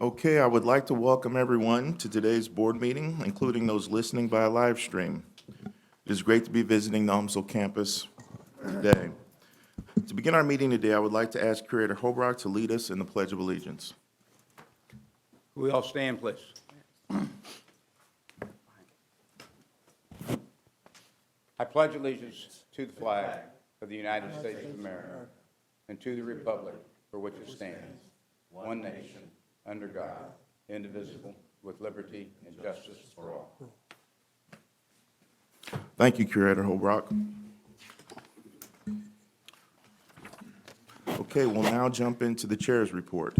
Okay, I would like to welcome everyone to today's board meeting, including those listening via live stream. It is great to be visiting the UMSL campus today. To begin our meeting today, I would like to ask Curator Hobrock to lead us in the Pledge of Allegiance. We all stand, please. I pledge allegiance to the flag of the United States of America and to the republic for which it stands, one nation, under God, indivisible, with liberty and justice for all. Thank you, Curator Hobrock. Okay, we'll now jump into the chair's report.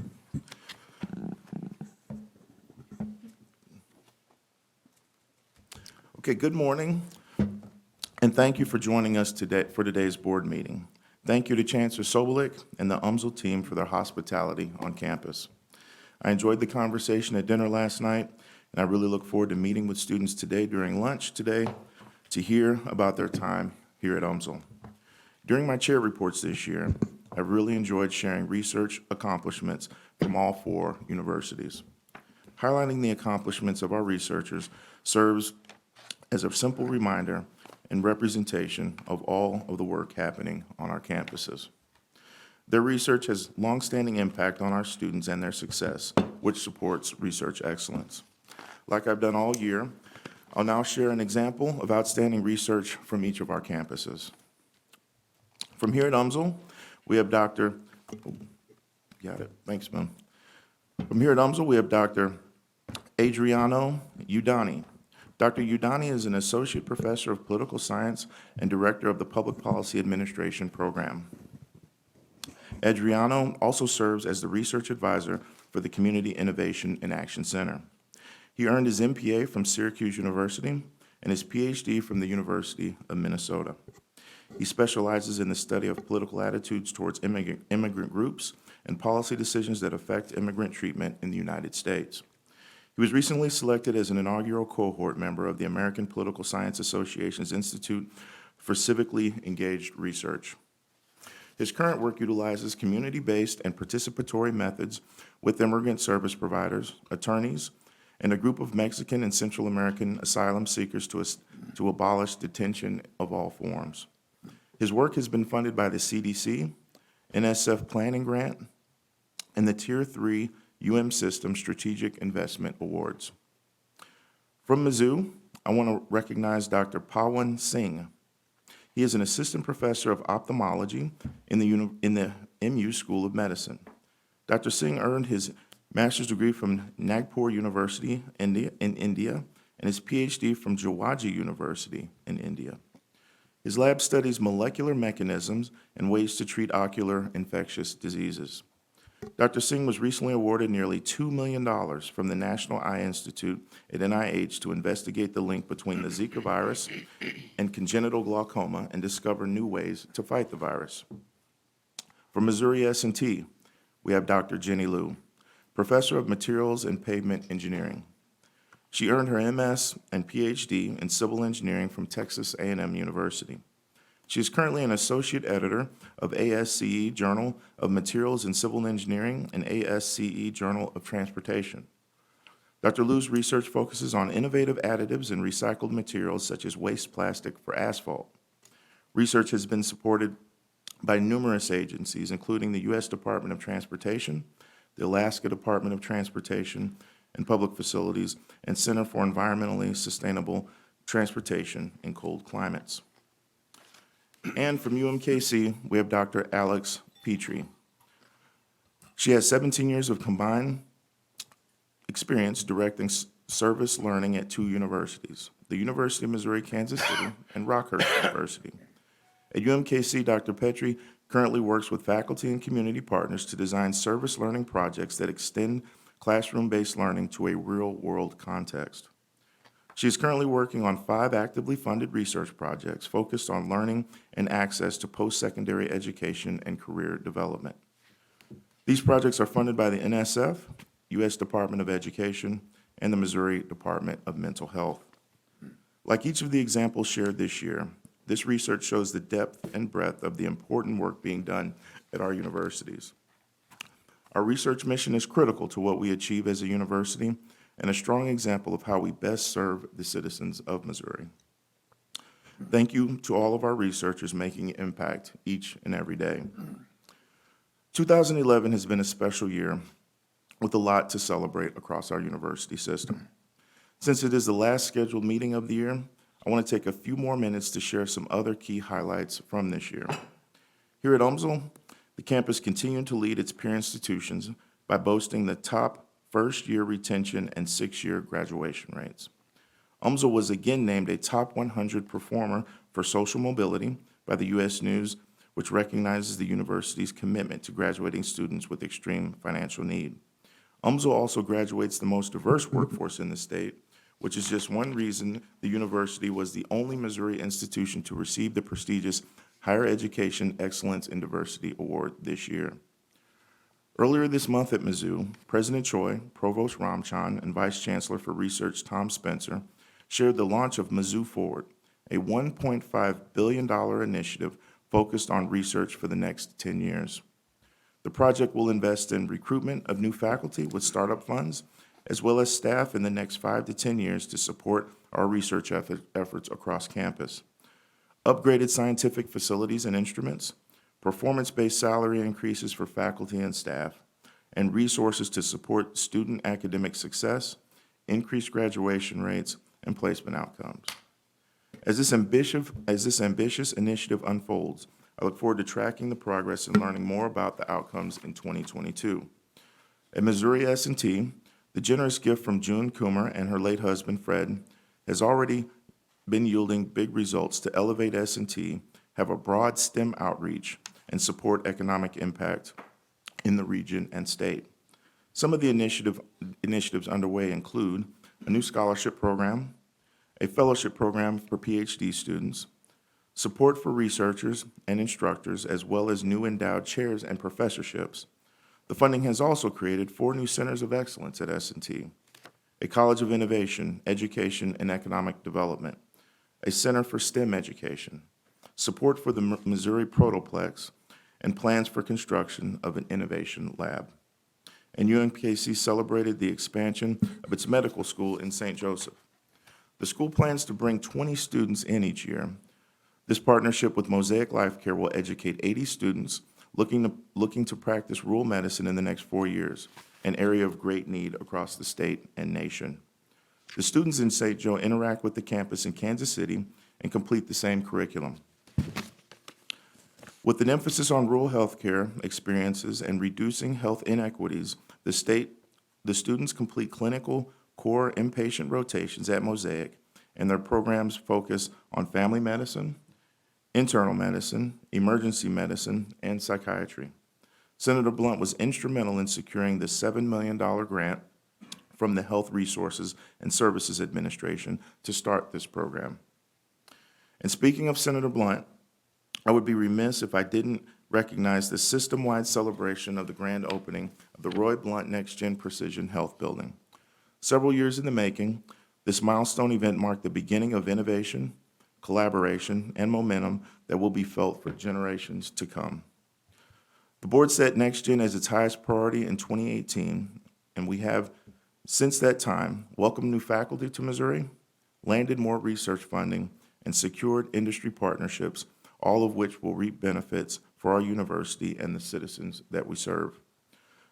Okay, good morning, and thank you for joining us today for today's board meeting. Thank you to Chancellor Sobolik and the UMSL team for their hospitality on campus. I enjoyed the conversation at dinner last night, and I really look forward to meeting with students today during lunch today to hear about their time here at UMSL. During my chair reports this year, I've really enjoyed sharing research accomplishments from all 4 universities. Highlighting the accomplishments of our researchers serves as a simple reminder and representation of all of the work happening on our campuses. Their research has longstanding impact on our students and their success, which supports research excellence. Like I've done all year, I'll now share an example of outstanding research from each of our campuses. From here at UMSL, we have Dr. Got it, thanks, man. From here at UMSL, we have Dr. Adriano Udani. Dr. Udani is an associate professor of political science and director of the Public Policy Administration program. Adriano also serves as the research advisor for the Community Innovation and Action Center. He earned his MPA from Syracuse University and his PhD from the University of Minnesota. He specializes in the study of political attitudes towards immigrant groups and policy decisions that affect immigrant treatment in the United States. He was recently selected as an inaugural cohort member of the American Political Science Association's Institute for Civically Engaged Research. His current work utilizes community-based and participatory methods with immigrant service providers, attorneys, and a group of Mexican and Central American asylum seekers to abolish detention of all forms. His work has been funded by the CDC, NSF Planning Grant, and the Tier 3 System Strategic Investment Awards. From Mizzou, I want to recognize Dr. Pawan Singh. He is an assistant professor of ophthalmology in the MU School of Medicine. Dr. Singh earned his master's degree from Nagpur University in India and his PhD from Jawaharlal University in India. His lab studies molecular mechanisms and ways to treat ocular infectious diseases. Dr. Singh was recently awarded nearly $2 million from the National Eye Institute at NIH to investigate the link between the Zika virus and congenital glaucoma and discover new ways to fight the virus. From Missouri S&T, we have Dr. Jenny Liu, professor of materials and pavement engineering. She earned her MS and PhD in civil engineering from Texas A&M University. She is currently an associate editor of ASCE Journal of Materials and Civil Engineering and ASCE Journal of Transportation. Dr. Liu's research focuses on innovative additives and recycled materials such as waste plastic for asphalt. Research has been supported by numerous agencies, including the U.S. Department of Transportation, the Alaska Department of Transportation and Public Facilities, and Center for Environmentally Sustainable Transportation in Cold Climates. And from UMKC, we have Dr. Alex Petrie. She has 17 years of combined experience directing service learning at 2 universities, the University of Missouri, Kansas City, and Rockhurst University. At UMKC, Dr. Petrie currently works with faculty and community partners to design service learning projects that extend classroom-based learning to a real-world context. She is currently working on 5 actively funded research projects focused on learning and access to post-secondary education and career development. These projects are funded by the NSF, U.S. Department of Education, and the Missouri Department of Mental Health. Like each of the examples shared this year, this research shows the depth and breadth of the important work being done at our universities. Our research mission is critical to what we achieve as a university and a strong example of how we best serve the citizens of Missouri. Thank you to all of our researchers making an impact each and every day. 2011 has been a special year with a lot to celebrate across our university system. Since it is the last scheduled meeting of the year, I want to take a few more minutes to share some other key highlights from this year. Here at UMSL, the campus continued to lead its peer institutions by boasting the top first-year retention and six-year graduation rates. UMSL was again named a top 100 performer for social mobility by the U.S. News, which recognizes the university's commitment to graduating students with extreme financial need. UMSL also graduates the most diverse workforce in the state, which is just one reason the university was the only Missouri institution to receive the prestigious Higher Education Excellence in Diversity Award this year. Earlier this month at Mizzou, President Choi, Provost Ramchan, and Vice Chancellor for Research Tom Spencer shared the launch of Mizzou Forward, a $1.5 billion initiative focused on research for the next 10 years. The project will invest in recruitment of new faculty with startup funds, as well as staff in the next 5 to 10 years to support our research efforts across campus. Upgraded scientific facilities and instruments, performance-based salary increases for faculty and staff, and resources to support student academic success, increased graduation rates, and placement outcomes. As this ambitious initiative unfolds, I look forward to tracking the progress and learning more about the outcomes in 2022. At Missouri S&T, the generous gift from June Coomer and her late husband, Fred, has already been yielding big results to elevate S&T, have a broad STEM outreach, and support economic impact in the region and state. Some of the initiatives underway include a new scholarship program, a fellowship program for PhD students, support for researchers and instructors, as well as new endowed chairs and professorships. The funding has also created 4 new centers of excellence at S&T, a College of Innovation, Education, and Economic Development, a Center for STEM Education, support for the Missouri Protoplex, and plans for construction of an innovation lab. And UMKC celebrated the expansion of its medical school in St. Joseph. The school plans to bring 20 students in each year. This partnership with Mosaic Life Care will educate 80 students looking to practice rural medicine in the next 4 years, an area of great need across the state and nation. The students in St. Joe interact with the campus in Kansas City and complete the same curriculum. With an emphasis on rural healthcare experiences and reducing health inequities, the students complete clinical core inpatient rotations at Mosaic, and their programs focus on family medicine, internal medicine, emergency medicine, and psychiatry. Senator Blunt was instrumental in securing the $7 million grant from the Health Resources and Services Administration to start this program. And speaking of Senator Blunt, I would be remiss if I didn't recognize the system-wide celebration of the grand opening of the Roy Blunt Next Gen Precision Health Building. Several years in the making, this milestone event marked the beginning of innovation, collaboration, and momentum that will be felt for generations to come. The board set NextGen as its highest priority in 2018, and we have, since that time, welcomed new faculty to Missouri, landed more research funding, and secured industry partnerships, all of which will reap benefits for our university and the citizens that we serve.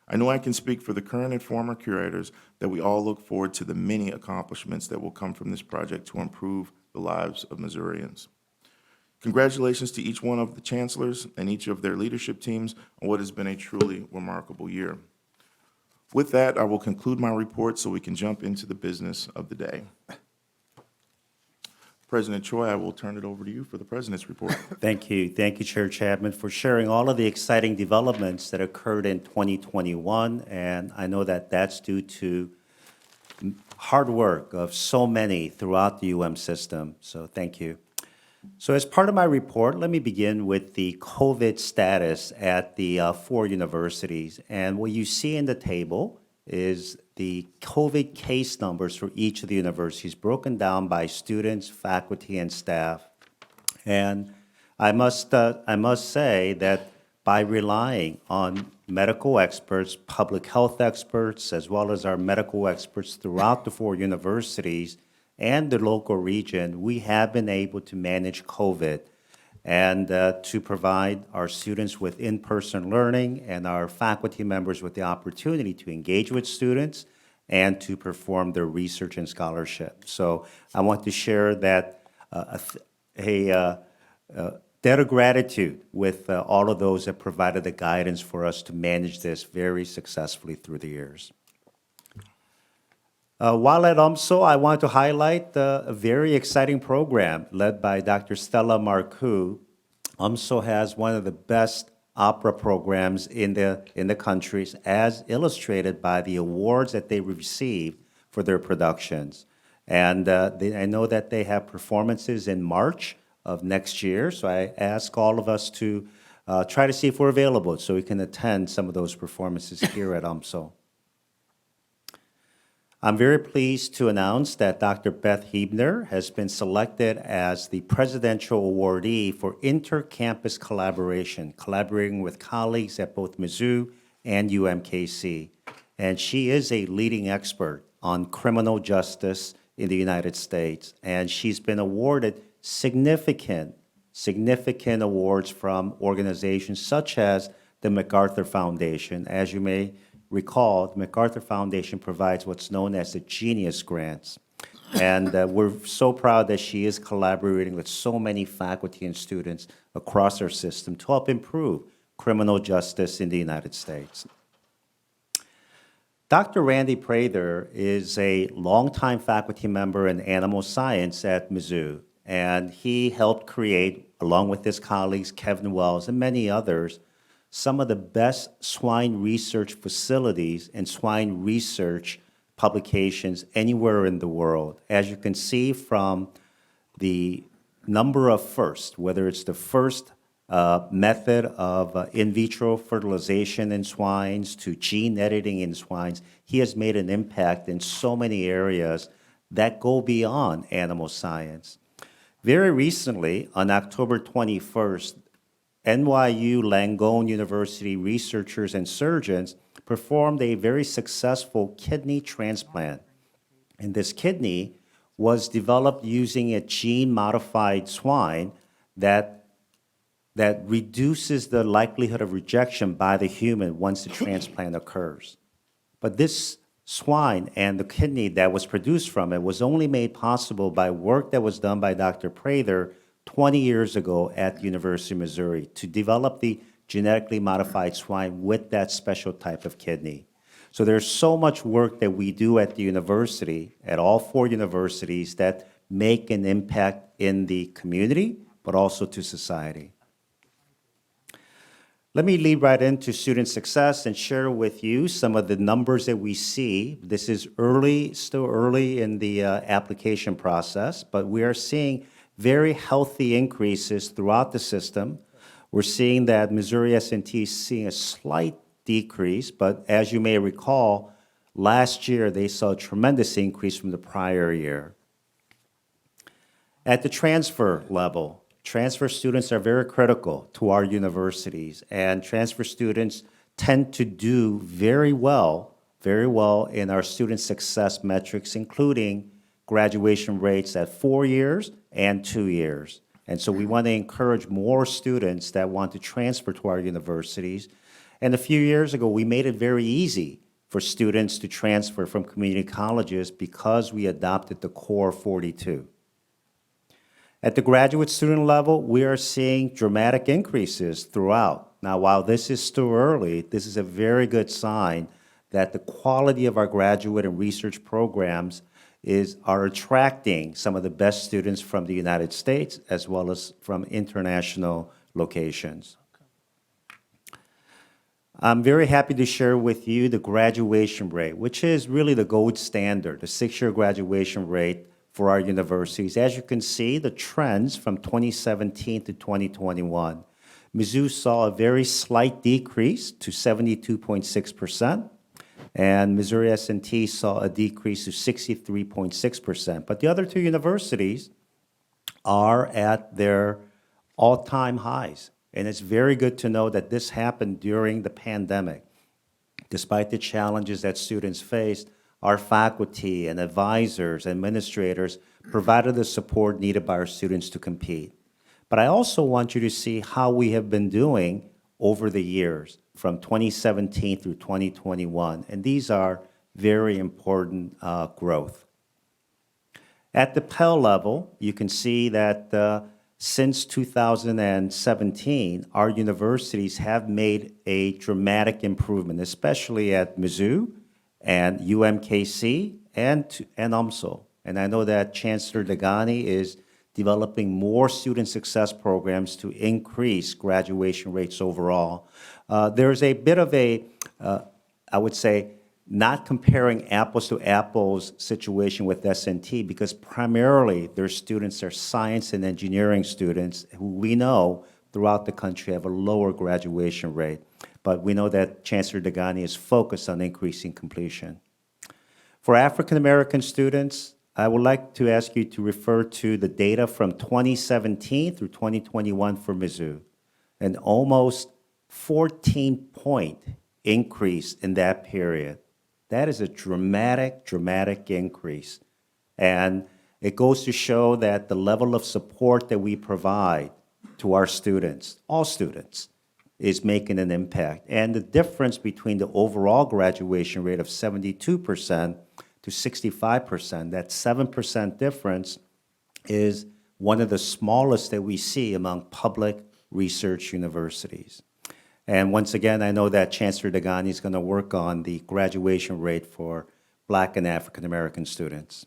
I know I can speak for the current and former curators that we all look forward to the many accomplishments that will come from this project to improve the lives of Missourians. Congratulations to each one of the chancellors and each of their leadership teams on what has been a truly remarkable year. With that, I will conclude my report so we can jump into the business of the day. President Choi, I will turn it over to you for the President's report. Thank you. Thank you, Chair Chapman, for sharing all of the exciting developments that occurred in 2021. And I know that that's due to hard work of so many throughout the UM system. So thank you. So as part of my report, let me begin with the COVID status at the 4 universities. And what you see in the table is the COVID case numbers for each of the universities broken down by students, faculty, and staff. And I must say that by relying on medical experts, public health experts, as well as our medical experts throughout the 4 universities and the local region, we have been able to manage COVID and to provide our students with in-person learning and our faculty members with the opportunity to engage with students and to perform their research and scholarship. So I want to share that debt of gratitude with all of those that provided the guidance for us to manage this very successfully through the years. While at UMSL, I want to highlight a very exciting program led by Dr. Stella Marcoux. UMSL has one of the best opera programs in the country, as illustrated by the awards that they received for their productions. And I know that they have performances in March of next year, so I ask all of us to try to see if we're available so we can attend some of those performances here at UMSL. I'm very pleased to announce that Dr. Beth Hebner has been selected as the Presidential Awardee for Inter-Campus Collaboration, collaborating with colleagues at both Mizzou and UMKC. And she is a leading expert on criminal justice in the United States, and she's been awarded significant awards from organizations such as the MacArthur Foundation. As you may recall, the MacArthur Foundation provides what's known as the Genius Grants. And we're so proud that she is collaborating with so many faculty and students across our system to help improve criminal justice in the United States. Dr. Randy Prather is a longtime faculty member in animal science at Mizzou, and he helped create, along with his colleagues Kevin Wells and many others, some of the best swine research facilities and swine research publications anywhere in the world. As you can see from the number of firsts, whether it's the first method of in vitro fertilization in swines to gene editing in swines, he has made an impact in so many areas that go beyond animal science. Very recently, on October 21st, NYU Langone University researchers and surgeons performed a very successful kidney transplant. And this kidney was developed using a gene-modified swine that reduces the likelihood of rejection by the human once the transplant occurs. But this swine and the kidney that was produced from it was only made possible by work that was done by Dr. Prather 20 years ago at the University of Missouri to develop the genetically modified swine with that special type of kidney. So there's so much work that we do at the university, at all 4 universities, that make an impact in the community, but also to society. Let me lead right into student success and share with you some of the numbers that we see. This is early, still early in the application process, but we are seeing very healthy increases throughout the system. We're seeing that Missouri S&T is seeing a slight decrease, but as you may recall, last year they saw a tremendous increase from the prior year. At the transfer level, transfer students are very critical to our universities, and transfer students tend to do very well in our student success metrics, including graduation rates at 4 years and 2 years. And so we want to encourage more students that want to transfer to our universities. And a few years ago, we made it very easy for students to transfer from community colleges because we adopted the Core 42. At the graduate student level, we are seeing dramatic increases throughout. Now, while this is still early, this is a very good sign that the quality of our graduate and research programs are attracting some of the best students from the United States as well as from international locations. I'm very happy to share with you the graduation rate, which is really the gold standard, the 6-year graduation rate for our universities. As you can see, the trends from 2017 to 2021, Mizzou saw a very slight decrease to 72.6%. And Missouri S&T saw a decrease to 63.6%. But the other 2 universities are at their all-time highs And it's very good to know that this happened during the pandemic. Despite the challenges that students faced, our faculty and advisors, administrators provided the support needed by our students to compete. But I also want you to see how we have been doing over the years, from 2017 through 2021, and these are very important growth. At the Pell level, you can see that since 2017, our universities have made a dramatic improvement, especially at Mizzou and UMKC and UMSL. And I know that Chancellor Degani is developing more student success programs to increase graduation rates overall. There's a bit of a, I would say, not comparing apples to apples situation with S&T, because primarily their students are science and engineering students who we know throughout the country have a lower graduation rate. But we know that Chancellor Degani is focused on increasing completion. For African American students, I would like to ask you to refer to the data from 2017 through 2021 for Mizzou, an almost 14-point increase in that period. That is a dramatic, dramatic increase. And it goes to show that the level of support that we provide to our students, all students, is making an impact. And the difference between the overall graduation rate of 72% to 65%, that 7% difference is one of the smallest that we see among public research universities. And once again, I know that Chancellor Degani is going to work on the graduation rate for Black and African American students.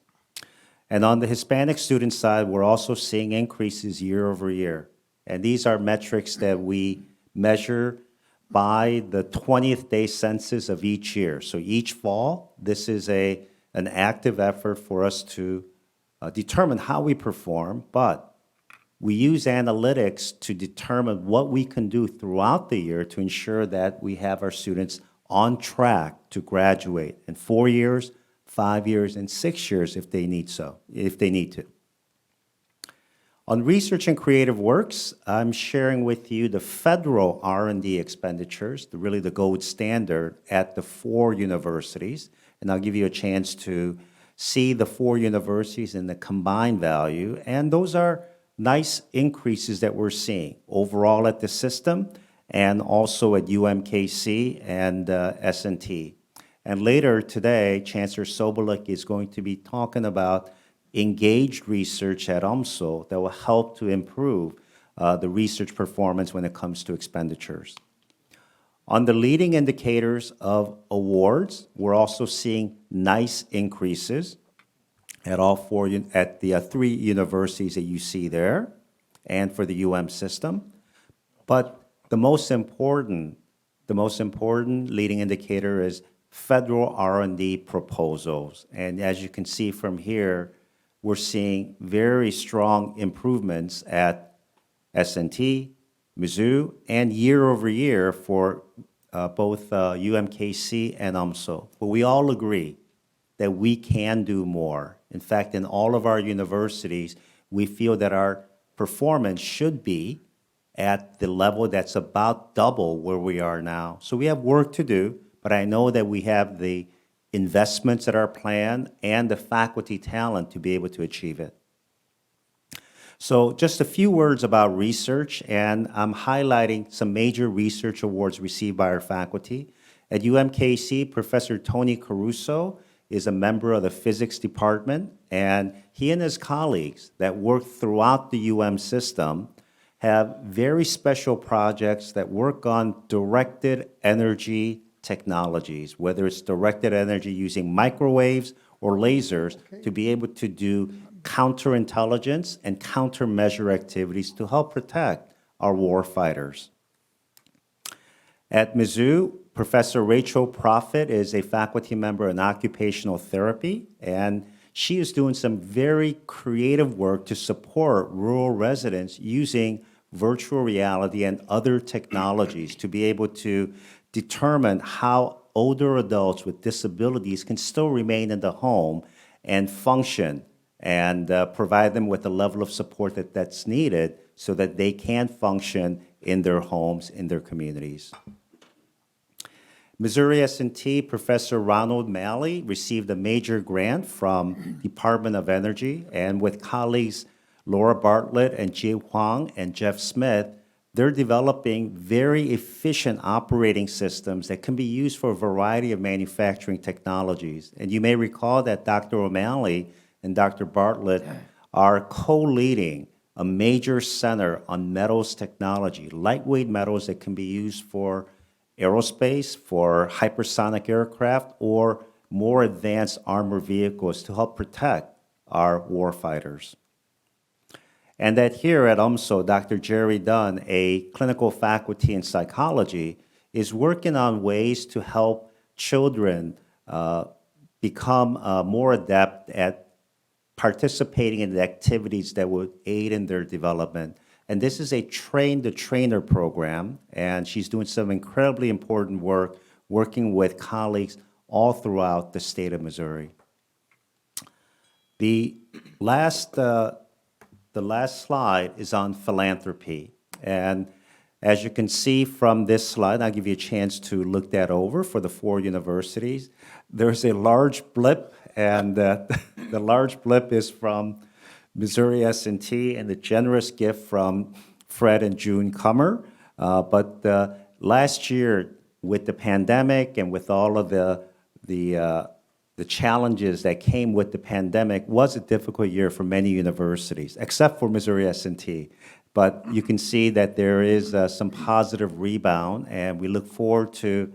And on the Hispanic student side, we're also seeing increases year over year. And these are metrics that we measure by the 20th day census of each year. So each fall, this is an active effort for us to determine how we perform, but we use analytics to determine what we can do throughout the year to ensure that we have our students on track to graduate in 4 years, 5 years, and 6 years if they need to. On research and creative works, I'm sharing with you the federal R&D expenditures, really the gold standard at the 4 universities, and I'll give you a chance to see the 4 universities and the combined value, and those are nice increases that we're seeing overall at the system and also at UMKC and S&T. And later today, Chancellor Sobolik is going to be talking about engaged research at UMSL that will help to improve the research performance when it comes to expenditures. On the leading indicators of awards, we're also seeing nice increases at the 3 universities that you see there, and for the UM system. But the most important leading indicator is federal R&D proposals. And as you can see from here, we're seeing very strong improvements at S&T, Mizzou, and year over year for both UMKC and UMSL. But we all agree that we can do more. In fact, in all of our universities, we feel that our performance should be at the level that's about double where we are now. So we have work to do, but I know that we have the investments that are planned and the faculty talent to be able to achieve it. So just a few words about research, and I'm highlighting some major research awards received by our faculty. At UMKC, Professor Tony Caruso is a member of the physics department, and he and his colleagues that work throughout the UM system have very special projects that work on directed energy technologies, whether it's directed energy using microwaves or lasers, to be able to do counterintelligence and countermeasure activities to help protect our war fighters. At Mizzou, Professor Rachel Profit is a faculty member in occupational therapy, and she is doing some very creative work to support rural residents using virtual reality and other technologies to be able to determine how older adults with disabilities can still remain in the home and function, and provide them with the level of support that's needed so that they can function in their homes, in their communities. Missouri S&T Professor Ronald Malley received a major grant from Department of Energy, and with colleagues Laura Bartlett and Jay Huang and Jeff Smith, they're developing very efficient operating systems that can be used for a variety of manufacturing technologies. And you may recall that Dr. O'Malley and Dr. Bartlett are co-leading a major center on metals technology, lightweight metals that can be used for aerospace, for hypersonic aircraft, or more advanced armored vehicles to help protect our warfighters. And that here at UMSL, Dr. Jerry Dunn, a clinical faculty in psychology, is working on ways to help children become more adept at participating in the activities that would aid in their development. And this is a train-the-trainer program, and she's doing some incredibly important work working with colleagues all throughout the state of Missouri. The last slide is on philanthropy. And as you can see from this slide, I'll give you a chance to look that over for the 4 universities. There's a large blip, and the large blip is from Missouri S&T and the generous gift from Fred and June Kummer. But last year, with the pandemic and with all of the challenges that came with the pandemic, was a difficult year for many universities, except for Missouri S&T. But you can see that there is some positive rebound, and we look forward to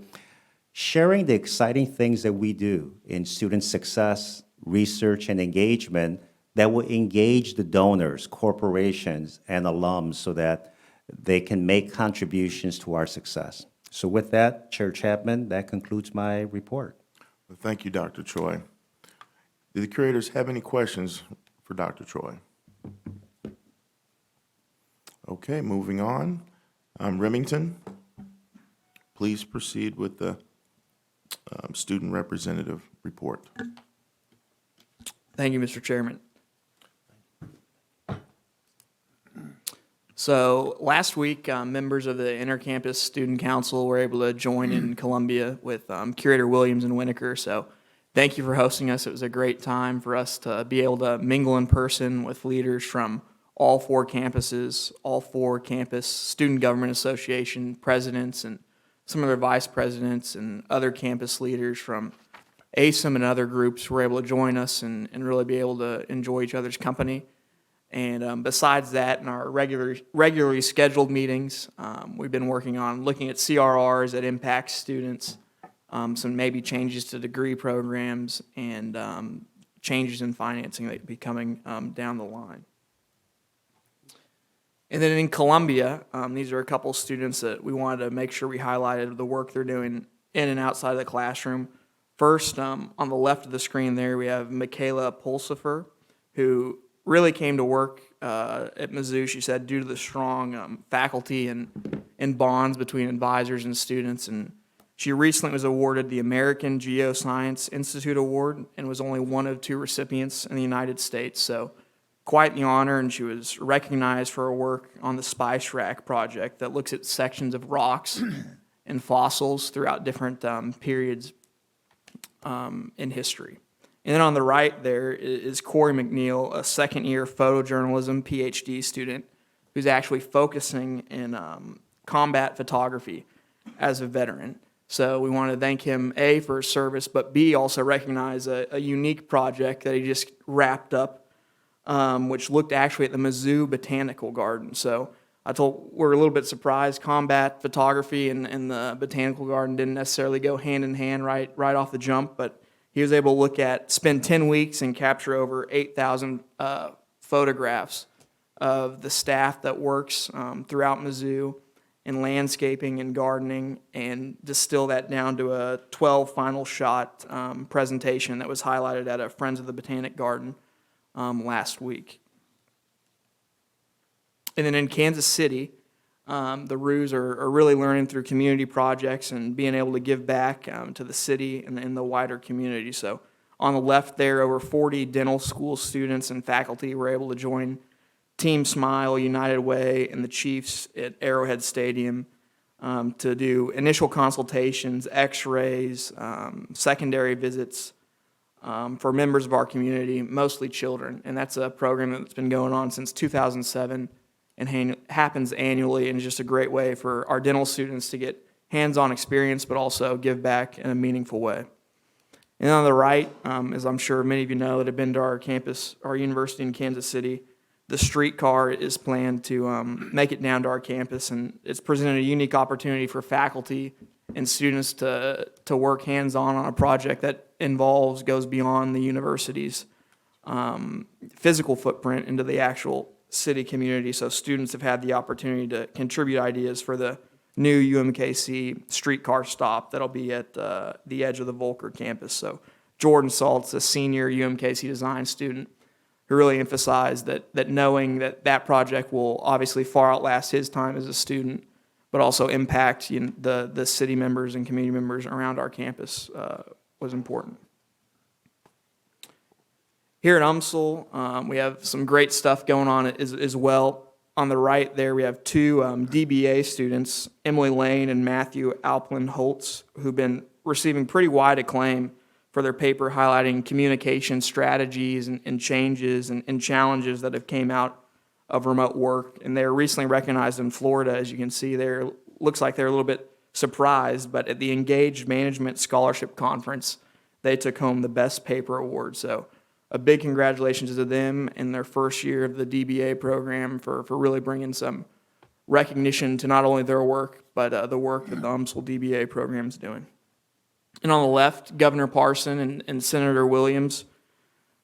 sharing the exciting things that we do in student success, research, and engagement that will engage the donors, corporations, and alums so that they can make contributions to our success. So with that, Chair Chapman, that concludes my report. Well, thank you, Dr. Troy. Do the curators have any questions for Dr. Troy? Okay, moving on. Remington, please proceed with the student representative report. Thank you, Mr. Chairman. So last week, members of the Intercampus Student Council were able to join in Columbia with Curator Williams and Winokur. So thank you for hosting us. It was a great time for us to be able to mingle in person with leaders from all 4 campuses, all 4 campus student government association presidents, and some of their vice presidents and other campus leaders from ASIM and other groups were able to join us and really be able to enjoy each other's company. And besides that, in our regularly scheduled meetings, we've been working on looking at CRRs that impact students, some maybe changes to degree programs, and changes in financing that could be coming down the line. And then in Columbia, these are a couple students that we wanted to make sure we highlighted the work they're doing in and outside of the classroom. First, on the left of the screen there, we have Michaela Pulsifer, who really came to work at Mizzou, she said, due to the strong faculty and bonds between advisors and students. And she recently was awarded the American Geoscience Institute Award and was only one of 2 recipients in the United States. So quite the honor, and she was recognized for her work on the Spice Rack project that looks at sections of rocks and fossils throughout different periods in history. And then on the right there is Corey McNeil, a second-year photojournalism PhD student who's actually focusing in combat photography as a veteran. So we want to thank him, A, for his service, but B, also recognize a unique project that he just wrapped up, which looked actually at the Mizzou Botanical Garden. So we're a little bit surprised combat photography and the Botanical Garden didn't necessarily go hand in hand right off the jump, but he was able to spend 10 weeks and capture over 8,000 photographs of the staff that works throughout Mizzou in landscaping and gardening, and distill that down to a 12 final shot presentation that was highlighted at a Friends of the Botanic Garden last week. And then in Kansas City, the Roos are really learning through community projects and being able to give back to the city and the wider community. So on the left there, over 40 dental school students and faculty were able to join Team Smile, United Way, and the Chiefs at Arrowhead Stadium to do initial consultations, x-rays, secondary visits for members of our community, mostly children. And that's a program that's been going on since 2007 and happens annually, and is just a great way for our dental students to get hands-on experience, but also give back in a meaningful way. And on the right, as I'm sure many of you know that have been to our campus, our university in Kansas City, the streetcar is planned to make it down to our campus, and it's presented a unique opportunity for faculty and students to work hands-on a project that goes beyond the university's physical footprint into the actual city community. So students have had the opportunity to contribute ideas for the new UMKC streetcar stop that'll be at the edge of the Volker campus. So Jordan Salt's a senior UMKC design student who really emphasized that knowing that project will obviously far outlast his time as a student, but also impact the city members and community members around our campus was important. Here at UMSL, we have some great stuff going on as well. On the right there, we have two DBA students, Emily Lane and Matthew Alplin Holtz, who've been receiving pretty wide acclaim for their paper highlighting communication strategies and changes and challenges that have came out of remote work. And they're recently recognized in Florida, as you can see there. Looks like they're a little bit surprised, but at the Engaged Management Scholarship Conference, they took home the Best Paper Award. So a big congratulations to them in their first year of the DBA program for really bringing some recognition to not only their work, but the work that the UMSL DBA program is doing. And on the left, Governor Parson and Senator Williams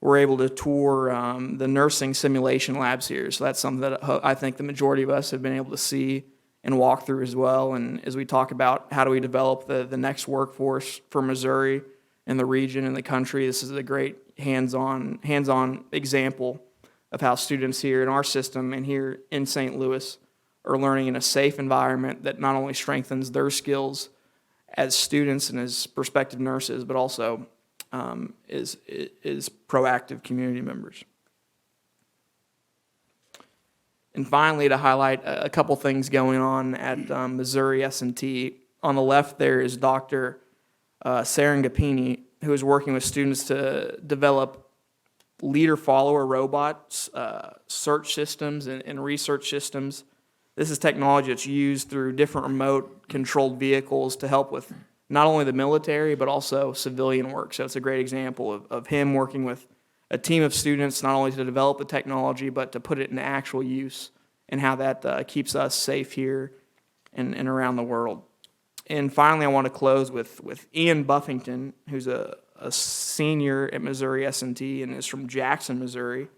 were able to tour the nursing simulation labs here. So that's something that I think the majority of us have been able to see and walk through as well. And as we talk about how do we develop the next workforce for Missouri and the region and the country, this is a great hands-on example of how students here in our system and here in St. Louis are learning in a safe environment that not only strengthens their skills as students and as prospective nurses, but also is proactive community members. And finally, to highlight a couple things going on at Missouri S&T, on the left there is Dr. Serengapini, who is working with students to develop leader-follower robots, search systems, and research systems. This is technology that's used through different remote-controlled vehicles to help with not only the military, but also civilian work. So it's a great example of him working with a team of students, not only to develop the technology, but to put it into actual use, and how that keeps us safe here and around the world. And finally, I want to close with Ian Buffington, who's a senior at Missouri S&T and is from Jackson, Missouri.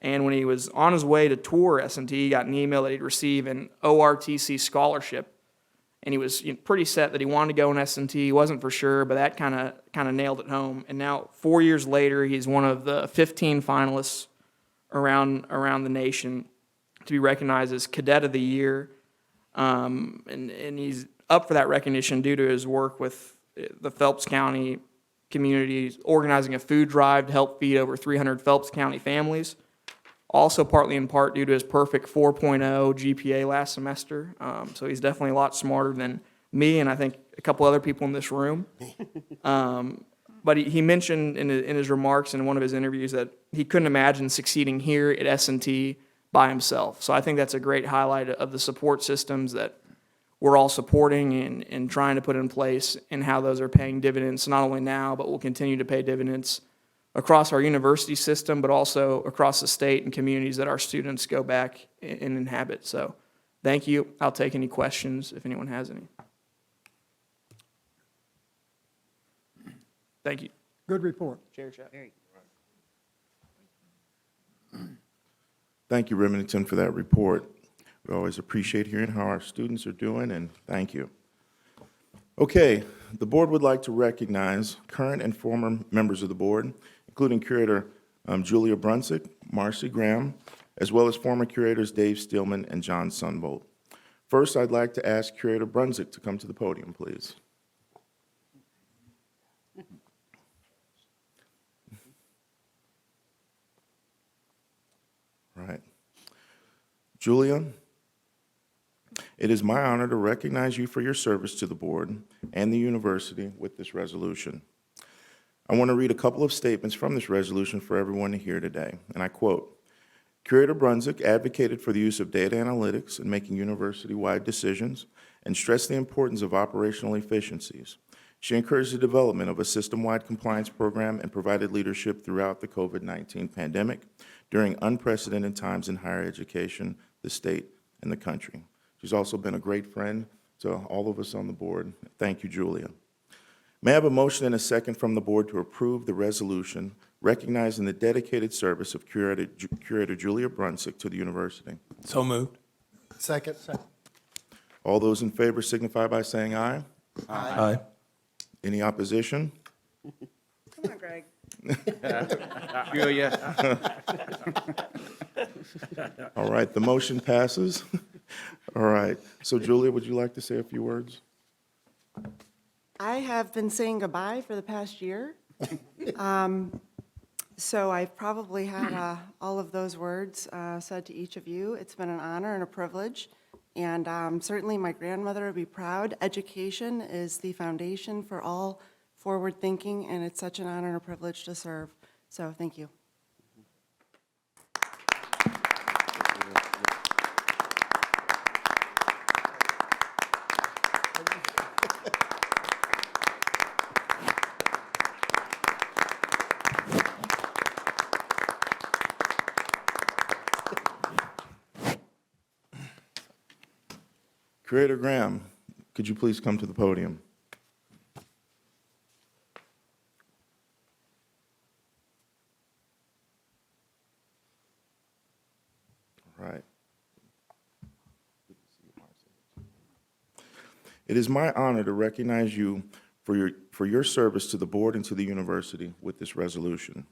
And when he was on his way to tour S&T, he got an email that he'd receive an ORTC scholarship. And he was pretty set that he wanted to go in S&T. He wasn't for sure, but that kind of nailed it home. And now, 4 years later, he's one of the 15 finalists around the nation to be recognized as Cadet of the Year. And he's up for that recognition due to his work with the Phelps County community, organizing a food drive to help feed over 300 Phelps County families. Also partly in part due to his perfect 4.0 GPA last semester. So he's definitely a lot smarter than me and I think a couple other people in this room. But he mentioned in his remarks in one of his interviews that he couldn't imagine succeeding here at S&T by himself. So I think that's a great highlight of the support systems that we're all supporting and trying to put in place, and how those are paying dividends not only now, but will continue to pay dividends across our university system, but also across the state and communities that our students go back and inhabit. So thank you. I'll take any questions if anyone has any. Thank you. Good report. Chair Chap. Thank you, Remington, for that report. We always appreciate hearing how our students are doing, and thank you. Okay, the board would like to recognize current and former members of the board, including Curator Julia Brunsick, Marcy Graham, as well as former curators Dave Steelman and John Sunbolt. First, I'd like to ask Curator Brunsick to come to the podium, please. Right. Julia, it is my honor to recognize you for your service to the board and the university with this resolution. I want to read a couple of statements from this resolution for everyone to hear today, and I quote, Curator Brunswick advocated for the use of data analytics in making university-wide decisions and stressed the importance of operational efficiencies. She encouraged the development of a system-wide compliance program and provided leadership throughout the COVID-19 pandemic during unprecedented times in higher education, the state, and the country. She's also been a great friend to all of us on the board. Thank you, Julia. May I have a motion and a second from the board to approve the resolution recognizing the dedicated service of Curator Julia Brunswick to the university? So moved. Second. All those in favor signify by saying aye. Aye. Any opposition? Come on, Greg. Julia, All right, the motion passes. All right, so Julia, would you like to say a few words? I have been saying goodbye for the past year. So I've probably had all of those words said to each of you. It's been an honor and a privilege, and certainly my grandmother would be proud. Education is the foundation for all forward thinking, and it's such an honor and a privilege to serve. So thank you. Curator Graham, could you please come to the podium? All right. It is my honor to recognize you for your service to the board and to the university with this resolution.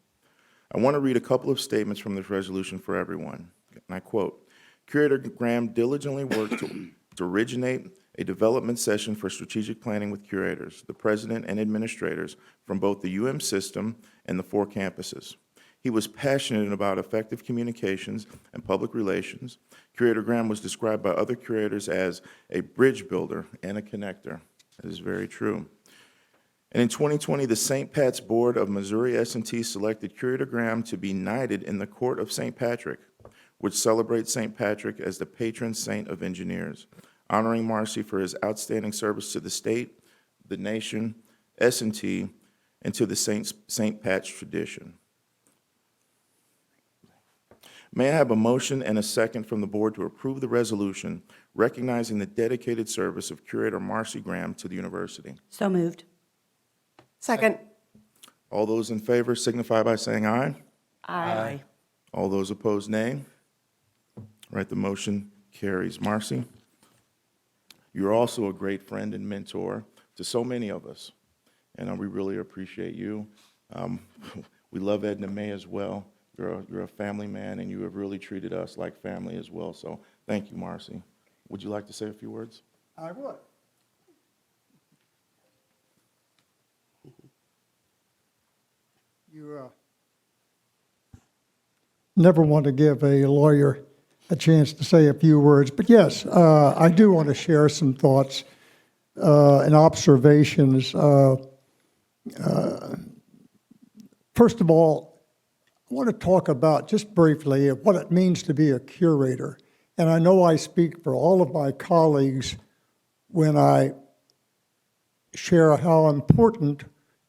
I want to read a couple of statements from this resolution for everyone, and I quote, Curator Graham diligently worked to originate a development session for strategic planning with curators, the president and administrators from both the UM system and the 4 campuses. He was passionate about effective communications and public relations. Curator Graham was described by other curators as a bridge builder and a connector. That is very true. And in 2020, the St. Pat's Board of Missouri S&T selected Curator Graham to be knighted in the Court of St. Patrick, which celebrates St. Patrick as the patron saint of engineers, honoring Marcy for his outstanding service to the state, the nation, S&T, and to the St. Pat's tradition. May I have a motion and a second from the board to approve the resolution recognizing the dedicated service of Curator Marcy Graham to the university? So moved. Second. All those in favor signify by saying aye. Aye. All those opposed, nay. All right, the motion carries. Marcy, you're also a great friend and mentor to so many of us, and we really appreciate you. We love Edna May as well. You're a family man, and you have really treated us like family as well, so thank you, Marcy. Would you like to say a few words? I would. You never want to give a lawyer a chance to say a few words, but yes, I do want to share some thoughts and observations. First of all, I want to talk about, just briefly, what it means to be a curator. And I know I speak for all of my colleagues when I share how important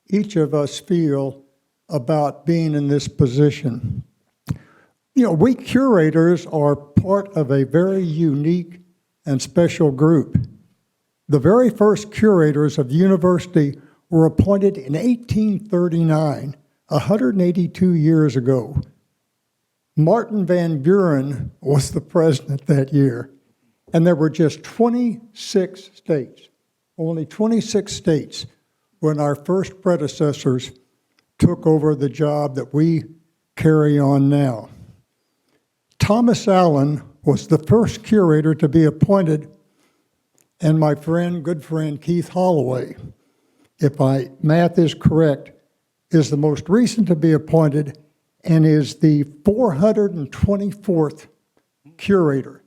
each of us feel about being in this position. You know, we curators are part of a very unique and special group. The very first curators of the university were appointed in 1839, 182 years ago. Martin Van Buren was the president that year, and there were just 26 states, only 26 states, when our first predecessors took over the job that we carry on now. Thomas Allen was the first curator to be appointed, and my friend, good friend, Keith Holloway, if my math is correct, is the most recent to be appointed and is the 424th curator.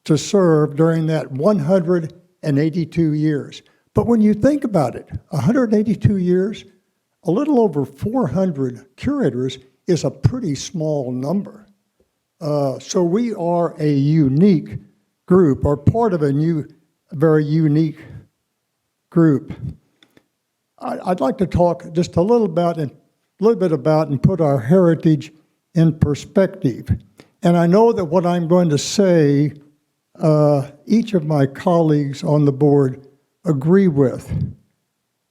to serve during that 182 years. But when you think about it, 182 years, a little over 400 curators is a pretty small number. So we are a unique group, or part of a very unique group. I'd like to talk just a little bit about and put our heritage in perspective. And I know that what I'm going to say, each of my colleagues on the board agree with,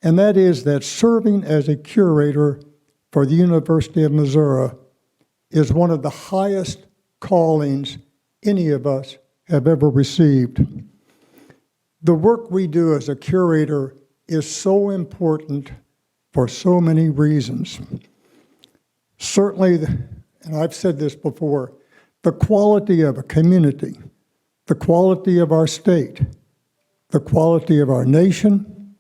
and that is that serving as a curator for the University of Missouri is one of the highest callings any of us have ever received. The work we do as a curator is so important for so many reasons. Certainly, and I've said this before, the quality of a community, the quality of our state, the quality of our nation,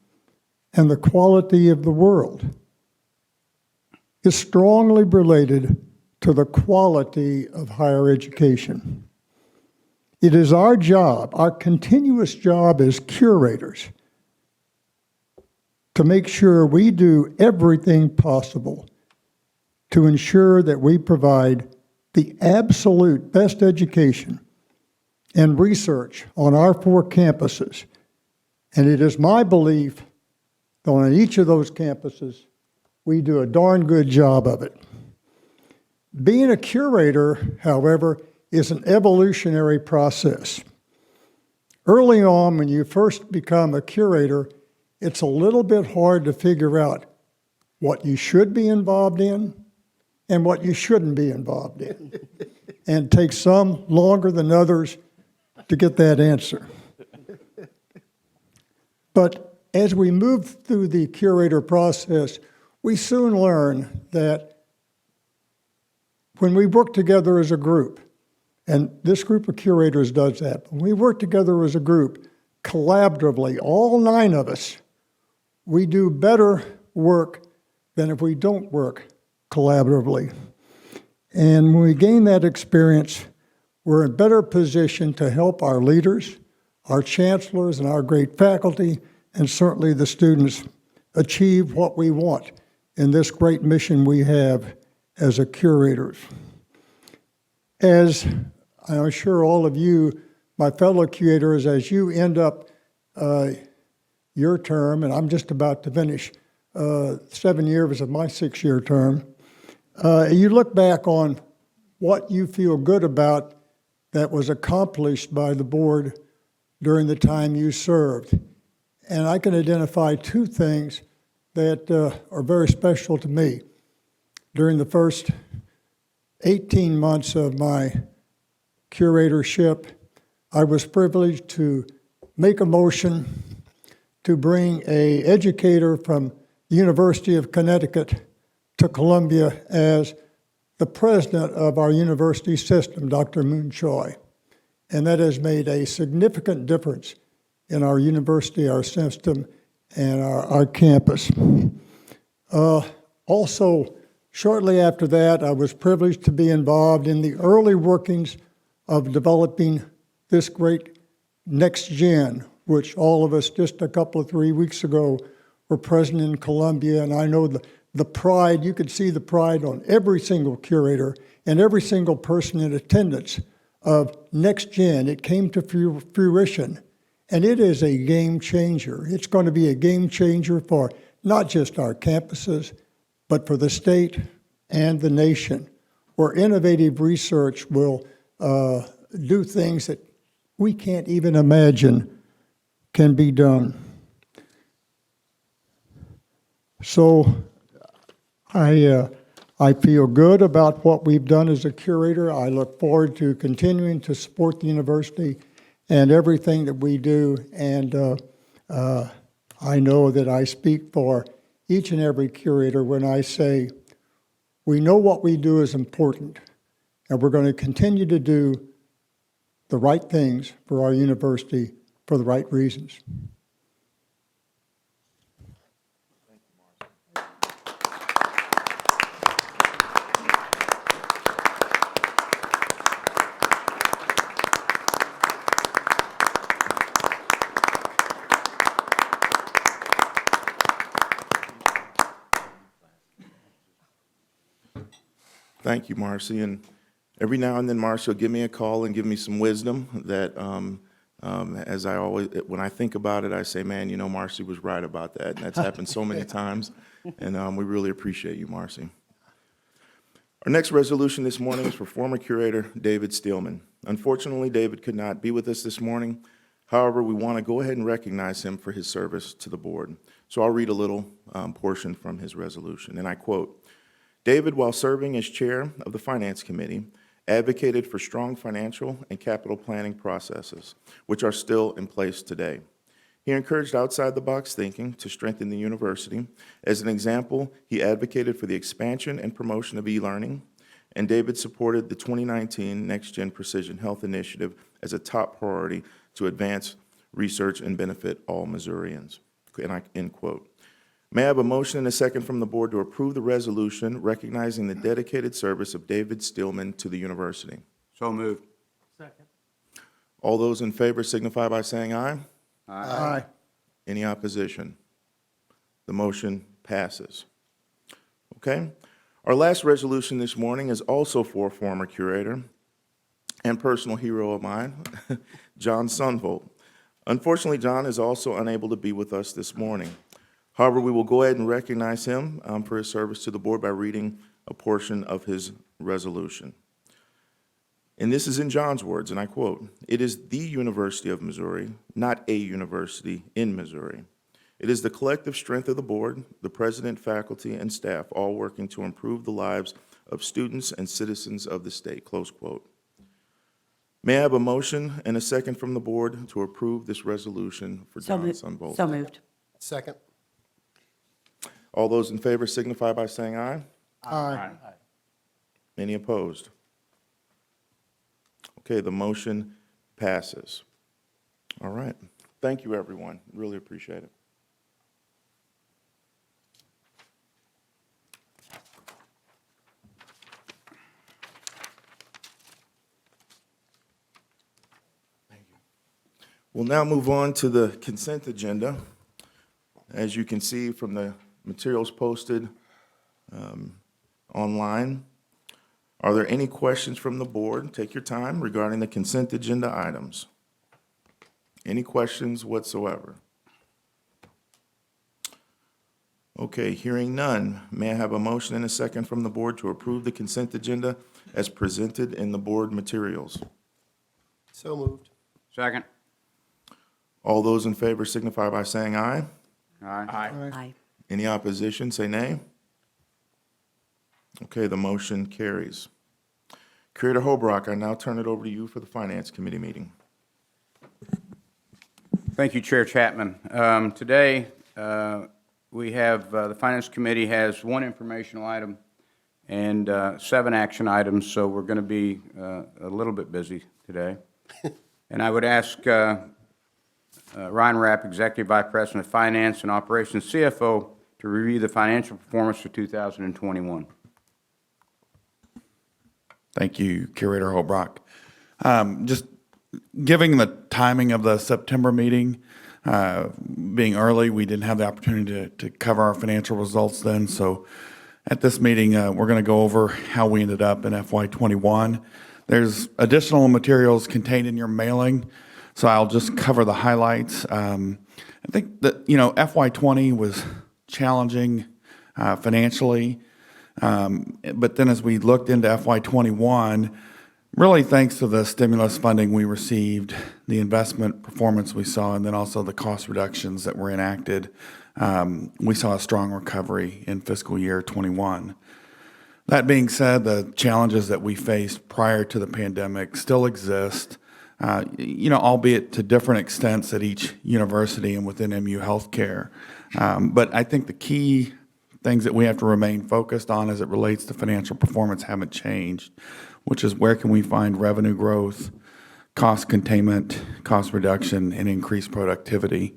and the quality of the world is strongly related to the quality of higher education. It is our job, our continuous job as curators, to make sure we do everything possible to ensure that we provide the absolute best education and research on our 4 campuses. And it is my belief that on each of those campuses, we do a darn good job of it. Being a curator, however, is an evolutionary process. Early on, when you first become a curator, it's a little bit hard to figure out what you should be involved in and what you shouldn't be involved in. And it takes some longer than others to get that answer. But as we move through the curator process, we soon learn that when we work together as a group, and this group of curators does that, when we work together as a group, collaboratively, all 9 of us, we do better work than if we don't work collaboratively. And when we gain that experience, we're in a better position to help our leaders, our chancellors, and our great faculty, and certainly the students achieve what we want in this great mission we have as a curators. As I'm sure all of you, my fellow curators, as you end up your term, and I'm just about to finish 7 years of my 6-year term, you look back on what you feel good about that was accomplished by the board during the time you served. And I can identify 2 things that are very special to me. During the first 18 months of my curatorship, I was privileged to make a motion to bring an educator from the University of Connecticut to Columbia as the president of our university system, Dr. Moon Choi. And that has made a significant difference in our university, our system, and our campus. Also, shortly after that, I was privileged to be involved in the early workings of developing this great next gen, which all of us just a couple of 3 weeks ago were present in Columbia. And I know the pride, you could see the pride on every single curator and every single person in attendance of next gen. It came to fruition. And it is a game changer. It's going to be a game changer for not just our campuses, but for the state and the nation, where innovative research will do things that we can't even imagine can be done. So I feel good about what we've done as a curator. I look forward to continuing to support the university and everything that we do, and I know that I speak for each and every curator when I say we know what we do is important, and we're going to continue to do the right things for our university for the right reasons. Thank you, Marcy. And every now and then, Marcy will give me a call and give me some wisdom that, as I always, when I think about it, I say, man, you know, Marcy was right about that. And that's happened so many times. And we really appreciate you, Marcy. Our next resolution this morning is for former curator David Steelman. Unfortunately, David could not be with us this morning. However, we want to go ahead and recognize him for his service to the board. So I'll read a little portion from his resolution, and I quote, David, while serving as chair of the Finance Committee, advocated for strong financial and capital planning processes, which are still in place today. He encouraged outside-the-box thinking to strengthen the university. As an example, he advocated for the expansion and promotion of e-learning, and David supported the 2019 Next Gen Precision Health Initiative as a top priority to advance research and benefit all Missourians. End quote. May I have a motion and a second from the board to approve the resolution recognizing the dedicated service of David Steelman to the university? So moved. All those in favor signify by saying aye. Aye. Any opposition? The motion passes. Okay. Our last resolution this morning is also for former curator and personal hero of mine, John Sunvolt. Unfortunately, John is also unable to be with us this morning. However, we will go ahead and recognize him for his service to the board by reading a portion of his resolution. And this is in John's words, and I quote, "It is the University of Missouri, not a university in Missouri. It is the collective strength of the board, the president, faculty, and staff, all working to improve the lives of students and citizens of the state," close quote. May I have a motion and a second from the board to approve this resolution for John Sunvolt? So moved. Second. All those in favor signify by saying aye. Aye. Any opposed? Okay, the motion passes. All right. Thank you, everyone. Really appreciate it. We'll now move on to the consent agenda. As you can see from the materials posted online, are there any questions from the board? Take your time regarding the consent agenda items. Any questions whatsoever? Okay, hearing none, may I have a motion and a second from the board to approve the consent agenda as presented in the board materials? So moved. Second. All those in favor signify by saying aye. Aye. Aye. Any opposition, say nay. Okay, the motion carries. Curator Hobrock, I now turn it over to you for the Finance Committee meeting. Thank you, Chair Chapman. Today, we have, the Finance Committee has one informational item and 7 action items, so we're going to be a little bit busy today. And I would ask Ryan Rapp, Executive Vice President of Finance and Operations, CFO, to review the financial performance for 2021. Thank you, Curator Holbrook. Just giving the timing of the September meeting, being early, we didn't have the opportunity to cover our financial results then. So at this meeting, we're going to go over how we ended up in FY21. There's additional materials contained in your mailing, so I'll just cover the highlights. I think that, FY20 was challenging financially. But then as we looked into FY21, really thanks to the stimulus funding we received, the investment performance we saw, and then also the cost reductions that were enacted, we saw a strong recovery in fiscal year 21. That being said, the challenges that we faced prior to the pandemic still exist, albeit to different extents at each university and within MU Healthcare. But I think the key things that we have to remain focused on as it relates to financial performance haven't changed, which is where can we find revenue growth, cost containment, cost reduction, and increased productivity.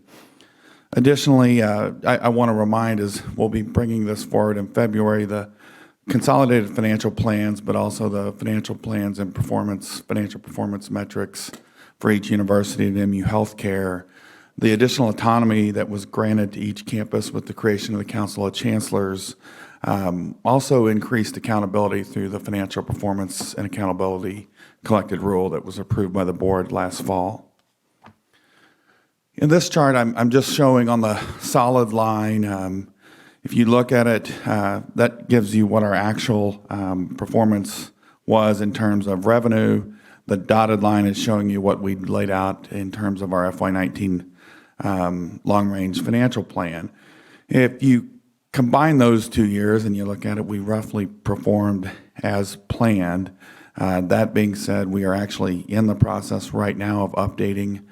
Additionally, I want to remind, as we'll be bringing this forward in February, the consolidated financial plans, but also the financial plans and financial performance metrics for each university at MU Healthcare, the additional autonomy that was granted to each campus with the creation of the Council of Chancellors, Also increased accountability through the Financial Performance and Accountability Collected Rule that was approved by the board last fall. In this chart, I'm just showing on the solid line. If you look at it, that gives you what our actual performance was in terms of revenue. The dotted line is showing you what we laid out in terms of our FY19 long-range financial plan. If you combine those 2 years and you look at it, we roughly performed as planned. That being said, we are actually in the process right now of updating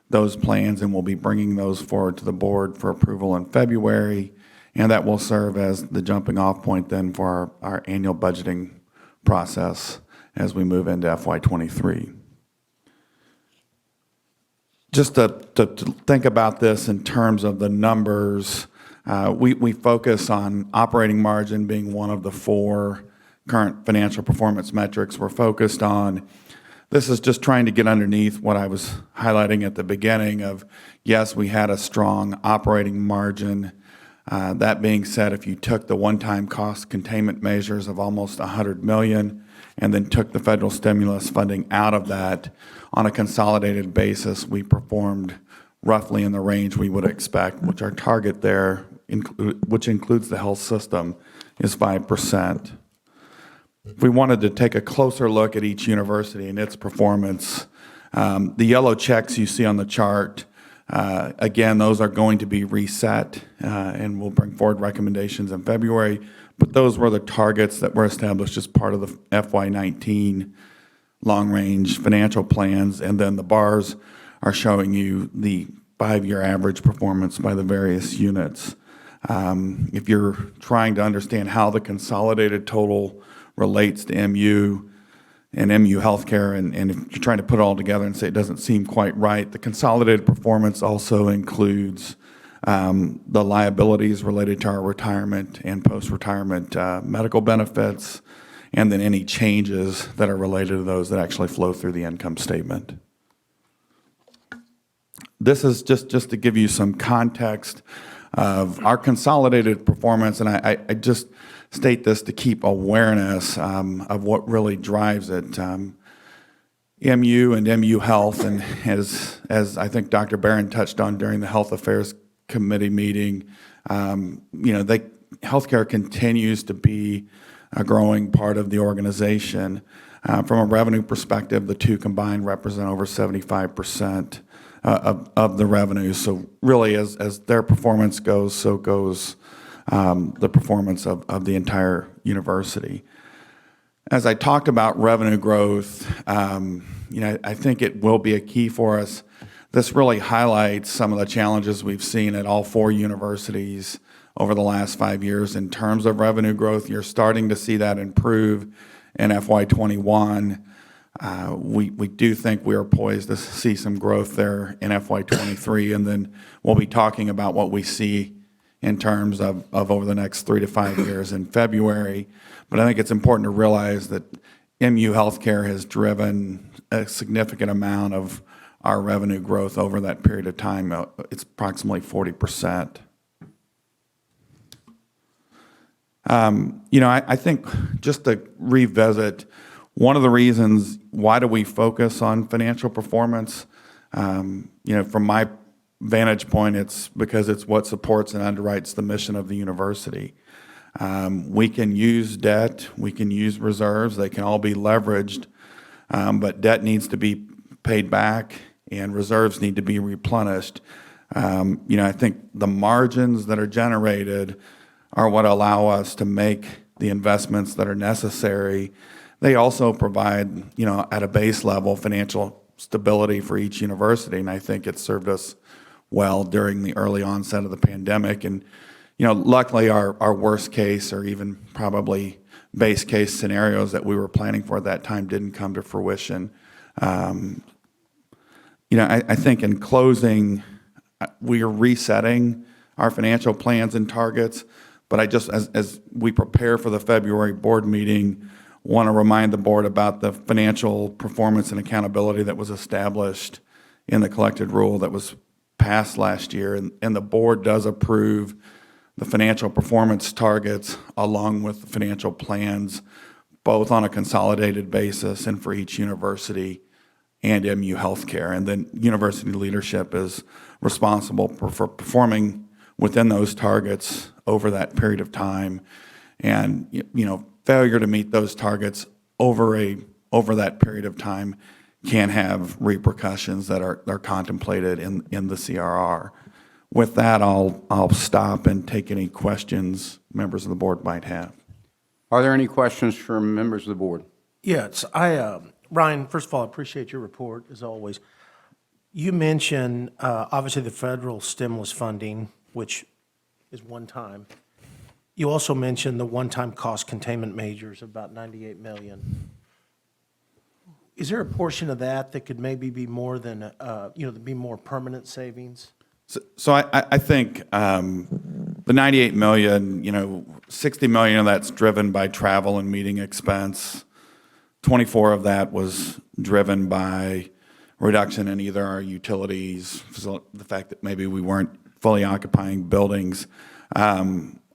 those plans, and we'll be bringing those forward to the board for approval in February, and that will serve as the jumping off point then for our annual budgeting process as we move into FY23. Just to think about this in terms of the numbers, we focus on operating margin being one of the 4 current financial performance metrics we're focused on. This is just trying to get underneath what I was highlighting at the beginning of, yes, we had a strong operating margin. That being said, if you took the one-time cost containment measures of almost $100 million and then took the federal stimulus funding out of that, on a consolidated basis, we performed roughly in the range we would expect, which our target there, which includes the health system, is 5%. If we wanted to take a closer look at each university and its performance, the yellow checks you see on the chart, again, those are going to be reset, and we'll bring forward recommendations in February. But those were the targets that were established as part of the FY19 long-range financial plans, and then the bars are showing you the 5-year average performance by the various units. If you're trying to understand how the consolidated total relates to MU and MU Healthcare, and if you're trying to put it all together and say it doesn't seem quite right, the consolidated performance also includes the liabilities related to our retirement and post-retirement medical benefits, and then any changes that are related to those that actually flow through the income statement. This is just to give you some context of our consolidated performance, and I just state this to keep awareness of what really drives it. MU and MU Health, and as I think Dr. Barron touched on during the Health Affairs Committee meeting, healthcare continues to be a growing part of the organization. From a revenue perspective, the two combined represent over 75% of the revenue. So really, as their performance goes, so goes the performance of the entire university. As I talked about revenue growth, I think it will be a key for us. This really highlights some of the challenges we've seen at all 4 universities over the last 5 years in terms of revenue growth. You're starting to see that improve in FY21. We do think we are poised to see some growth there in FY23, and then we'll be talking about what we see in terms of over the next 3 to 5 years in February. But I think it's important to realize that MU Healthcare has driven a significant amount of our revenue growth over that period of time. It's approximately 40%. I think just to revisit, one of the reasons why do we focus on financial performance, from my vantage point, it's because it's what supports and underwrites the mission of the university. We can use debt, we can use reserves, they can all be leveraged, but debt needs to be paid back and reserves need to be replenished. I think the margins that are generated are what allow us to make the investments that are necessary. They also provide, at a base level, financial stability for each university, and I think it served us well during the early onset of the pandemic. And, luckily our worst case, or even probably base case scenarios that we were planning for at that time didn't come to fruition. I think in closing, we are resetting our financial plans and targets, but I just, as we prepare for the February board meeting, want to remind the board about the financial performance and accountability that was established in the collected rule that was passed last year, and the board does approve the financial performance targets along with the financial plans, both on a consolidated basis and for each university and MU Healthcare. And then university leadership is responsible for performing within those targets over that period of time. And, failure to meet those targets over that period of time can have repercussions that are contemplated in the CRR. With that, I'll stop and take any questions members of the board might have. Are there any questions from members of the board? Yes, Ryan, first of all, I appreciate your report, as always. You mentioned, obviously, the federal stimulus funding, which is one time. You also mentioned the one-time cost containment measures of about $98 million. Is there a portion of that that could maybe be more than, be more permanent savings? So I think the 98 million, 60 million of that's driven by travel and meeting expense. 24 of that was driven by reduction in either our utilities, the fact that maybe we weren't fully occupying buildings.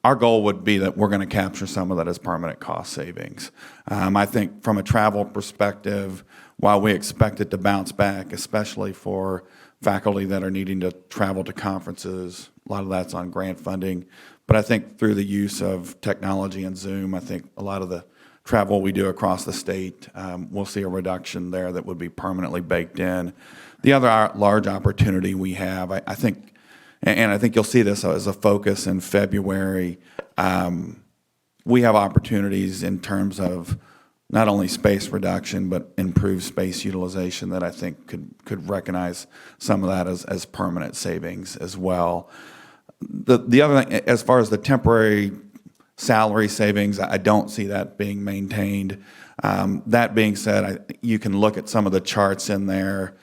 Our goal would be that we're going to capture some of that as permanent cost savings. I think from a travel perspective, while we expect it to bounce back, especially for faculty that are needing to travel to conferences, a lot of that's on grant funding. But I think through the use of technology and Zoom, I think a lot of the travel we do across the state, we'll see a reduction there that would be permanently baked in. The other large opportunity we have, I think, and I think you'll see this as a focus in February, we have opportunities in terms of not only space reduction, but improved space utilization that I think could recognize some of that as permanent savings as well. The other thing, as far as the temporary salary savings, I don't see that being maintained. That being said, you can look at some of the charts in there.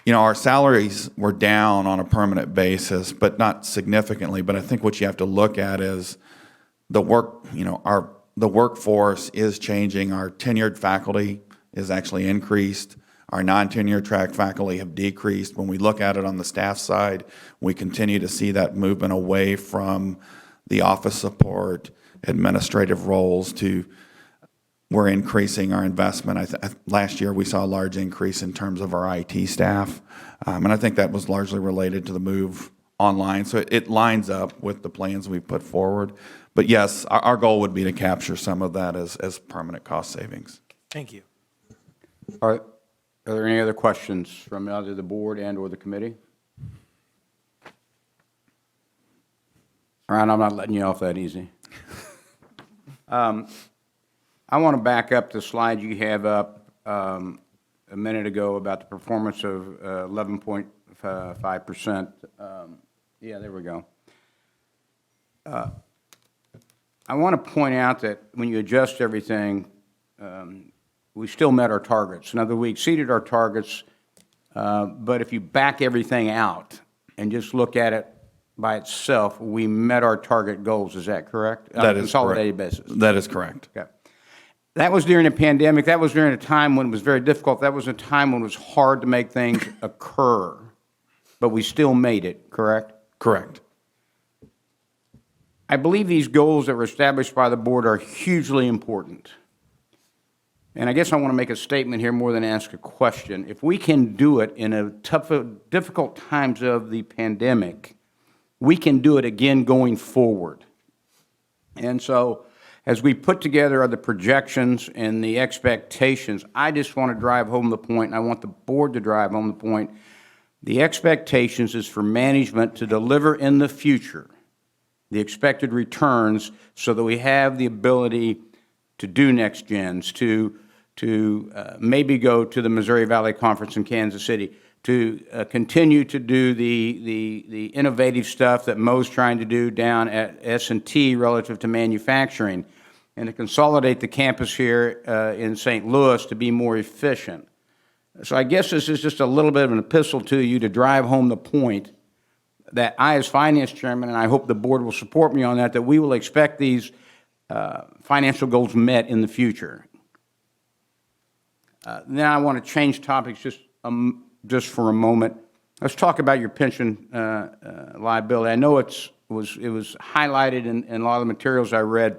Our salaries were down on a permanent basis, but not significantly. But I think what you have to look at is the workforce is changing. Our tenured faculty is actually increased. Our non-tenured track faculty have decreased. When we look at it on the staff side, we continue to see that movement away from the office support, administrative roles to we're increasing our investment. Last year, we saw a large increase in terms of our IT staff, and I think that was largely related to the move online. So it lines up with the plans we put forward. But yes, our goal would be to capture some of that as permanent cost savings. Thank you. Are there any other questions from either the board and/or the committee? Ryan, I'm not letting you off that easy. I want to back up the slide you have up a minute ago about the performance of 11.5%. Yeah, there we go. I want to point out that when you adjust everything, we still met our targets. In other words, we exceeded our targets, but if you back everything out and just look at it by itself, we met our target goals. Is that correct? That is consolidated correct. basis. That is correct. Okay. That was during a pandemic. That was during a time when it was very difficult. That was a time when it was hard to make things occur, but we still made it, correct? Correct. I believe these goals that were established by the board are hugely important. And I guess I want to make a statement here more than ask a question. If we can do it in a difficult times of the pandemic, we can do it again going forward. And so as we put together the projections and the expectations, I just want to drive home the point, and I want the board to drive home the point, the expectations is for management to deliver in the future the expected returns so that we have the ability to do next gens, to maybe go to the Missouri Valley Conference in Kansas City, to continue to do the innovative stuff that Mo's trying to do down at S&T relative to manufacturing, and to consolidate the campus here in St. Louis to be more efficient. So I guess this is just a little bit of an epistle to you to drive home the point that I, as finance chairman, and I hope the board will support me on that, that we will expect these financial goals met in the future. Now I want to change topics just for a moment. Let's talk about your pension liability. I know it's it was highlighted in a lot of the materials I read.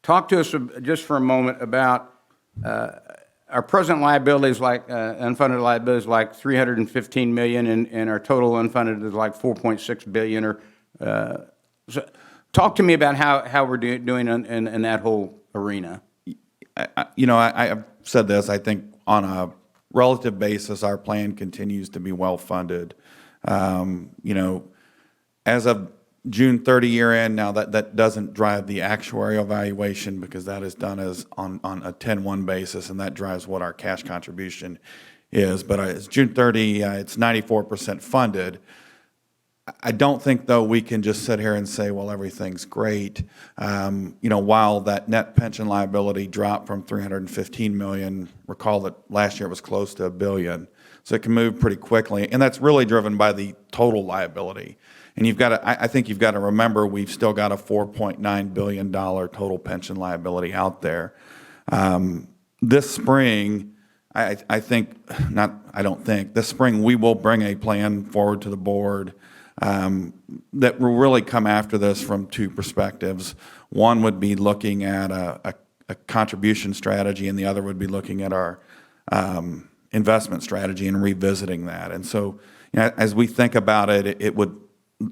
Talk to us just for a moment about our present liabilities, like unfunded liabilities, like $315 million, and our total unfunded is like $4.6 billion. So talk to me about how we're doing in that whole arena. I've said this, I think on a relative basis, our plan continues to be well-funded. As of June 30 year end, now that doesn't drive the actuarial valuation because that is done as on a 10-1 basis, and that drives what our cash contribution is. But it's June 30, it's 94% funded. I don't think, though, we can just sit here and say, well, everything's great. While that net pension liability dropped from $315 million, recall that last year it was close to $1 billion. So it can move pretty quickly. And that's really driven by the total liability. And I think you've got to remember we've still got a $4.9 billion total pension liability out there. This spring, this spring we will bring a plan forward to the board that will really come after this from two perspectives. One would be looking at a contribution strategy, and the other would be looking at our investment strategy and revisiting that. And so, as we think about it,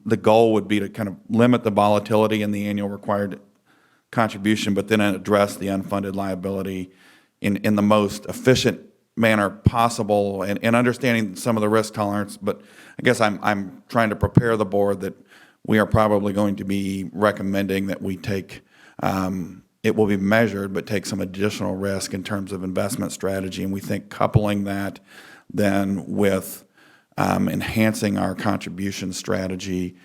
the goal would be to kind of limit the volatility in the annual required contribution, but then address the unfunded liability in the most efficient manner possible, and understanding some of the risk tolerance. But I guess I'm trying to prepare the board that we are probably going to be recommending that we take, it will be measured, but take some additional risk in terms of investment strategy. And we think coupling that then with enhancing our contribution strategy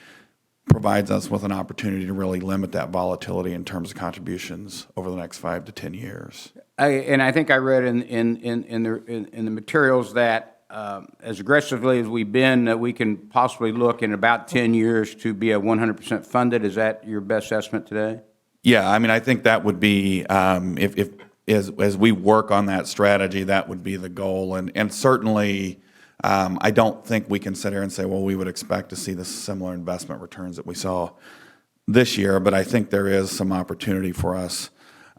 provides us with an opportunity to really limit that volatility in terms of contributions over the next 5 to 10 years. I think I read in the materials that as aggressively as we've been, that we can possibly look in about 10 years to be 100% funded. Is that your best estimate today? Yeah, I think that would be, as we work on that strategy, that would be the goal. And certainly, I don't think we can sit here and say, well, we would expect to see the similar investment returns that we saw this year, but I think there is some opportunity for us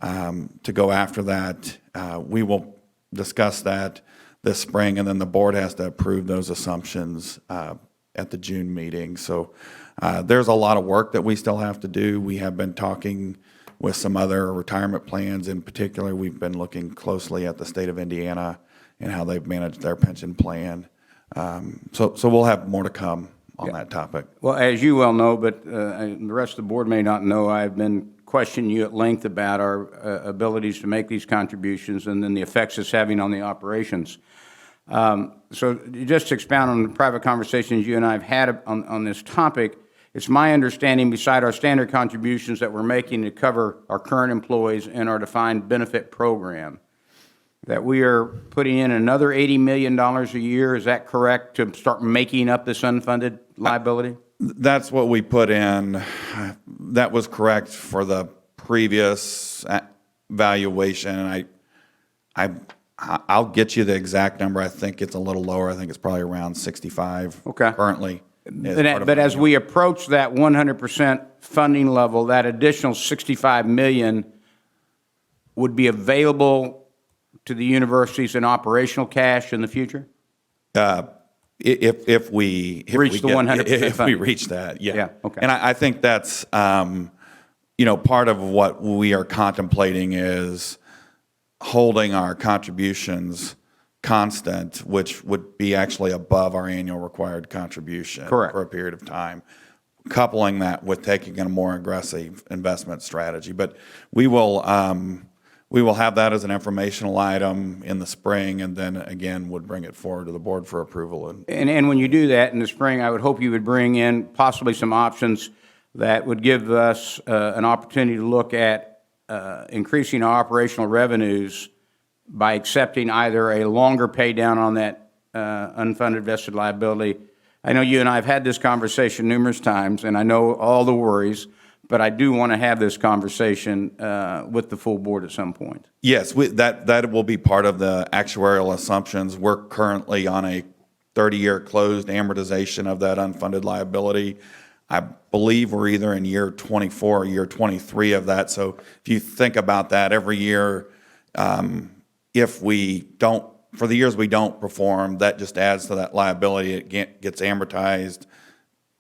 to go after that. We will discuss that this spring, and then the board has to approve those assumptions at the June meeting. So there's a lot of work that we still have to do. We have been talking with some other retirement plans. In particular, we've been looking closely at the state of Indiana and how they've managed their pension plan. So we'll have more to come on that topic. Well, as you well know, but the rest of the board may not know, I've been questioning you at length about our abilities to make these contributions and then the effects it's having on the operations. So just to expound on the private conversations you and I have had on this topic, it's my understanding, beside our standard contributions that we're making to cover our current employees and our defined benefit program, that we are putting in another $80 million a year. Is that correct, to start making up this unfunded liability? That's what we put in. That was correct for the previous valuation. I'll get you the exact number. I think it's a little lower. I think it's probably around 65 currently. But as we approach that 100% funding level, that additional $65 million would be available to the universities in operational cash in the future? If we reach the 100%, if we reach that, yeah. Yeah, okay. And I think that's part of what we are contemplating is holding our contributions constant, which would be actually above our annual required contribution Correct. For a period of time, coupling that with taking a more aggressive investment strategy. But we will have that as an informational item in the spring, and then again would bring it forward to the board for approval. And when you do that in the spring, I would hope you would bring in possibly some options that would give us an opportunity to look at increasing our operational revenues by accepting either a longer pay down on that unfunded vested liability. I know you and I have had this conversation numerous times, and I know all the worries, but I do want to have this conversation with the full board at some point. Yes, that will be part of the actuarial assumptions. We're currently on a 30-year closed amortization of that unfunded liability. I believe we're either in year 24 or year 23 of that. So if you think about that, every year, if we don't, for the years we don't perform, that just adds to that liability. It gets amortized,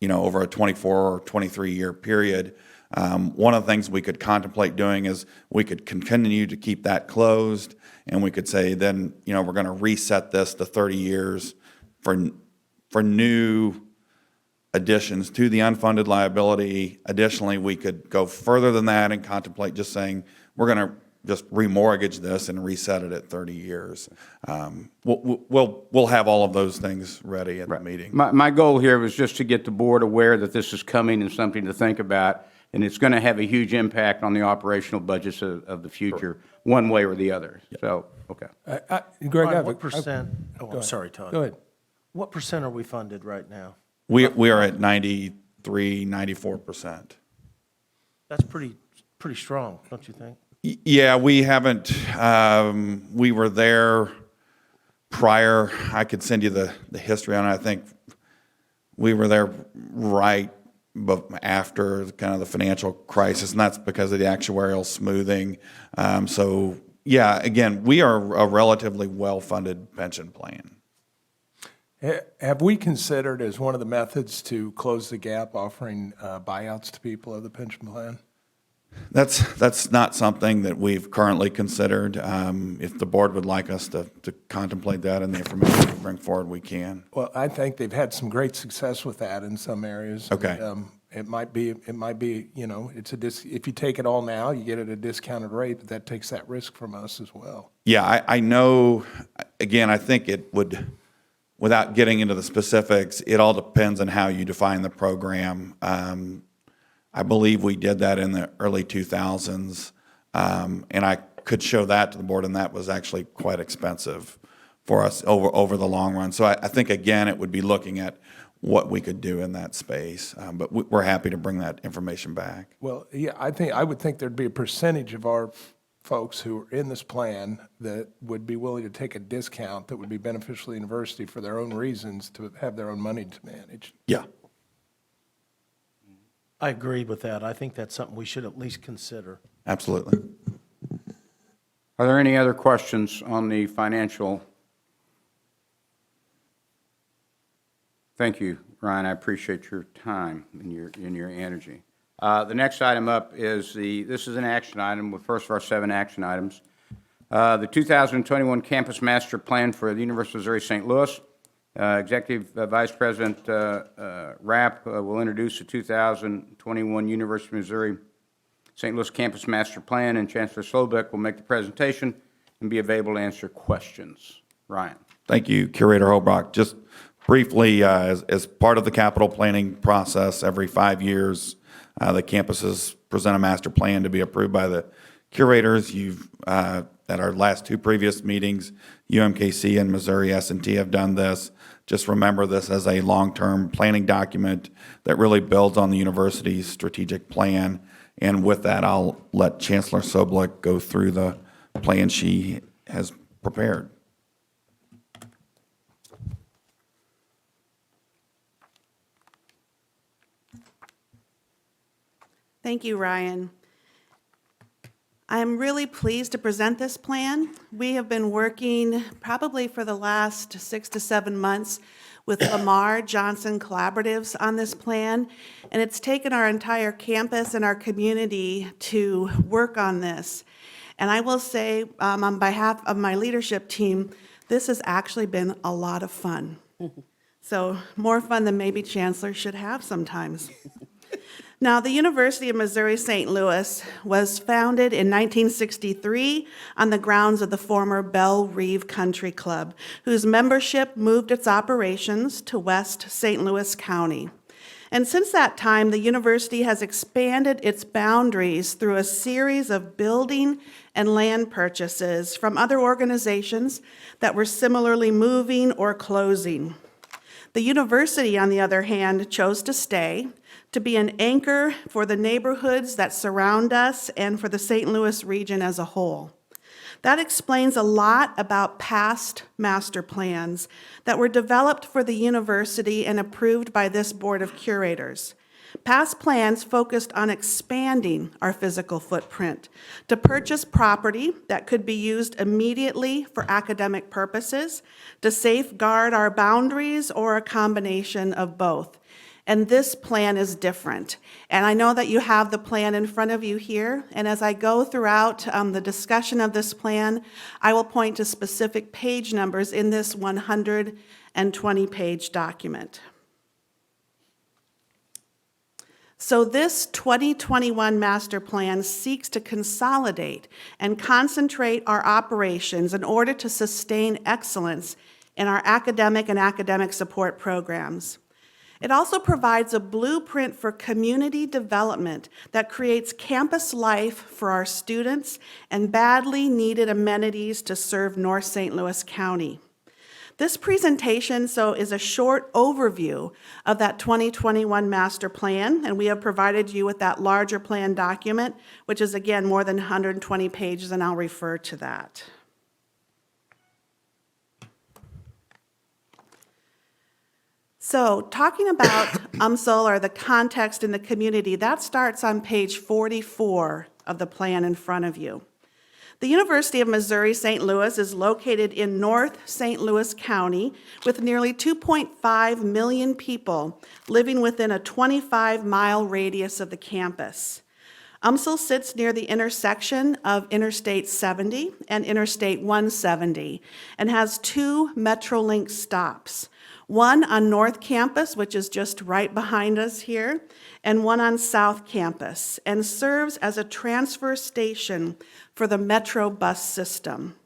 over a 24 or 23-year period. One of the things we could contemplate doing is we could continue to keep that closed, and we could say then, we're going to reset this to 30 years for new additions to the unfunded liability. Additionally, we could go further than that and contemplate just saying, we're going to just remortgage this and reset it at 30 years. We'll have all of those things ready at the meeting. My goal here was just to get the board aware that this is coming and something to think about, and it's going to have a huge impact on the operational budgets of the future, one way or the other. So, okay. Greg, I Brian, have what percent, I'm sorry, Todd. Go ahead. What percent are we funded right now? We are at 93, 94%. That's pretty strong, don't you think? Yeah, we haven't, we were there prior. I could send you the history on it. I think we were there right after kind of the financial crisis, and that's because of the actuarial smoothing. So, yeah, again, we are a relatively well-funded pension plan. Have we considered as one of the methods to close the gap offering buyouts to people of the pension plan? That's not something that we've currently considered. If the board would like us to contemplate that and the information we bring forward, we can. Well, I think they've had some great success with that in some areas. Okay. It might be, if you take it all now, you get it at a discounted rate, but that takes that risk from us as well. Yeah, I know, again, I think it would, without getting into the specifics, it all depends on how you define the program. I believe we did that in the early 2000s, and I could show that to the board, and that was actually quite expensive for us over the long run. So I think, again, it would be looking at what we could do in that space, but we're happy to bring that information back. Well, yeah, I would think there'd be a percentage of our folks who are in this plan that would be willing to take a discount that would be beneficial to the university for their own reasons to have their own money to manage. Yeah. I agree with that. I think that's something we should at least consider. Absolutely. Are there any other questions on the financial? Thank you, Ryan. I appreciate your time and your energy. The next item up is this is an action item, the first of our 7 action items. The 2021 Campus Master Plan for the University of Missouri St. Louis. Executive Vice President Rapp will introduce the 2021 University of Missouri St. Louis Campus Master Plan, and Chancellor Slobeck will make the presentation and be available to answer questions. Ryan. Thank you, Curator Holbrook. Just briefly, as part of the capital planning process, every 5 years, the campuses present a master plan to be approved by the curators. You've, at our last 2 previous meetings, UMKC and Missouri S&T have done this. Just remember this as a long-term planning document that really builds on the university's strategic plan. And with that, I'll let Chancellor Slobeck go through the plan she has prepared. Thank you, Ryan. I'm really pleased to present this plan. We have been working probably for the last 6 to 7 months with Lamar Johnson Collaboratives on this plan, and it's taken our entire campus and our community to work on this. And I will say, on behalf of my leadership team, this has actually been a lot of fun. So more fun than maybe Chancellor should have sometimes. Now, the University of Missouri St. Louis was founded in 1963 on the grounds of the former Belle Reve Country Club, whose membership moved its operations to West St. Louis County. And since that time, the university has expanded its boundaries through a series of building and land purchases from other organizations that were similarly moving or closing. The university, on the other hand, chose to stay, to be an anchor for the neighborhoods that surround us and for the St. Louis region as a whole. That explains a lot about past master plans that were developed for the university and approved by this Board of Curators. Past plans focused on expanding our physical footprint to purchase property that could be used immediately for academic purposes, to safeguard our boundaries, or a combination of both. And this plan is different. And I know that you have the plan in front of you here, and as I go throughout the discussion of this plan, I will point to specific page numbers in this 120-page document. So this 2021 master plan seeks to consolidate and concentrate our operations in order to sustain excellence in our academic and academic support programs. It also provides a blueprint for community development that creates campus life for our students and badly needed amenities to serve North St. Louis County. This presentation, is a short overview of that 2021 master plan, and we have provided you with that larger plan document, which is again more than 120 pages, and I'll refer to that. So talking about UMSL, or the context in the community, that starts on page 44 of the plan in front of you. The University of Missouri St. Louis is located in North St. Louis County with nearly 2.5 million people living within a 25-mile radius of the campus. UMSL sits near the intersection of Interstate 70 and Interstate 170 and has 2 Metrolink stops. One on North Campus, which is just right behind us here, and one on South Campus, and serves as a transfer station for the Metro bus system.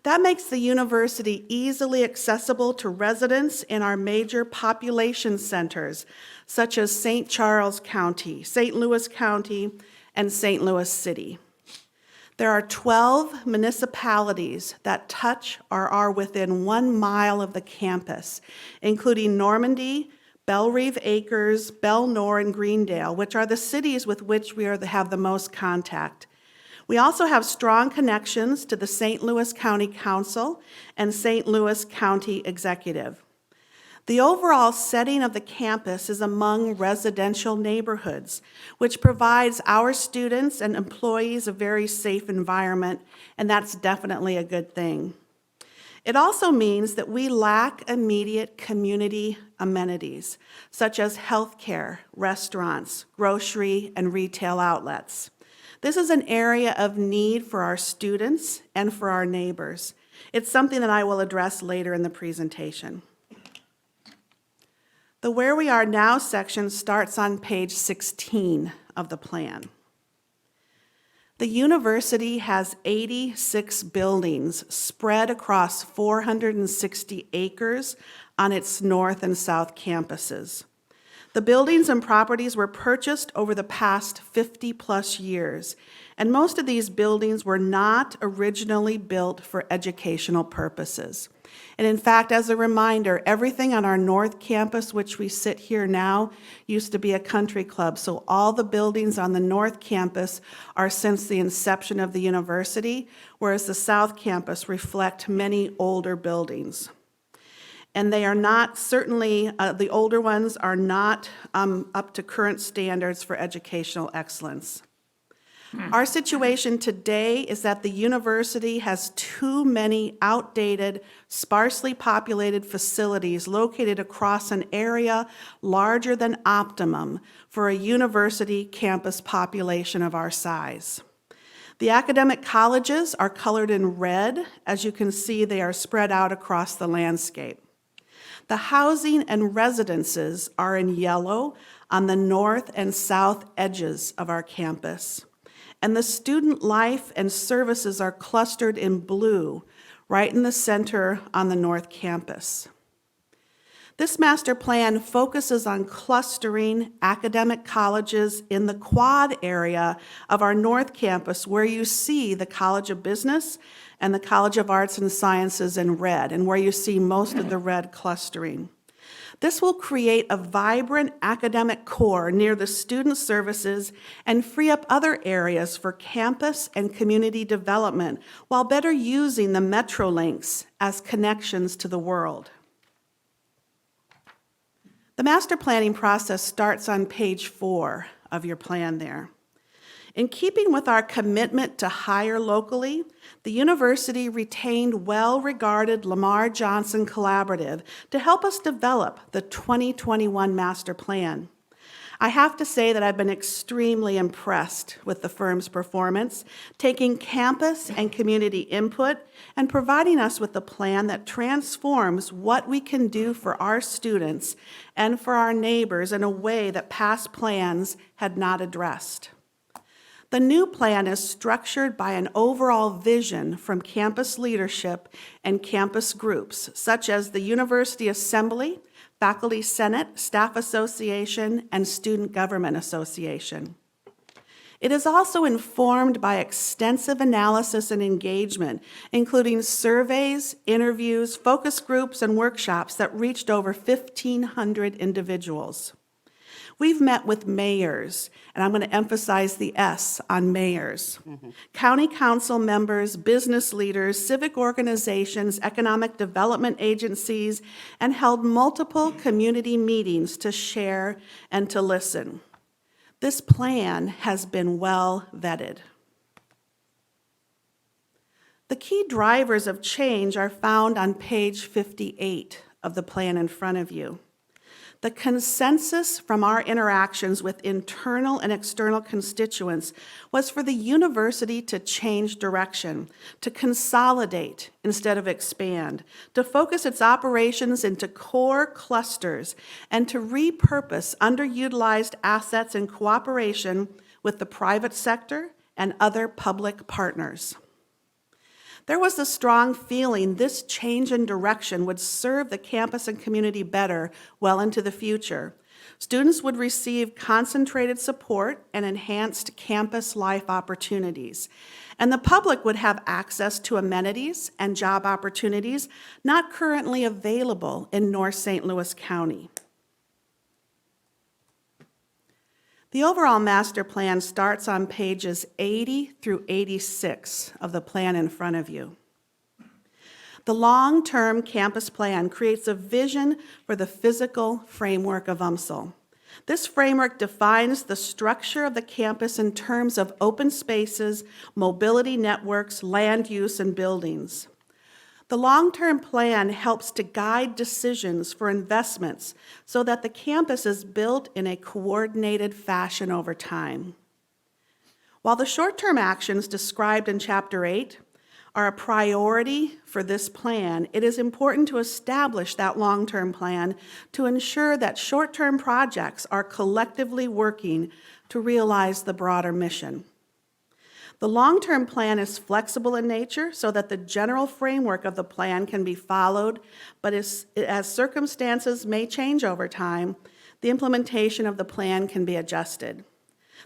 That makes the university easily accessible to residents in our major population centers, such as St. Charles County, St. Louis County, and St. Louis City. There are 12 municipalities that touch or are within 1 mile of the campus, including Normandy, Bellerive Acres, Belnor, and Greendale, which are the cities with which we have the most contact. We also have strong connections to the St. Louis County Council and St. Louis County Executive. The overall setting of the campus is among residential neighborhoods, which provides our students and employees a very safe environment, and that's definitely a good thing. It also means that we lack immediate community amenities, such as healthcare, restaurants, grocery, and retail outlets. This is an area of need for our students and for our neighbors. It's something that I will address later in the presentation. The Where We Are Now section starts on page 16 of the plan. The university has 86 buildings spread across 460 acres on its north and south campuses. The buildings and properties were purchased over the past 50-plus years, and most of these buildings were not originally built for educational purposes. And in fact, as a reminder, everything on our North Campus, which we sit here now, used to be a country club. So all the buildings on the North Campus are since the inception of the university, whereas the South Campus reflect many older buildings. And they are not, certainly, the older ones are not up to current standards for educational excellence. Our situation today is that the university has too many outdated, sparsely populated facilities located across an area larger than optimum for a university campus population of our size. The academic colleges are colored in red. As you can see, they are spread out across the landscape. The housing and residences are in yellow on the north and south edges of our campus. And the student life and services are clustered in blue, right in the center on the North Campus. This master plan focuses on clustering academic colleges in the quad area of our North Campus, where you see the College of Business and the College of Arts and Sciences in red, and where you see most of the red clustering. This will create a vibrant academic core near the student services and free up other areas for campus and community development while better using the Metrolinks as connections to the world. The master planning process starts on page 4 of your plan there. In keeping with our commitment to hire locally, the university retained well-regarded Lamar Johnson Collaborative to help us develop the 2021 master plan. I have to say that I've been extremely impressed with the firm's performance, taking campus and community input and providing us with a plan that transforms what we can do for our students and for our neighbors in a way that past plans had not addressed. The new plan is structured by an overall vision from campus leadership and campus groups, such as the University Assembly, Faculty Senate, Staff Association, and Student Government Association. It is also informed by extensive analysis and engagement, including surveys, interviews, focus groups, and workshops that reached over 1,500 individuals. We've met with mayors, and I'm going to emphasize the S on mayors, county council members, business leaders, civic organizations, economic development agencies, and held multiple community meetings to share and to listen. This plan has been well vetted. The key drivers of change are found on page 58 of the plan in front of you. The consensus from our interactions with internal and external constituents was for the university to change direction, to consolidate instead of expand, to focus its operations into core clusters, and to repurpose underutilized assets in cooperation with the private sector and other public partners. There was a strong feeling this change in direction would serve the campus and community better well into the future. Students would receive concentrated support and enhanced campus life opportunities, and the public would have access to amenities and job opportunities not currently available in North St. Louis County. The overall master plan starts on pages 80 through 86 of the plan in front of you. The long-term campus plan creates a vision for the physical framework of UMSL. This framework defines the structure of the campus in terms of open spaces, mobility networks, land use, and buildings. The long-term plan helps to guide decisions for investments so that the campus is built in a coordinated fashion over time. While the short-term actions described in Chapter 8 are a priority for this plan, it is important to establish that long-term plan to ensure that short-term projects are collectively working to realize the broader mission. The long-term plan is flexible in nature so that the general framework of the plan can be followed, but as circumstances may change over time, the implementation of the plan can be adjusted.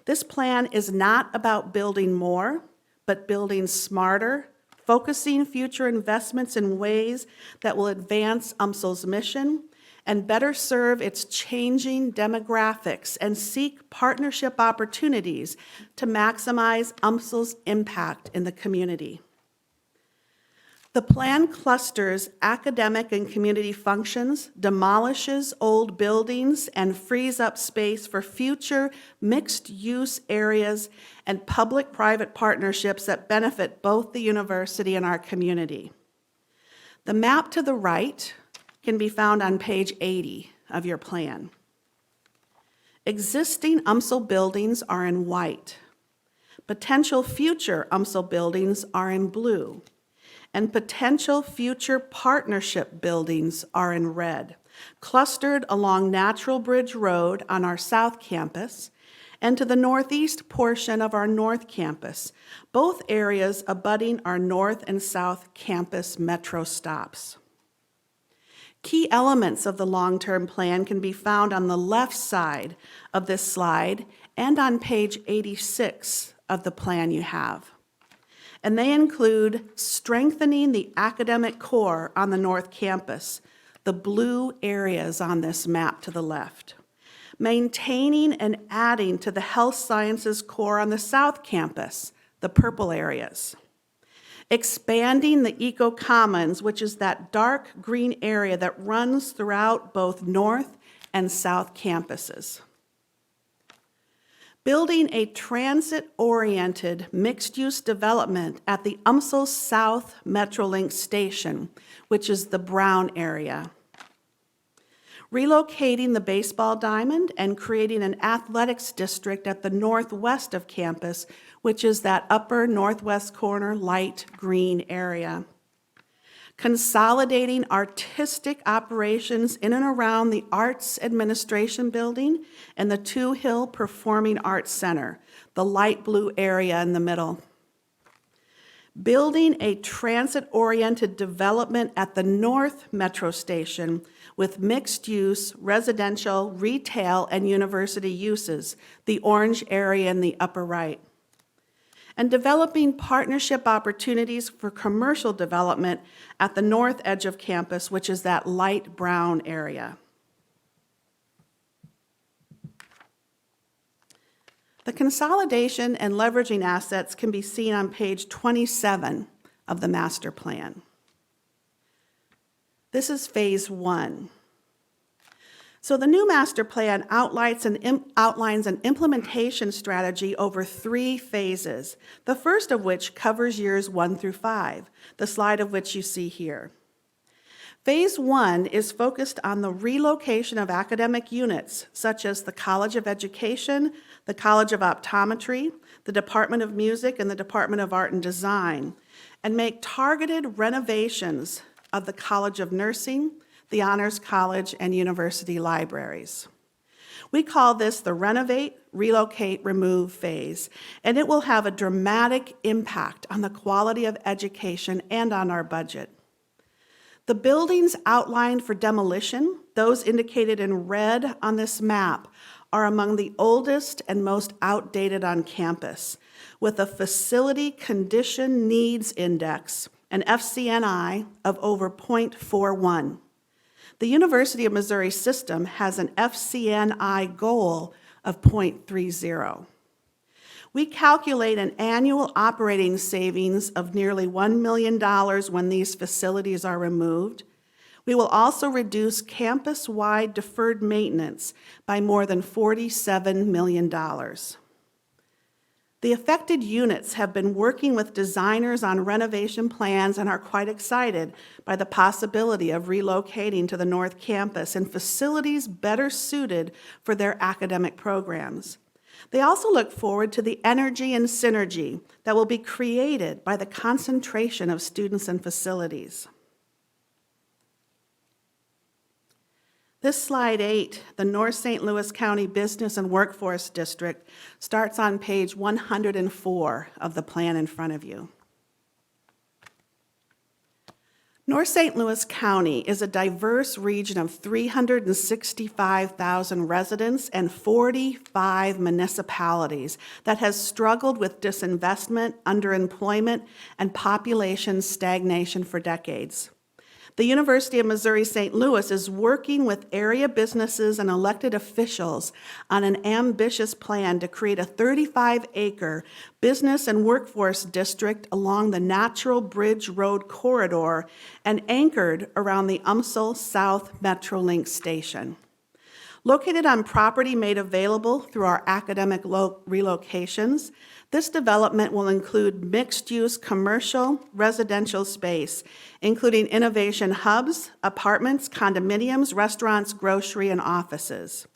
This plan is not about building more, but building smarter, focusing future investments in ways that will advance UMSL's mission and better serve its changing demographics and seek partnership opportunities to maximize UMSL's impact in the community. The plan clusters academic and community functions, demolishes old buildings, and frees up space for future mixed-use areas and public-private partnerships that benefit both the university and our community. The map to the right can be found on page 80 of your plan. Existing UMSL buildings are in white. Potential future UMSL buildings are in blue. And potential future partnership buildings are in red, clustered along Natural Bridge Road on our south campus and to the northeast portion of our north campus, both areas abutting our north and south campus metro stops. Key elements of the long-term plan can be found on the left side of this slide and on page 86 of the plan you have. And they include strengthening the academic core on the North Campus, the blue areas on this map to the left, maintaining and adding to the health sciences core on the South Campus, the purple areas, expanding the Eco Commons, which is that dark green area that runs throughout both North and south campuses. Building a transit-oriented mixed-use development at the UMSL South Metrolink station, which is the brown area. Relocating the baseball diamond and creating an athletics district at the northwest of campus, which is that upper northwest corner light green area. Consolidating artistic operations in and around the Arts Administration Building and the Two Hill Performing Arts Center, the light blue area in the middle. Building a transit-oriented development at the North Metro Station with mixed-use, residential, retail, and university uses, the orange area in the upper right. And developing partnership opportunities for commercial development at the north edge of campus, which is that light brown area. The consolidation and leveraging assets can be seen on page 27 of the master plan. This is phase 1. So the new master plan outlines an implementation strategy over 3 phases, the first of which covers years 1 through 5, the slide of which you see here. Phase 1 is focused on the relocation of academic units, such as the College of Education, the College of Optometry, the Department of Music, and the Department of Art and Design, and make targeted renovations of the College of Nursing, the Honors College, and university libraries. We call this the renovate, relocate, remove phase, and it will have a dramatic impact on the quality of education and on our budget. The buildings outlined for demolition, those indicated in red on this map, are among the oldest and most outdated on campus, with a Facility Condition Needs Index, an FCNI, of over 0.41. The University of Missouri system has an FCNI goal of 0.30. We calculate an annual operating savings of nearly $1 million when these facilities are removed. We will also reduce campus-wide deferred maintenance by more than $47 million. The affected units have been working with designers on renovation plans and are quite excited by the possibility of relocating to the North Campus in facilities better suited for their academic programs. They also look forward to the energy and synergy that will be created by the concentration of students and facilities. This slide 8, the North St. Louis County Business and Workforce District, starts on page 104 of the plan in front of you. North St. Louis County is a diverse region of 365,000 residents and 45 municipalities that has struggled with disinvestment, underemployment, and population stagnation for decades. The University of Missouri St. Louis is working with area businesses and elected officials on an ambitious plan to create a 35-acre business and workforce district along the Natural Bridge Road corridor and anchored around the UMSL South Metrolink station. Located on property made available through our academic relocations, this development will include mixed-use commercial, residential space, including innovation hubs, apartments, condominiums, restaurants, grocery, and offices.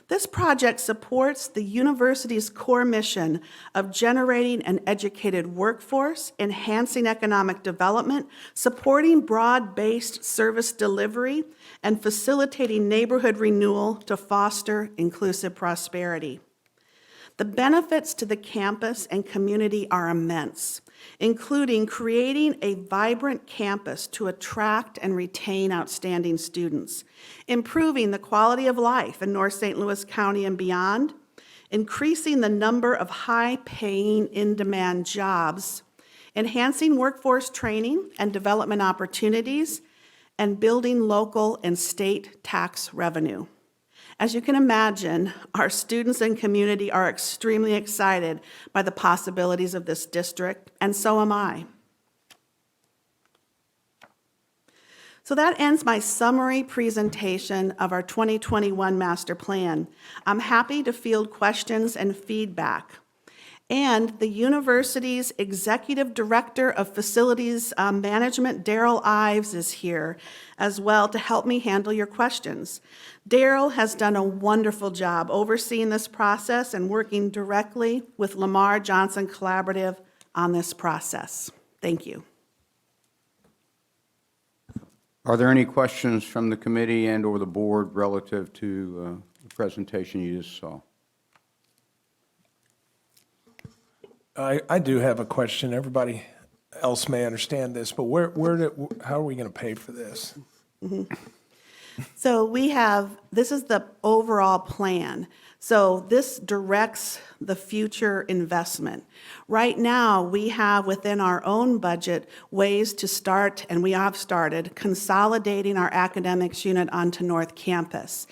This project supports the university's core mission of generating an educated workforce, enhancing economic development, supporting broad-based service delivery, and facilitating neighborhood renewal to foster inclusive prosperity. The benefits to the campus and community are immense, including creating a vibrant campus to attract and retain outstanding students, improving the quality of life in North St. Louis County and beyond, increasing the number of high-paying, in-demand jobs, enhancing workforce training and development opportunities, and building local and state tax revenue. As you can imagine, our students and community are extremely excited by the possibilities of this district, and so am I. So that ends my summary presentation of our 2021 master plan. I'm happy to field questions and feedback. And the university's Executive Director of Facilities Management, Daryl Ives, is here as well to help me handle your questions. Daryl has done a wonderful job overseeing this process and working directly with Lamar Johnson Collaborative on this process. Thank you. Are there any questions from the committee and/or the board relative to the presentation you just saw? I do have a question. Everybody else may understand this, but how are we going to pay for this? So this is the overall plan. So this directs the future investment. Right now, we have within our own budget ways to start, and we have started, consolidating our academics unit onto North Campus.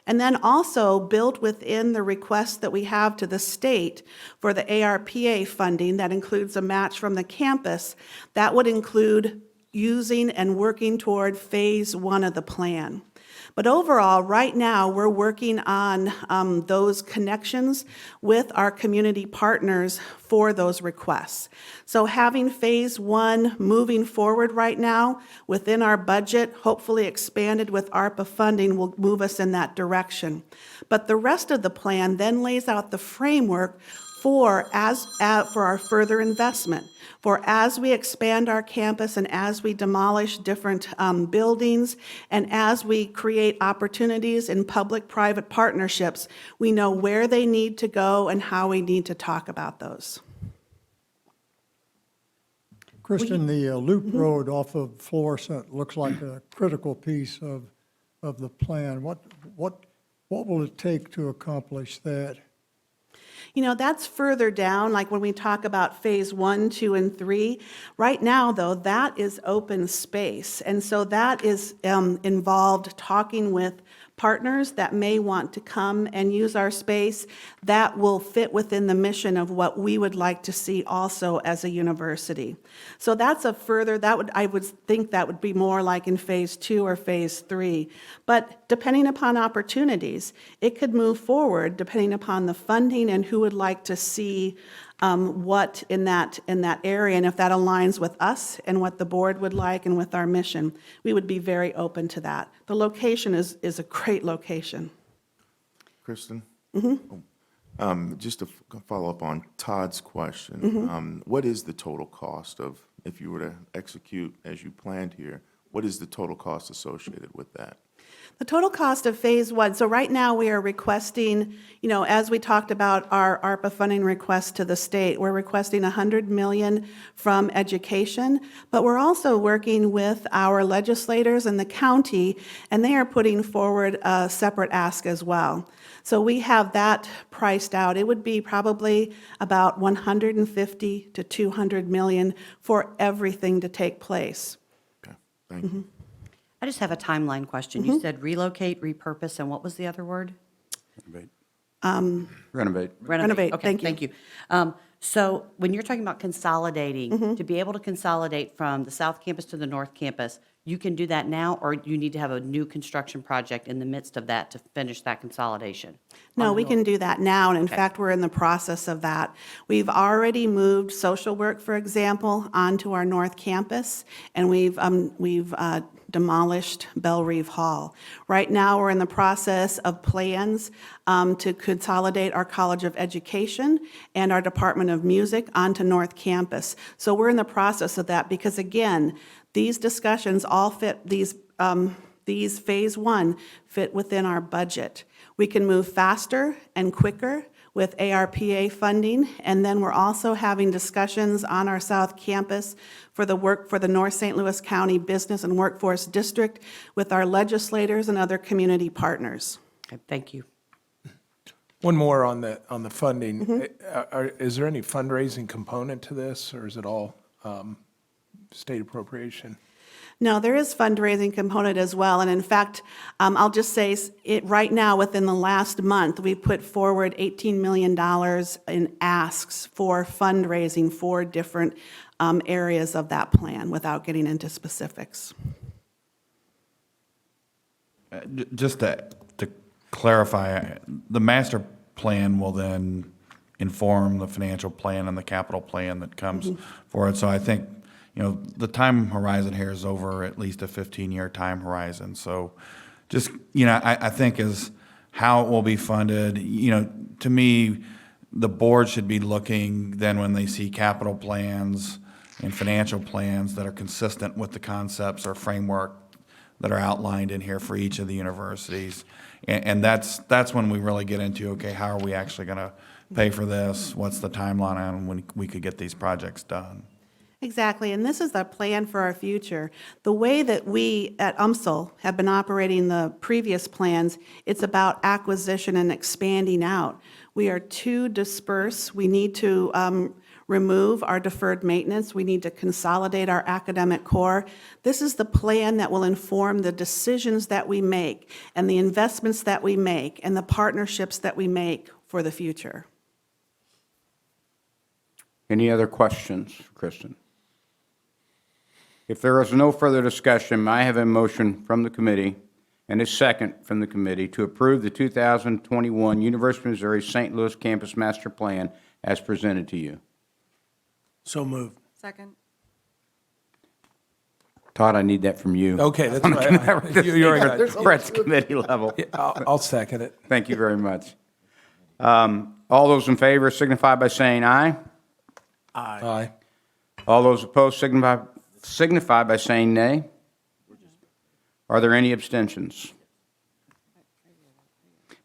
And then also built within the request that we have to the state for the ARPA funding that includes a match from the campus, that would include using and working toward phase 1 of the plan. But overall, right now, we're working on those connections with our community partners for those requests. So having phase 1 moving forward right now within our budget, hopefully expanded with ARPA funding, will move us in that direction. But the rest of the plan then lays out the framework for our further investment. For as we expand our campus and as we demolish different buildings and as we create opportunities in public-private partnerships, we know where they need to go and how we need to talk about those. Kristen, the loop road off of Florissant looks like a critical piece of the plan. What will it take to accomplish that? You know, that's further down, like when we talk about phase 1, 2, and 3. Right now, though, that is open space. And so that is involved talking with partners that may want to come and use our space that will fit within the mission of what we would like to see also as a university. So that's a further, I would think that would be more like in phase 2 or phase 3. But depending upon opportunities, it could move forward depending upon the funding and who would like to see what in that area, and if that aligns with us and what the board would like and with our mission, we would be very open to that. The location is a great location. Kristen? Just to follow up on Todd's question, what is the total cost of, if you were to execute as you planned here, what is the total cost associated with that? The total cost of phase 1, so right now we are requesting, as we talked about our ARPA funding request to the state, we're requesting $100 million from education, but we're also working with our legislators in the county, and they are putting forward a separate ask as well. So we have that priced out. It would be probably about $150 to $200 million for everything to take place. Okay, thank you. I just have a timeline question. You said relocate, repurpose, and what was the other word? Renovate. Renovate, Okay, thank you. So when you're talking about consolidating, to be able to consolidate from the South Campus to the North Campus, you can do that now, or you need to have a new construction project in the midst of that to finish that consolidation? No, we can do that now, and in fact, we're in the process of that. We've already moved social work, for example, onto our North Campus, and we've demolished Belle Reve Hall. Right now, we're in the process of plans to consolidate our College of Education and our Department of Music onto North Campus. So we're in the process of that because, again, these discussions all fit, these phase 1 fit within our budget. We can move faster and quicker with ARPA funding, and then we're also having discussions on our South Campus for the work for the North St. Louis County Business and Workforce District with our legislators and other community partners. Okay, thank you. One more on the funding. Is there any fundraising component to this, or is it all state appropriation? No, there is fundraising component as well, and in fact, I'll just say right now, within the last month, we put forward $18 million in asks for fundraising for different areas of that plan, without getting into specifics. Just to clarify, the master plan will then inform the financial plan and the capital plan that comes forward. So I think, the time horizon here is over at least a 15-year time horizon. So just, I think is how it will be funded. To me, the board should be looking then when they see capital plans and financial plans that are consistent with the concepts or framework that are outlined in here for each of the universities. And that's when we really get into, okay, how are we actually going to pay for this? What's the timeline on when we could get these projects done? Exactly, and this is the plan for our future. The way that we at UMSL have been operating the previous plans, it's about acquisition and expanding out. We are too dispersed. We need to remove our deferred maintenance. We need to consolidate our academic core. This is the plan that will inform the decisions that we make and the investments that we make and the partnerships that we make for the future. Any other questions for Kristen? If there is no further discussion, I have a motion from the committee and a second from the committee to approve the 2021 University of Missouri St. Louis Campus Master Plan as presented to you. So moved. Second. Todd, I need that from you. Okay, that's right. You're right. Brett's committee level. I'll second it. Thank you very much. All those in favor signify by saying aye. Aye. All those opposed signify by saying nay. Are there any abstentions?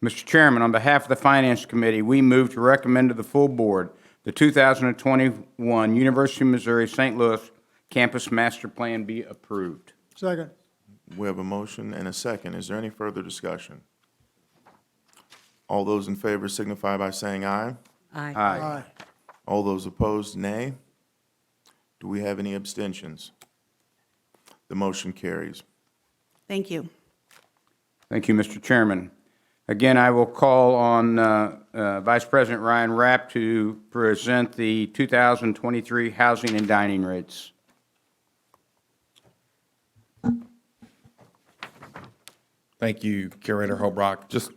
Mr. Chairman, on behalf of the Finance Committee, we move to recommend to the full board the 2021 University of Missouri St. Louis Campus Master Plan be approved. Second. We have a motion and a second. Is there any further discussion? All those in favor signify by saying aye. Aye. Aye. All those opposed, nay. Do we have any abstentions? The motion carries. Thank you. Thank you, Mr. Chairman. Again, I will call on Vice President Ryan Rapp to present the 2023 housing and dining rates. Thank you, Curator Hobrock. Just,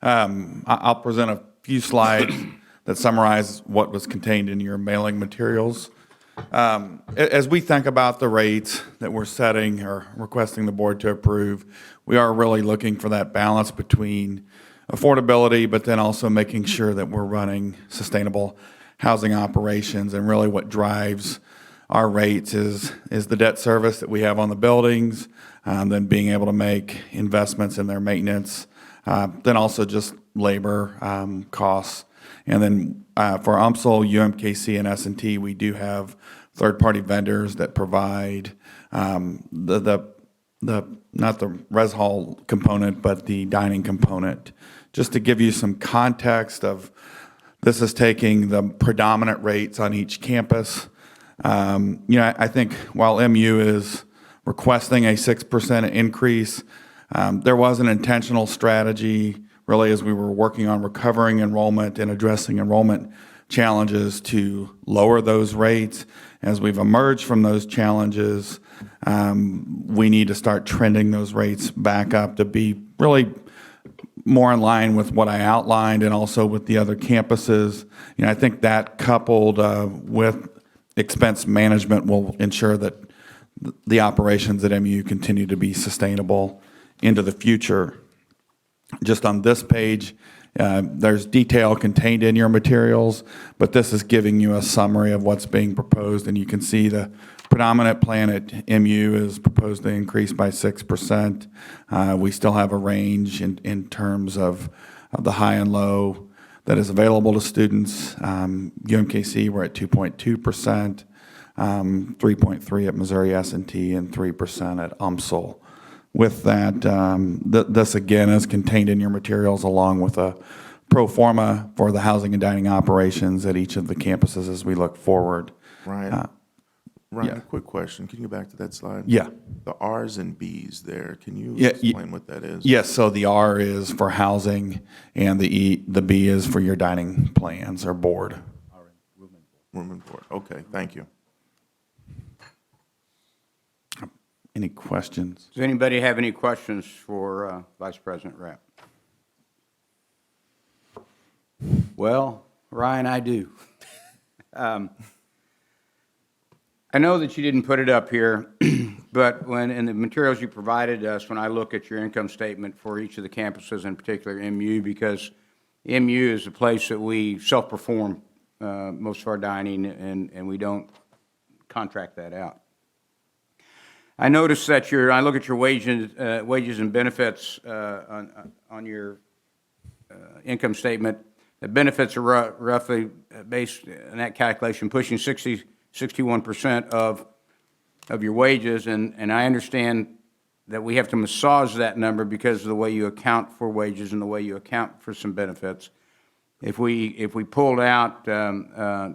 I'll present a few slides that summarize what was contained in your mailing materials. As we think about the rates that we're setting or requesting the board to approve, we are really looking for that balance between affordability, but then also making sure that we're running sustainable housing operations. And really what drives our rates is the debt service that we have on the buildings, then being able to make investments in their maintenance, then also just labor costs. And then for UMSL, UMKC, and S&T, we do have third-party vendors that provide not the res hall component, but the dining component. Just to give you some context of, this is taking the predominant rates on each campus. I think while MU is requesting a 6% increase, there was an intentional strategy really as we were working on recovering enrollment and addressing enrollment challenges to lower those rates. As we've emerged from those challenges, we need to start trending those rates back up to be really more in line with what I outlined and also with the other campuses. I think that coupled with expense management will ensure that the operations at MU continue to be sustainable into the future. Just on this page, there's detail contained in your materials, but this is giving you a summary of what's being proposed, and you can see the predominant plan at MU is proposed to increase by 6%. We still have a range in terms of the high and low that is available to students. UMKC, we're at 2.2%, 3.3% at Missouri S&T, and 3% at UMSL. With that, this again is contained in your materials along with a pro forma for the housing and dining operations at each of the campuses as we look forward. Ryan, yeah. a quick question. Can you go back to that slide? Yeah. The R's and B's there, can you Yeah, explain what that is? Yes, so the R is for housing and the B is for your dining plans or board. Room and board. Okay, thank you. any questions. Does anybody have any questions for Vice President Rapp? Well, Ryan, I do. I know that you didn't put it up here, but in the materials you provided us, when I look at your income statement for each of the campuses, in particular MU, because MU is a place that we self-perform most of our dining, and we don't contract that out. I noticed that I look at your wages and benefits on your income statement. The benefits are roughly based on that calculation, pushing 61% of your wages, and I understand that we have to massage that number because of the way you account for wages and the way you account for some benefits. If we pulled out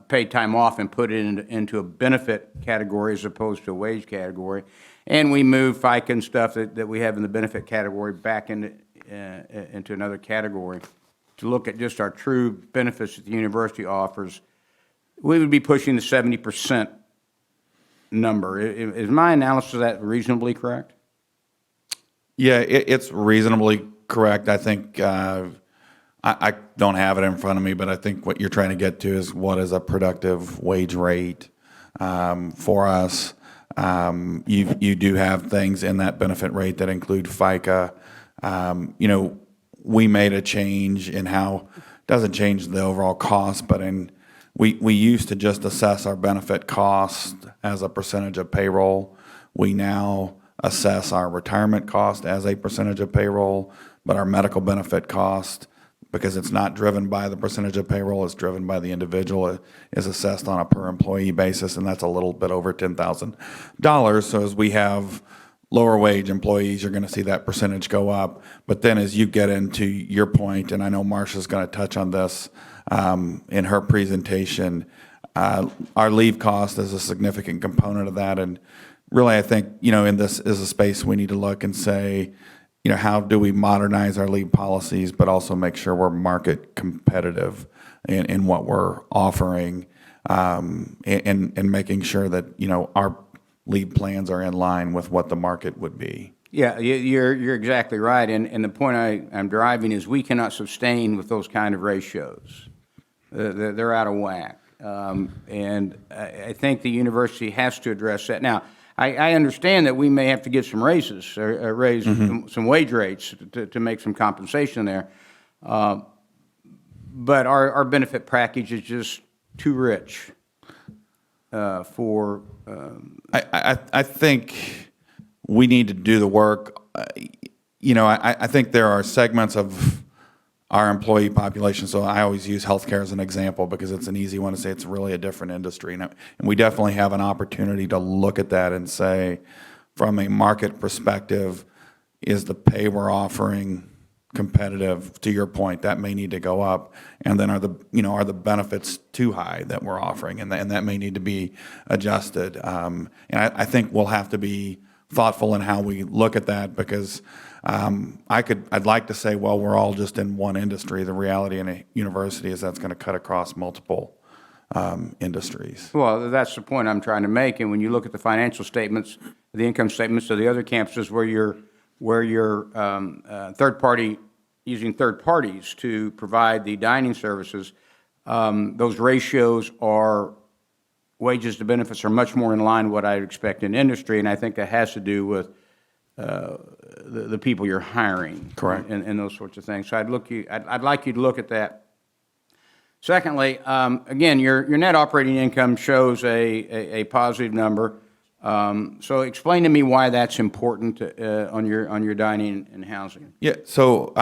paid time off and put it into a benefit category as opposed to a wage category, and we move FICA and stuff that we have in the benefit category back into another category, to look at just our true benefits that the university offers, we would be pushing the 70% number. Is my analysis of that reasonably correct? Yeah, it's reasonably correct. I think, I don't have it in front of me, but I think what you're trying to get to is what is a productive wage rate for us. You do have things in that benefit rate that include FICA. We made a change in how, doesn't change the overall cost, but we used to just assess our benefit cost as a percentage of payroll. We now assess our retirement cost as a percentage of payroll, but our medical benefit cost, because it's not driven by the percentage of payroll, it's driven by the individual, is assessed on a per employee basis, and that's a little bit over $10,000. So as we have lower wage employees, you're going to see that percentage go up. But then as you get into your point, and I know Marcia's going to touch on this in her presentation, our leave cost is a significant component of that. And really, I think, in this is a space we need to look and say, how do we modernize our leave policies, but also make sure we're market competitive in what we're offering, and making sure that, our leave plans are in line with what the market would be. Yeah, you're exactly right. And the point I'm driving is we cannot sustain with those kind of ratios. They're out of whack. And I think the university has to address that. Now, I understand that we may have to give some raises, or raise some wage rates to make some compensation there. But our benefit package is just too rich for. I think we need to do the work. I think there are segments of our employee population, so I always use healthcare as an example because it's an easy one to say. It's really a different industry. And we definitely have an opportunity to look at that and say, from a market perspective, is the pay we're offering competitive? To your point, that may need to go up. And then are the benefits too high that we're offering? And that may need to be adjusted. And I think we'll have to be thoughtful in how we look at that, because I'd like to say, well, we're all just in one industry. The reality in a university is that's going to cut across multiple industries. Well, that's the point I'm trying to make. And when you look at the financial statements, the income statements of the other campuses where you're using third parties to provide the dining services, those ratios are, wages to benefits are much more in line with what I'd expect in industry, and I think that has to do with the people you're hiring. Correct. And those sorts of things. So I'd like you to look at that. Secondly, again, your net operating income shows a positive number. So explain to me why that's important on your dining and housing. Yeah. So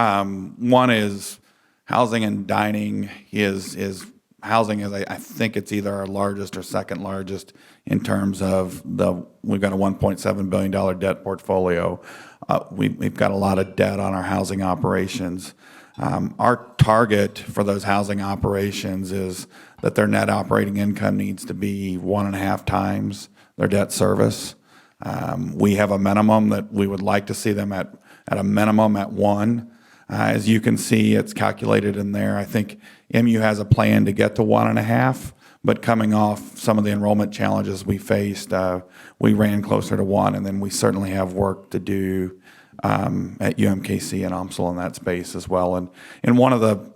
one is housing and dining is housing is, I think it's either our largest or second largest in terms of we've got a $1.7 billion debt portfolio. We've got a lot of debt on our housing operations. Our target for those housing operations is that their net operating income needs to be 1.5 times their debt service. We have a minimum that we would like to see them at a minimum at 1. As you can see, it's calculated in there. I think MU has a plan to get to 1.5, but coming off some of the enrollment challenges we faced, we ran closer to 1, and then we certainly have work to do at UMKC and UMSL in that space as well. And one of the,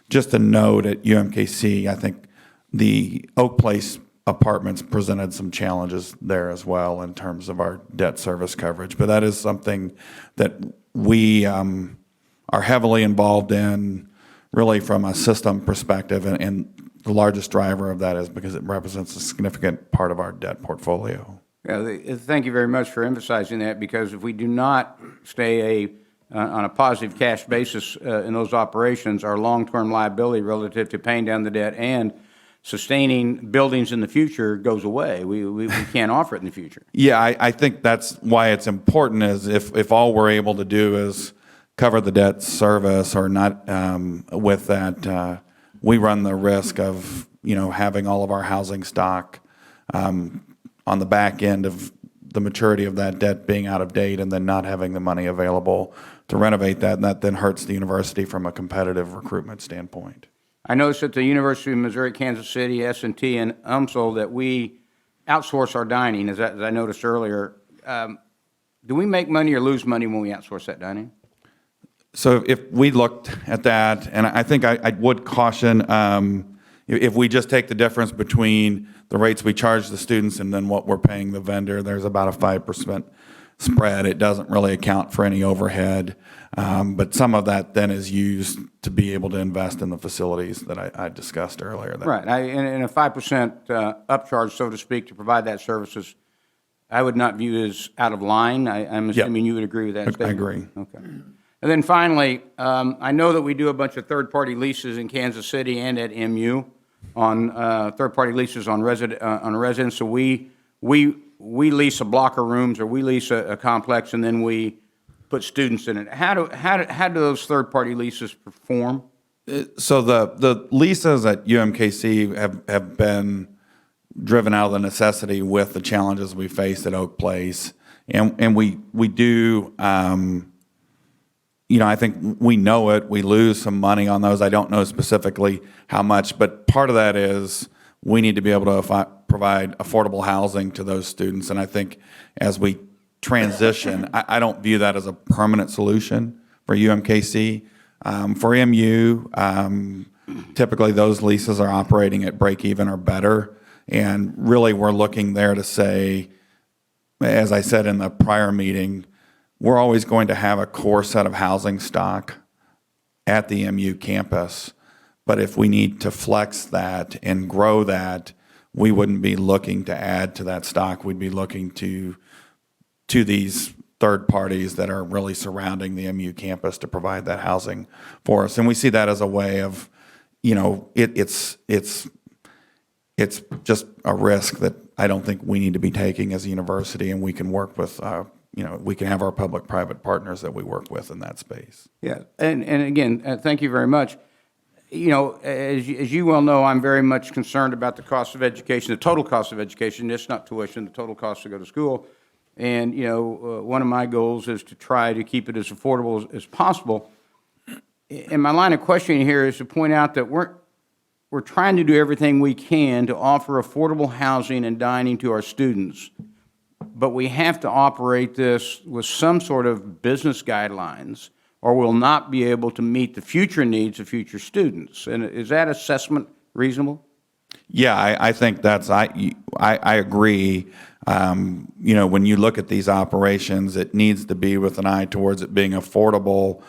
just a note at UMKC, I think the Oak Place apartments presented some challenges there as well in terms of our debt service coverage. But that is something that we are heavily involved in, really from a system perspective, and the largest driver of that is because it represents a significant part of our debt portfolio. Yeah, thank you very much for emphasizing that, because if we do not stay on a positive cash basis in those operations, our long-term liability relative to paying down the debt and sustaining buildings in the future goes away. We can't offer it in the future. Yeah, I think that's why it's important, is if all we're able to do is cover the debt service or not with that, we run the risk of, having all of our housing stock on the back end of the maturity of that debt being out of date and then not having the money available to renovate that, and that then hurts the university from a competitive recruitment standpoint. I noticed at the University of Missouri, Kansas City, S&T, and UMSL that we outsource our dining, as I noticed earlier. Do we make money or lose money when we outsource that dining? So if we looked at that, and I think I would caution, if we just take the difference between the rates we charge the students and then what we're paying the vendor, there's about a 5% spread. It doesn't really account for any overhead, but some of that then is used to be able to invest in the facilities that I discussed earlier. Right, and a 5% upcharge, so to speak, to provide that services, I would not view as out of line. I'm assuming you would agree with that statement? I agree. Okay. And then finally, I know that we do a bunch of third-party leases in Kansas City and at MU on third-party leases on residents. So we lease a block of rooms, or we lease a complex, and then we put students in it. How do those third-party leases perform? So the leases at UMKC have been driven out of the necessity with the challenges we faced at Oak Place, and we do. I think we know it. We lose some money on those. I don't know specifically how much, but part of that is we need to be able to provide affordable housing to those students. And I think as we transition, I don't view that as a permanent solution for UMKC. For MU, typically those leases are operating at break even or better. And really we're looking there to say, as I said in the prior meeting, we're always going to have a core set of housing stock at the MU campus. But if we need to flex that and grow that, we wouldn't be looking to add to that stock. We'd be looking to these third parties that are really surrounding the MU campus to provide that housing for us. And we see that as a way of, it's just a risk that I don't think we need to be taking as a university, and we can work with we can have our public-private partners that we work with in that space. Yeah, and again, thank you very much. As you well know, I'm very much concerned about the cost of education, the total cost of education, just not tuition, the total cost to go to school. And, one of my goals is to try to keep it as affordable as possible. And my line of questioning here is to point out that we're trying to do everything we can to offer affordable housing and dining to our students. But we have to operate this with some sort of business guidelines, or we'll not be able to meet the future needs of future students. And is that assessment reasonable? Yeah, I think I agree. When you look at these operations, it needs to be with an eye towards it being affordable,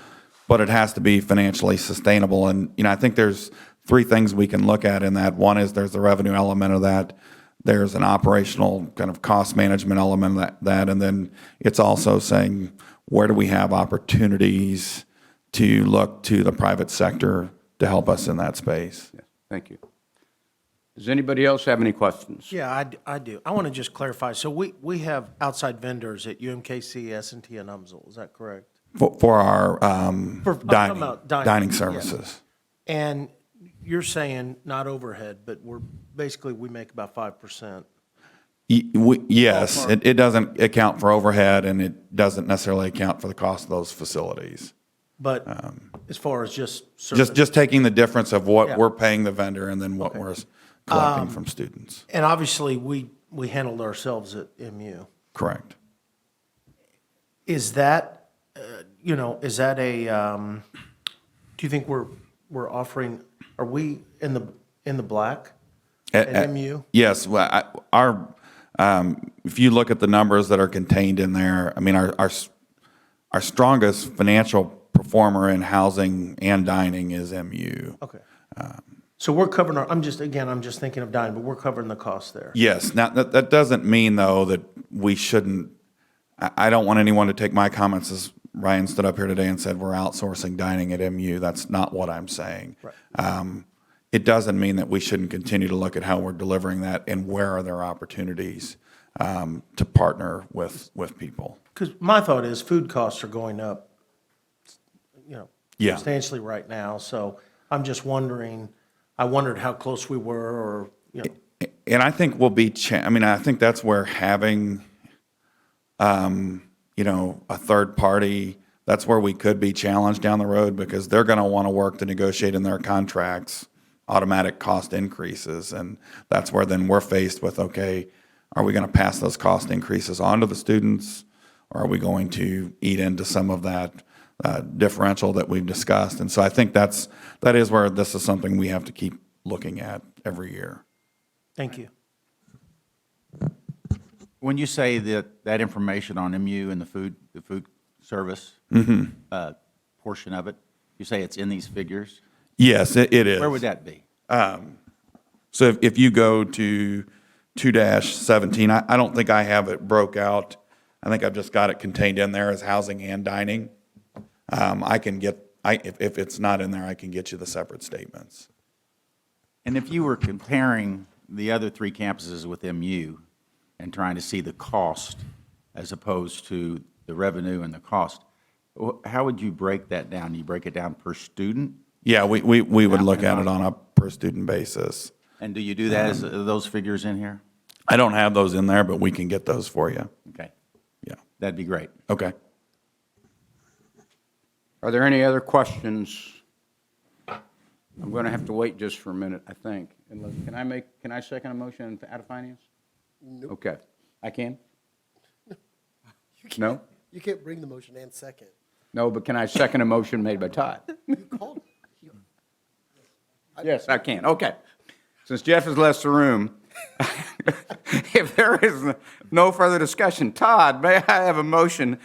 but it has to be financially sustainable. And, I think there's three things we can look at in that. One is there's the revenue element of that. There's an operational kind of cost management element of that. And then it's also saying, where do we have opportunities to look to the private sector to help us in that space? Yes, thank you. Does anybody else have any questions? Yeah, I do. I want to just clarify. So we have outside vendors at UMKC, S&T, and UMSL. Is that correct? For our I'm talking about dining services. Yeah. And you're saying not overhead, but we make about 5%. Yes, it doesn't account for overhead, and it doesn't necessarily account for the cost of those facilities. But as far as just service. Just taking the difference of what Yeah. we're paying the vendor and then what we're collecting from students. And obviously, we handled ourselves at MU. Correct. Is that, is that a, do you think we're offering, are we in the black at MU? Yes, well, if you look at the numbers that are contained in there, I mean, our strongest financial performer in housing and dining is MU. Okay. So we're covering I'm just thinking of dining, but we're covering the cost there. Yes. Now, that doesn't mean, though, that we shouldn't, I don't want anyone to take my comments as Ryan stood up here today and said we're outsourcing dining at MU. That's not what I'm saying. Right. It doesn't mean that we shouldn't continue to look at how we're delivering that and where are there opportunities to partner with people. Because my thought is food costs are going up, Yeah. substantially right now. So I'm just wondering, I wondered how close we were or, And I think we'll be, I think that's where having, a third party, that's where we could be challenged down the road because they're going to want to work to negotiate in their contracts automatic cost increases. And that's where then we're faced with, okay, are we going to pass those cost increases on to the students? Or are we going to eat into some of that differential that we've discussed? And so I think that is where this is something we have to keep looking at every year. thank you. When you say that information on MU and the food service portion of it, you say it's in these figures? Yes, it is. Where would that be? So if you go to 2-17, I don't think I have it broke out. I think I've just got it contained in there as housing and dining. If it's not in there, I can get you the separate statements. And if you were comparing the other three campuses with MU and trying to see the cost as opposed to the revenue and the cost, how would you break that down? You break it down per student? Yeah, we would look at it on a per student basis. And do you do that as those figures in here? I don't have those in there, but we can get those for you. Okay, Yeah. that'd be great. Okay. Are there any other questions? I'm going to have to wait just for a minute, I think. Can I second a motion out of finance? Nope. Okay. I can? No? You can't bring the motion and second. No, but can I second a motion made by Todd? You called. Yes, I can. Okay. Since Jeff has left the room, if there is no further discussion, Todd, may I have a motion,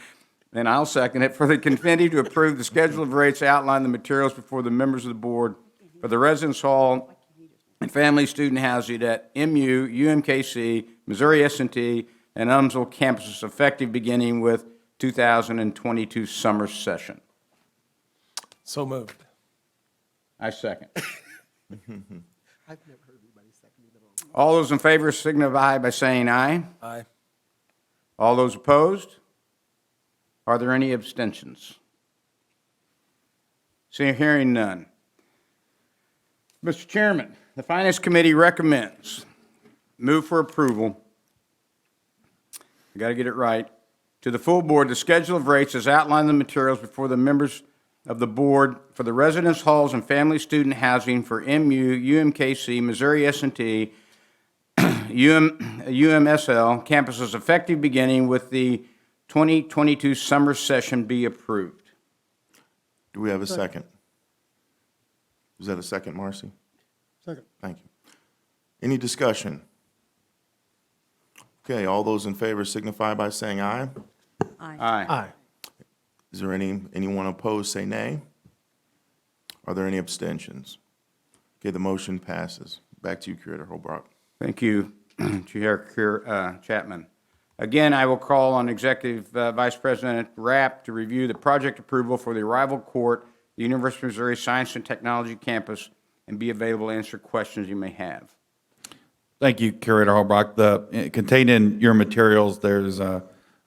and I'll second it, for the committee to approve the schedule of rates, outline the materials before the members of the board for the residence hall and family student housing at MU, UMKC, Missouri S&T, and UMSL campuses effective beginning with 2022 summer session. So moved. I second. I've never heard anybody second it all. All those in favor signify by saying aye. Aye. All those opposed? Are there any abstentions? Hearing none. Mr. Chairman, the Finance Committee recommends, move for approval, I got to get it right, to the full board, the schedule of rates as outlined in the materials before the members of the board for the residence halls and family student housing for MU, UMKC, Missouri S&T, UMSL campuses effective beginning with the 2022 summer session be approved. Do we have a second? Is that a second, Marcy? Second. Thank you. Any discussion? Okay, all those in favor signify by saying aye. Aye. Aye. Is there anyone opposed, say nay? Are there any abstentions? Okay, the motion passes. Back to you, Curator Holbrook. Thank you, Chair Chapman. Again, I will call on Executive Vice President Rapp to review the project approval for the Arrival Court, the University of Missouri Science and Technology Campus, and be available to answer questions you may have. Thank you, Curator Holbrook. Contained in your materials, there's a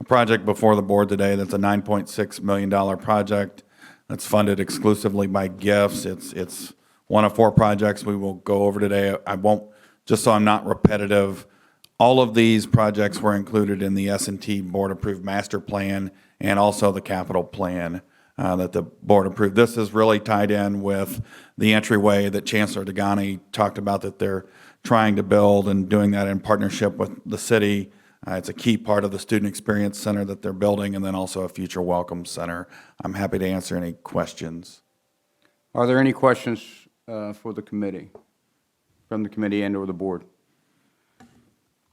project before the board today that's a $9.6 million project that's funded exclusively by gifts. It's one of 4 projects we will go over today. I won't, just so I'm not repetitive, all of these projects were included in the S&T board-approved master plan and also the capital plan that the board approved. This is really tied in with the entryway that Chancellor Degani talked about, that they're trying to build and doing that in partnership with the city. It's a key part of the Student Experience Center that they're building, and then also a Future Welcome Center. I'm happy to answer any questions. Are there any questions for the committee, from the committee and/or the board?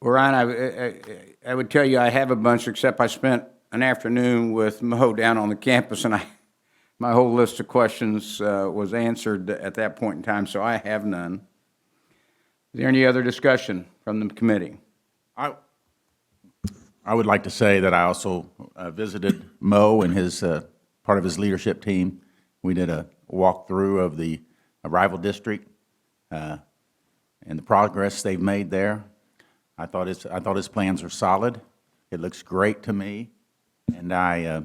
Well, Ryan, I would tell you I have a bunch, except I spent an afternoon with Mo down on the campus, and my whole list of questions was answered at that point in time, so I have none. Is there any other discussion from the committee? I would like to say that I also visited Mo and his, part of his leadership team. We did a walkthrough of the arrival district and the progress they've made there. I thought his plans are solid. It looks great to me, and I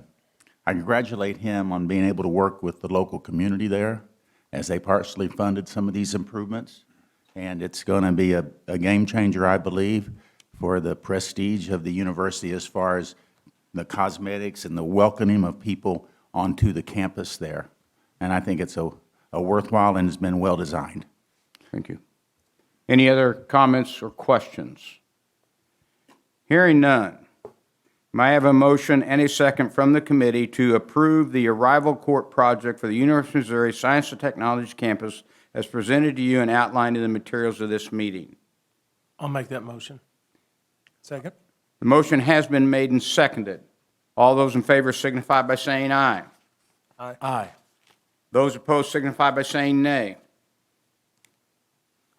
congratulate him on being able to work with the local community there as they partially funded some of these improvements. And it's going to be a game changer, I believe, for the prestige of the university as far as the cosmetics and the welcoming of people onto the campus there. And I think it's a worthwhile and has been well designed. Thank you. Any other comments or questions? Hearing none, may I have a motion and a second from the committee to approve the Arrival Court project for the University of Missouri Science and Technology Campus as presented to you and outlined in the materials of this meeting? I'll make that motion. Second? The motion has been made and seconded. All those in favor signify by saying aye. Aye. Those opposed signify by saying nay.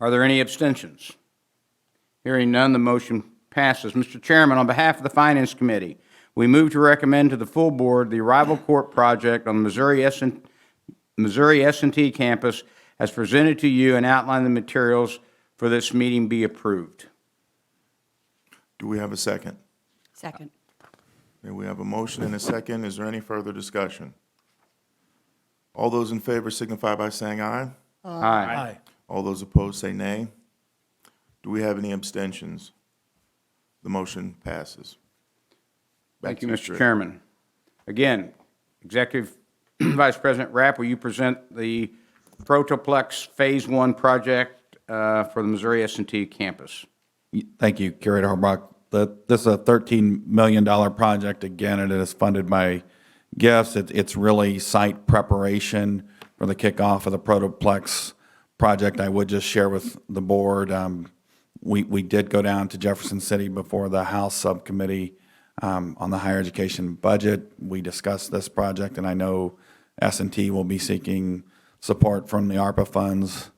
Are there any abstentions? Hearing none, the motion passes. Mr. Chairman, on behalf of the Finance Committee, we move to recommend to the full board the Arrival Court project on the Missouri S&T campus as presented to you and outlined in the materials for this meeting be approved. Do we have a second? Second. Okay, we have a motion and a second. Is there any further discussion? All those in favor signify by saying aye. Aye. All those opposed say nay. Do we have any abstentions? The motion passes. Back Thank you, to Mr. Strick. Chairman. Again, Executive Vice President Rapp, will you present the Protoplex Phase 1 project for the Missouri S&T campus? Thank you, Curator Holbrook. This is a $13 million project, again, and it is funded by gifts. It's really site preparation for the kickoff of the Protoplex project. I would just share with the board, we did go down to Jefferson City before the House Subcommittee on the higher education budget. We discussed this project, and I know S&T will be seeking support from the ARPA funds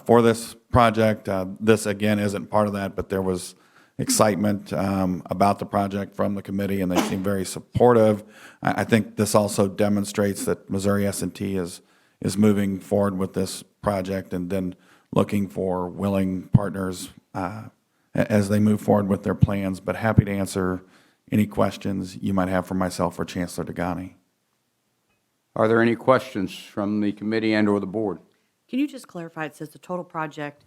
for this project. This, again, isn't part of that, but there was excitement about the project from the committee, and they seem very supportive. I think this also demonstrates that Missouri S&T is moving forward with this project and then looking for willing partners as they move forward with their plans, but happy to answer any questions you might have for myself or Chancellor Degani. Are there any questions from the committee and/or the board? Can you just clarify, it says the total project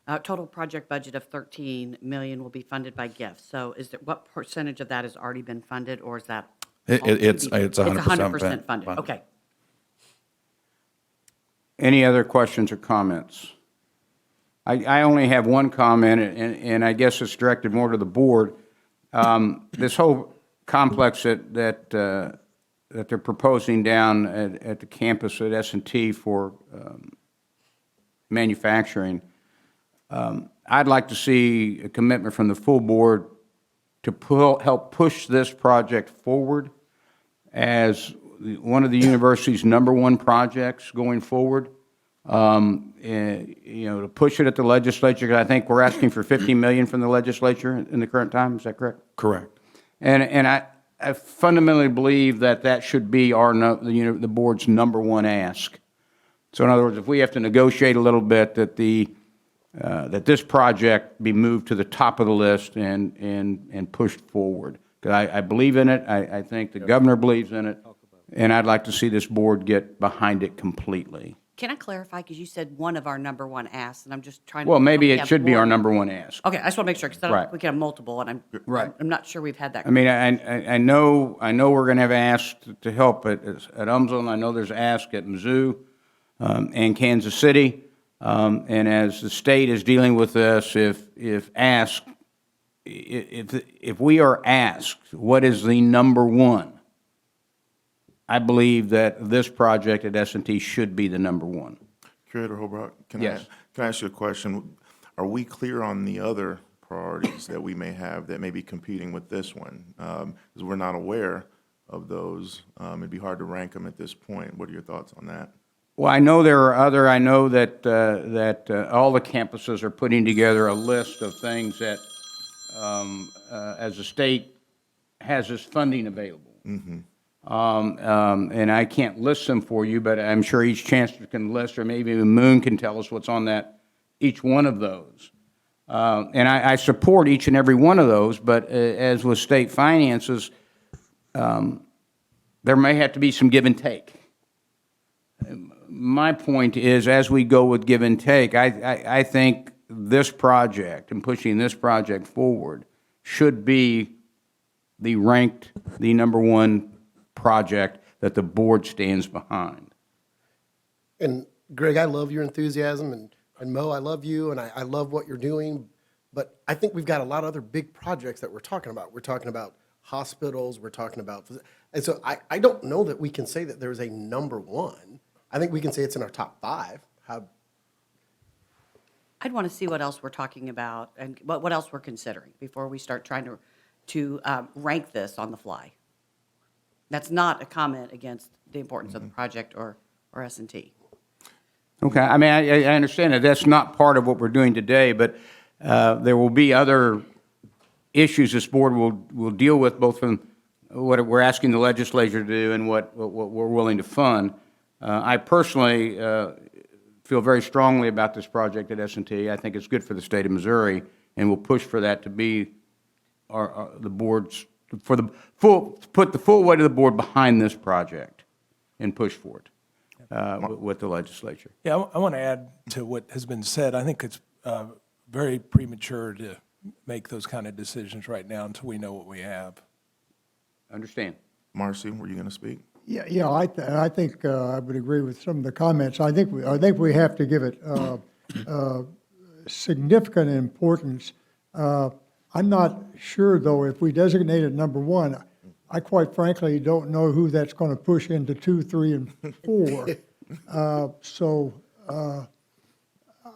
budget of $13 million will be funded by gifts. So is there, what percentage of that has already been funded, or is that? It's 100% 100% funded, funded. okay. Any other questions or comments? I only have one comment, and I guess it's directed more to the board. This whole complex that they're proposing down at the campus at S&T for manufacturing, I'd like to see a commitment from the full board to help push this project forward as one of the university's #1 projects going forward. To push it at the legislature, 'cause I think we're asking for $50 million from the legislature in the current time. Is that correct? Correct. And I fundamentally believe that should be the board's #1 ask. So in other words, if we have to negotiate a little bit, that this project be moved to the top of the list and pushed forward. Because I believe in it. I think the governor believes in it, and I'd like to see this board get behind it completely. Can I clarify, because you said one of our #1 asks, and I'm just trying to. Well, maybe we it have should be our more. #1 ask. Okay, I just want to make sure, because Right. we can have multiple, and Right. I'm not sure we've had that. I mean, I know we're going to have asked to help at UMSL, and I know there's ask at Mizzou and Kansas City. And as the state is dealing with this, if asked, if we are asked, what is the number one? I believe that this project at S&T should be the number one. Curator Hobrock, Yes. Can I ask you a question? Are we clear on the other priorities that we may have that may be competing with this one? Because we're not aware of those. It'd be hard to rank them at this point. What are your thoughts on that? Well, I know there are other, I know that, all the campuses are putting together a list of things that, as the state has this funding available. And I can't list them for you, but I'm sure each chancellor can list, or maybe Moon can tell us what's on that, each one of those. And I support each and every one of those, but as with state finances, there may have to be some give and take. My point is, as we go with give and take, I think this project and pushing this project forward should be the number one project that the board stands behind. And Greg, I love your enthusiasm, and Mo, I love you, and I love what you're doing, but I think we've got a lot of other big projects that we're talking about. We're talking about hospitals, we're talking about, and so I don't know that we can say that there's a number one. I think we can say it's in our top 5. I'd want to see what else we're talking about and what else we're considering before we start trying to rank this on the fly. That's not a comment against the importance of the project or S&T. Okay, I mean, I understand that that's not part of what we're doing today, but there will be other issues this board will deal with, both from what we're asking the legislature to do and what we're willing to fund. I personally feel very strongly about this project at S&T. I think it's good for the state of Missouri, and we'll push for that to be the board's, put the full weight of the board behind this project and push for it with the legislature. Yeah, I want to add to what has been said. I think it's very premature to make those kind of decisions right now until we know what we have. Understand. Marcy, were you going to speak? Yeah, I think I would agree with some of the comments. I think we have to give it significant importance. I'm not sure, though, if we designate it number one, I quite frankly don't know who that's going to push into 2, 3, and 4. So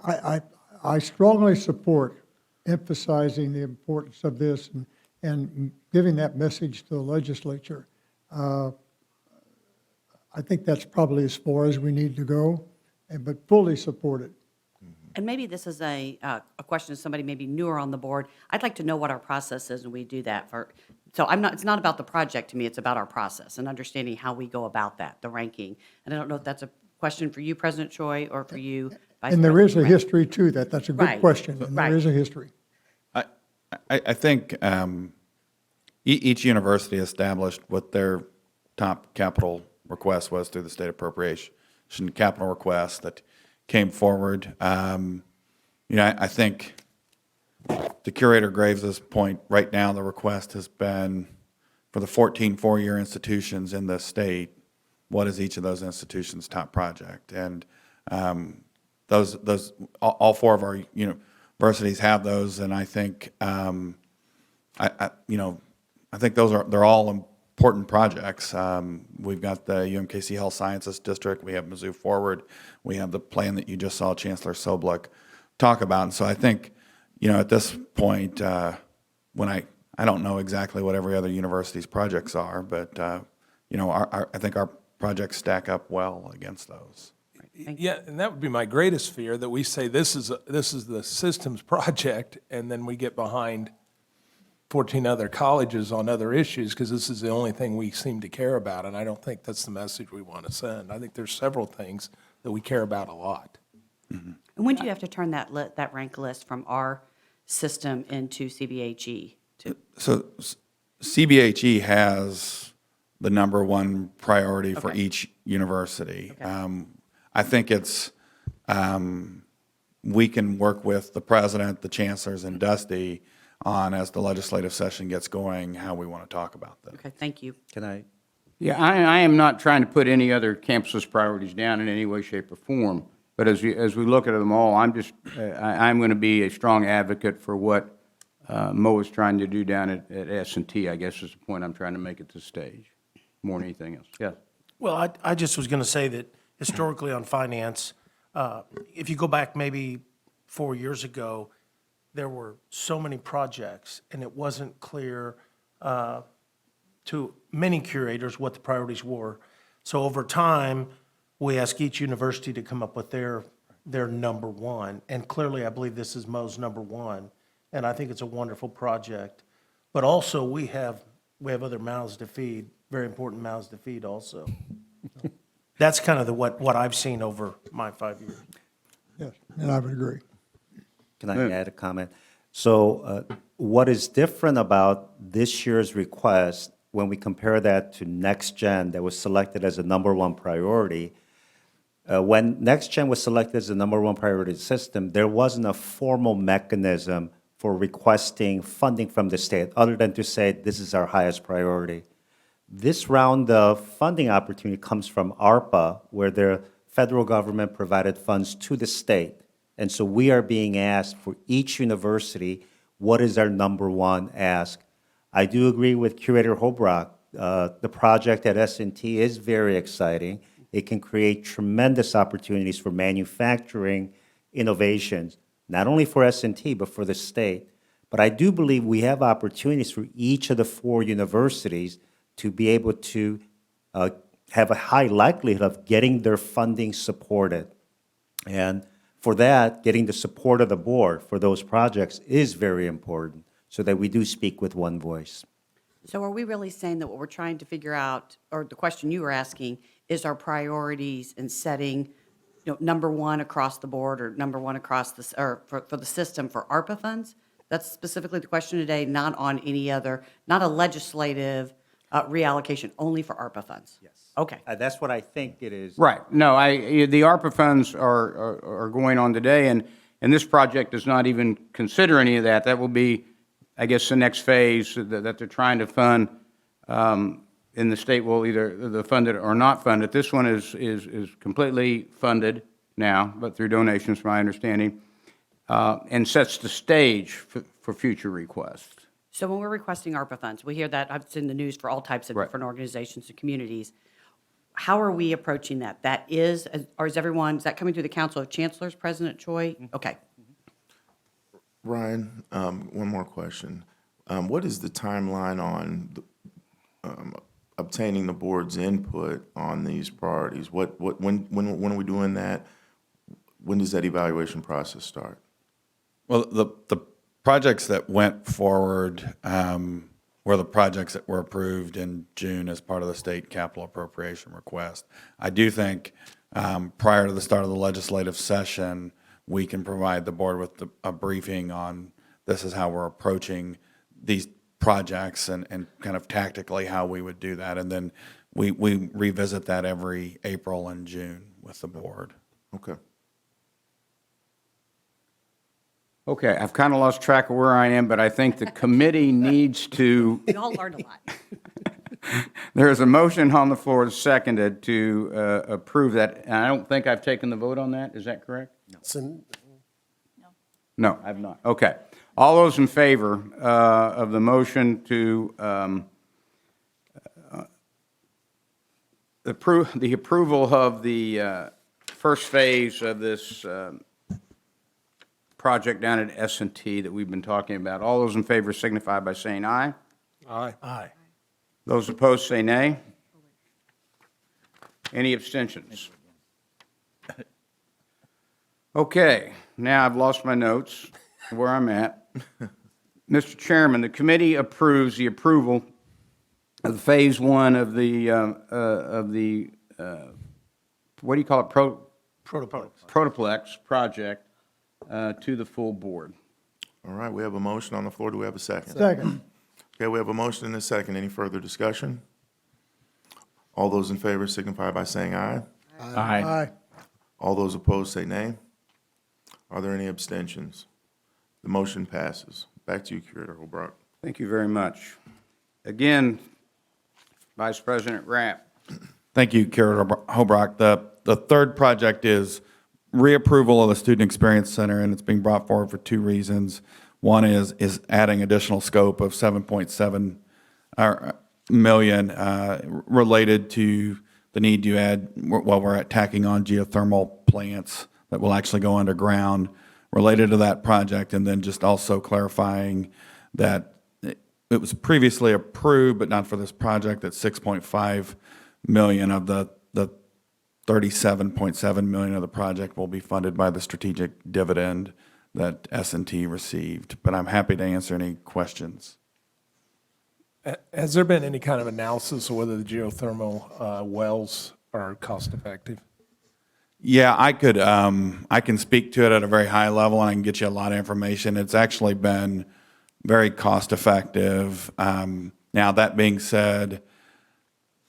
I strongly support emphasizing the importance of this and giving that message to the legislature. I think that's probably as far as we need to go, but fully support it. And maybe this is a question of somebody maybe newer on the board. I'd like to know what our process is when we do that so it's not about the project to me, it's about our process and understanding how we go about that, the ranking. And I don't know if that's a question for you, President Choi, or for you, Vice President. And there is a history to that. That's a good Right. question, and there is a history. I think each university established what their top capital request was through the state appropriation capital request that came forward. I think to Curator Graves' point, right now the request has been for the 14 four-year institutions in the state, what is each of those institutions' top project? And all 4 of our universities have those, and I think I think they're all important projects. We've got the UMKC Health Sciences District, we have Mizzou Forward, we have the plan that you just saw Chancellor Sobluck talk about. And so I think, at this point, when I don't know exactly what every other university's projects are, but, I think our projects stack up well against those. Yeah, and that would be my greatest fear, that we say this is the systems project, and then we get behind 14 other colleges on other issues, because this is the only thing we seem to care about, and I don't think that's the message we want to send. I think there's several things that we care about a lot. And when do you have to turn that rank list from our system into CBHE? So CBHE has the number one priority for each university. Okay. I think it's, we can work with the president, the chancellors, and Dusty on, as the legislative session gets going, how we want to talk about them. Okay, thank you. Can I? Yeah, I am not trying to put any other campus's priorities down in any way, shape, or form, But as we look at them all, I'm going to be a strong advocate for what Mo is trying to do down at S&T, I guess is the point I'm trying to make at this stage, more than anything else. Yes. Well, I just was going to say that historically on finance, if you go back maybe 4 years ago, there were so many projects, and it wasn't clear to many curators what the priorities were. So over time, we ask each university to come up with their number one, and clearly, I believe this is Mo's number one, and I think it's a wonderful project. But also, we have other mouths to feed, very important mouths to feed also. That's kind of what I've seen over my 5 years. Yes, and I would agree. Can I add a comment? So what is different about this year's request when we compare that to Next Gen that was selected as a number one priority? When Next Gen was selected as the number one priority system, there wasn't a formal mechanism for requesting funding from the state other than to say this is our highest priority. This round of funding opportunity comes from ARPA, where the federal government provided funds to the state. And so we are being asked for each university, what is our number one ask? I do agree with Curator Hobrock. The project at S&T is very exciting. It can create tremendous opportunities for manufacturing innovations, not only for S&T, but for the state. But I do believe we have opportunities for each of the 4 universities to be able to have a high likelihood of getting their funding supported. And for that, getting the support of the board for those projects is very important so that we do speak with one voice. So are we really saying that what we're trying to figure out, or the question you were asking, is our priorities in setting, number one across the board or number one across the, or for the system for ARPA funds? That's specifically the question today, not on any other, not a legislative reallocation, only for ARPA funds? Yes. Okay. That's what I think it is. Right. No, the ARPA funds are going on today, and this project does not even consider any of that. That will be, I guess, the next phase that they're trying to fund, and the state will either fund it or not fund it. This one is completely funded now, but through donations, from my understanding, and sets the stage for future requests. So when we're requesting ARPA funds, we hear that, I've seen the news for all types of Right. different organizations and communities. How are we approaching that? That is, or is that coming through the Council of Chancellors, President Choi? Okay. Ryan, one more question. What is the timeline on obtaining the board's input on these priorities? When are we doing that? When does that evaluation process start? Well, the projects that went forward were the projects that were approved in June as part of the state capital appropriation request. I do think prior to the start of the legislative session, we can provide the board with a briefing on this is how we're approaching these projects and kind of tactically how we would do that. And then we revisit that every April and June with the board. Okay. Okay, I've kind of lost track of where I am, but I think the committee needs to, We all learned a lot. there is a motion on the floor, seconded, to approve that, and I don't think I've taken the vote on that, is that correct? No, I've not. Okay. All those in favor of the motion to the approval of the first phase of this project down at S&T that we've been talking about, all those in favor signify by saying aye. Aye. Aye. Those opposed say nay. Any abstentions? Okay, now I've lost my notes where I'm at. Mr. Chairman, the committee approves the approval of Phase 1 of the what do you call it, Protoplex project to the full board. All right, we have a motion on the floor. Do we have a second? Second. Okay, we have a motion and a second. Any further discussion? All those in favor signify by saying aye. Aye. All those opposed say nay. Are there any abstentions? The motion passes. Back to you, Curator Hobrock. Thank you very much. Again, Vice President Rapp. Thank you, Curator Hobrock. The third project is reapproval of the Student Experience Center, and it's being brought forward for two reasons. One is adding additional scope of 7.7 million related to the need to add, while we're tacking on geothermal plants that will actually go underground related to that project, and then just also clarifying that it was previously approved, but not for this project, that 6.5 million of the 37.7 million of the project will be funded by the strategic dividend that S&T received. But I'm happy to answer any questions. Has there been any kind of analysis of whether the geothermal wells are cost effective? Yeah, I can speak to it at a very high level, and I can get you a lot of information. It's actually been very cost effective. Now, that being said,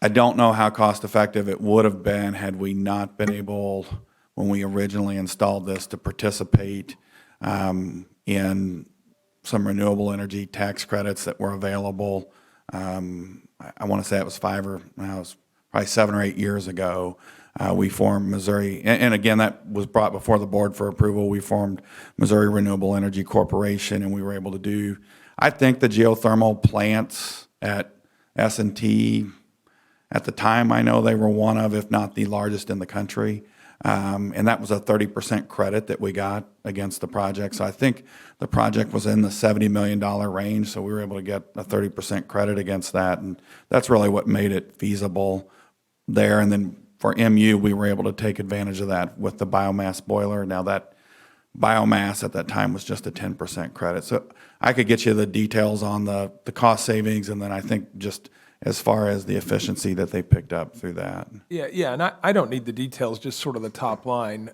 I don't know how cost effective it would have been had we not been able, when we originally installed this, to participate in some renewable energy tax credits that were available. I want to say it was probably 7 or 8 years ago. We formed Missouri, and again, that was brought before the board for approval. We formed Missouri Renewable Energy Corporation, and we were able to do, I think the geothermal plants at S&T, at the time, I know they were one of, if not the largest in the country. And that was a 30% credit that we got against the project. So I think the project was in the $70 million range, so we were able to get a 30% credit against that. And that's really what made it feasible there. And then for MU, we were able to take advantage of that with the biomass boiler. Now, that biomass at that time was just a 10% credit. So I could get you the details on the cost savings, and then I think just as far as the efficiency that they picked up through that. Yeah, and I don't need the details, just sort of the top line,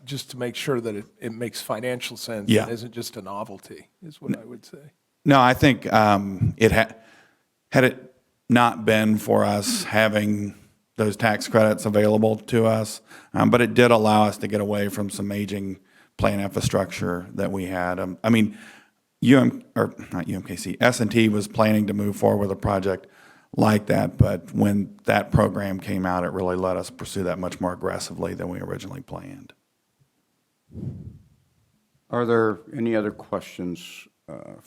just to make sure that it makes financial sense. Yeah. And isn't just a novelty, is what I would say. No, I think had it not been for us having those tax credits available to us, but it did allow us to get away from some aging plant infrastructure that we had. I mean, not UMKC, S&T was planning to move forward with a project like that, but when that program came out, it really let us pursue that much more aggressively than we originally planned. Are there any other questions for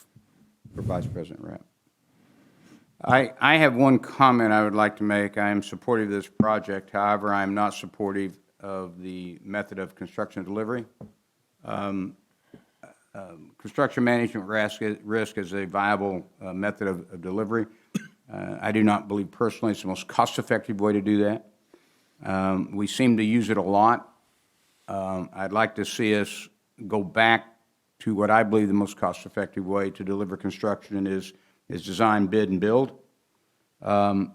Vice President Rapp? I have one comment I would like to make. I am supportive of this project. However, I am not supportive of the method of construction and delivery. Construction management risk is a viable method of delivery. I do not believe personally it's the most cost-effective way to do that. We seem to use it a lot. I'd like to see us go back to what I believe the most cost-effective way to deliver construction is design, bid, and build. And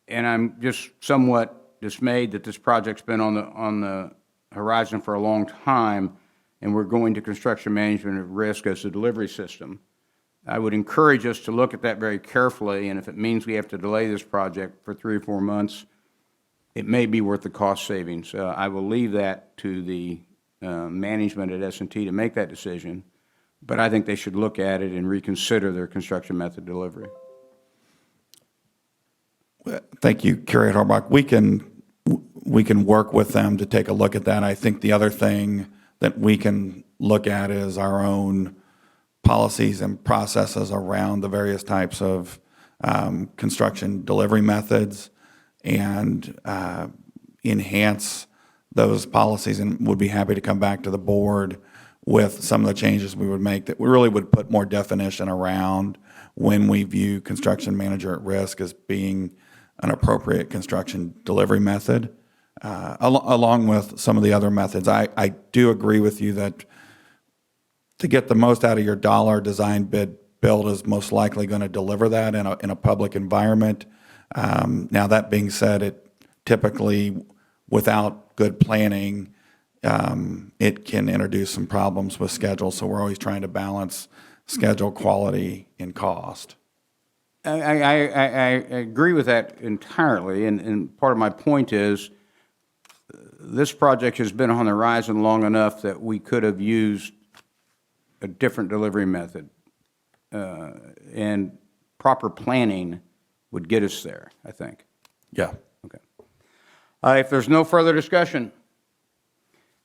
I'm just somewhat dismayed that this project's been on the horizon for a long time, and we're going to construction management at risk as a delivery system. I would encourage us to look at that very carefully, and if it means we have to delay this project for 3 or 4 months, it may be worth the cost savings. I will leave that to the management at S&T to make that decision, but I think they should look at it and reconsider their construction method delivery. Thank you, Curator Horbach. We can work with them to take a look at that. I think the other thing that we can look at is our own policies and processes around the various types of construction delivery methods and enhance those policies, and would be happy to come back to the board with some of the changes we would make that we really would put more definition around when we view construction manager at risk as being an appropriate construction delivery method, along with some of the other methods. I do agree with you that to get the most out of your dollar, design, bid, build is most likely going to deliver that in a public environment. Now, that being said, it typically, without good planning, it can introduce some problems with schedule. So we're always trying to balance schedule, quality, and cost. I agree with that entirely, and part of my point is this project has been on the horizon long enough that we could have used a different delivery method, and proper planning would get us there, I think. Yeah. Okay. If there's no further discussion,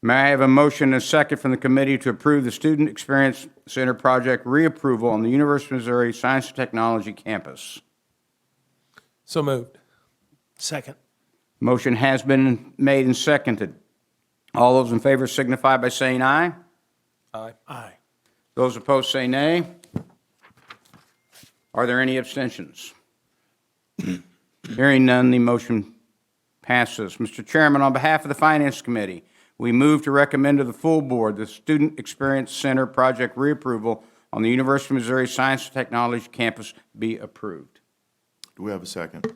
May I have a motion and a second from the committee to approve the Student Experience Center project reapproval on the University of Missouri Science and Technology campus? So moved. Second. Motion has been made and seconded. All those in favor signify by saying aye. Aye. Aye. Those opposed say nay. Are there any abstentions? Hearing none, the motion passes. Mr. Chairman, on behalf of the Finance Committee, we move to recommend to the full board the Student Experience Center project reapproval on the University of Missouri Science and Technology campus be approved. Do we have a second?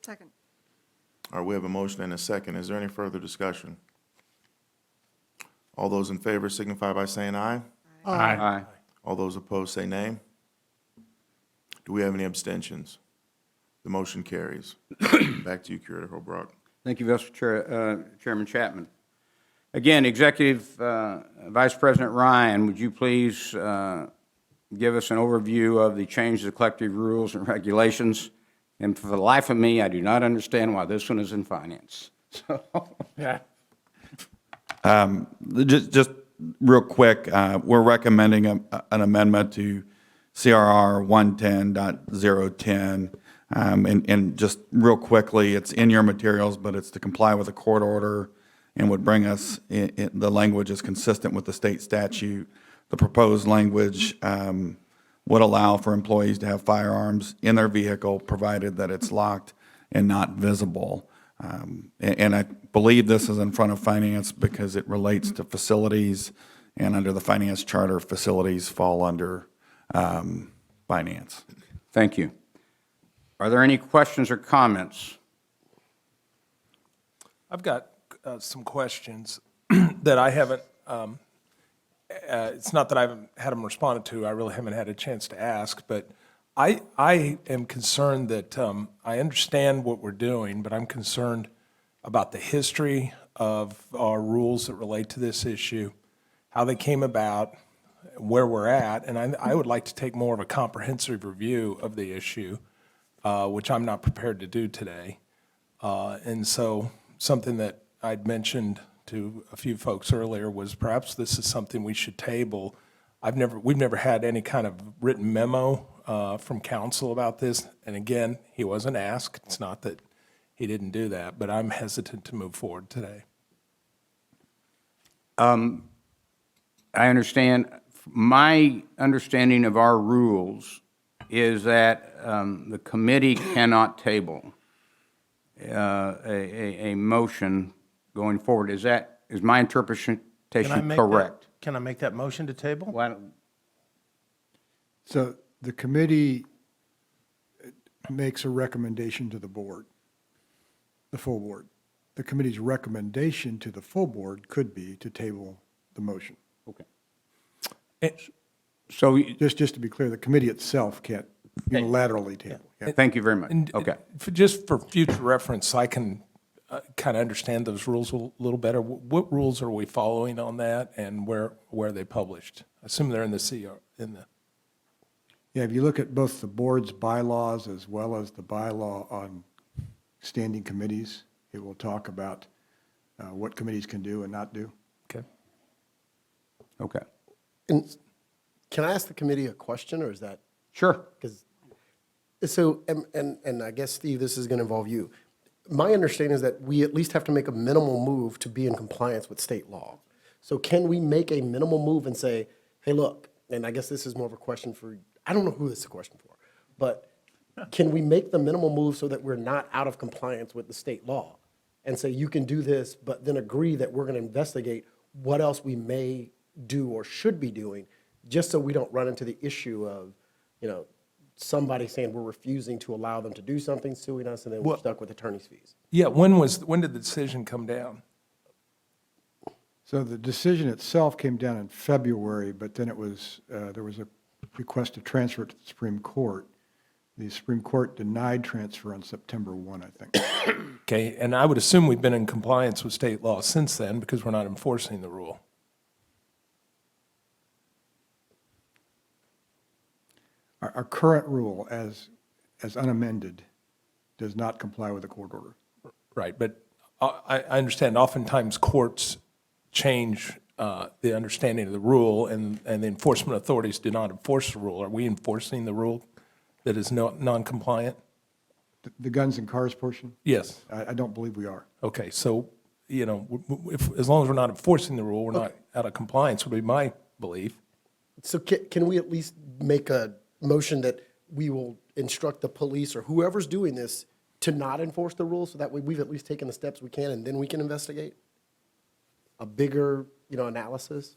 Second. All right, we have a motion and a second. Is there any further discussion? All those in favor signify by saying aye. Aye. All those opposed say nay. Do we have any abstentions? The motion carries. Back to you, Curator Holbrook. Thank you, Chairman Chapman. Again, Executive Vice President Ryan, would you please give us an overview of the change to collective rules and regulations? And for the life of me, I do not understand why this one is in finance. So, Just real quick, we're recommending an amendment to CRR 110.010. And just real quickly, it's in your materials, but it's to comply with a court order and would bring us, the language is consistent with the state statute. The proposed language would allow for employees to have firearms in their vehicle, provided that it's locked and not visible. And I believe this is in front of finance because it relates to facilities, and under the finance charter, facilities fall under finance. thank you. Are there any questions or comments? I've got some questions that I haven't, it's not that I haven't had them responded to, I really haven't had a chance to ask, but I am concerned that, I understand what we're doing, but I'm concerned about the history of our rules that relate to this issue, how they came about, where we're at, and I would like to take more of a comprehensive review of the issue, which I'm not prepared to do today. And so something that I'd mentioned to a few folks earlier was perhaps this is something we should table. We've never had any kind of written memo from council about this. And again, he wasn't asked. It's not that he didn't do that, but I'm hesitant to move forward today. I understand. My understanding of our rules is that the committee cannot table a motion going forward. Is my interpretation correct? Can I make that motion to table? Why don't- So the committee makes a recommendation to the board, the full board. The committee's recommendation to the full board could be to table the motion. Okay. So, Just to be clear, the committee itself can't unilaterally table. Yeah. thank you very much. And Okay. just for future reference, I can kind of understand those rules a little better. What rules are we following on that, and where are they published? I assume they're in the CR, Yeah, if you look at both the board's bylaws as well as the bylaw on standing committees, it will talk about what committees can do and not do. Okay. Okay. And can I ask the committee a question, or is that? Sure. Because, so, and I guess, Steve, this is going to involve you. My understanding is that we at least have to make a minimal move to be in compliance with state law. So can we make a minimal move and say, hey, look, and I guess this is more of a question for, I don't know who this is a question for, but can we make the minimal move so that we're not out of compliance with the state law? And say, you can do this, but then agree that we're going to investigate what else we may do or should be doing, just so we don't run into the issue of, somebody saying we're refusing to allow them to do something, suing us, and then we're stuck with attorney's fees. Yeah, when did the decision come down? So the decision itself came down in February, but then it was, there was a request to transfer it to the Supreme Court. The Supreme Court denied transfer on September 1, I think. Okay, and I would assume we've been in compliance with state law since then because we're not enforcing the rule. Our current rule, as unamended, does not comply with the court order. Right, but I understand oftentimes courts change the understanding of the rule, and the enforcement authorities do not enforce the rule. Are we enforcing the rule that is non-compliant? The guns and cars portion? Yes. I don't believe we are. Okay, so, you know, as long as we're not enforcing the rule, we're not out of compliance, would be my belief. So can we at least make a motion that we will instruct the police or whoever's doing this to not enforce the rules, so that way we've at least taken the steps we can and then we can investigate? A bigger, analysis?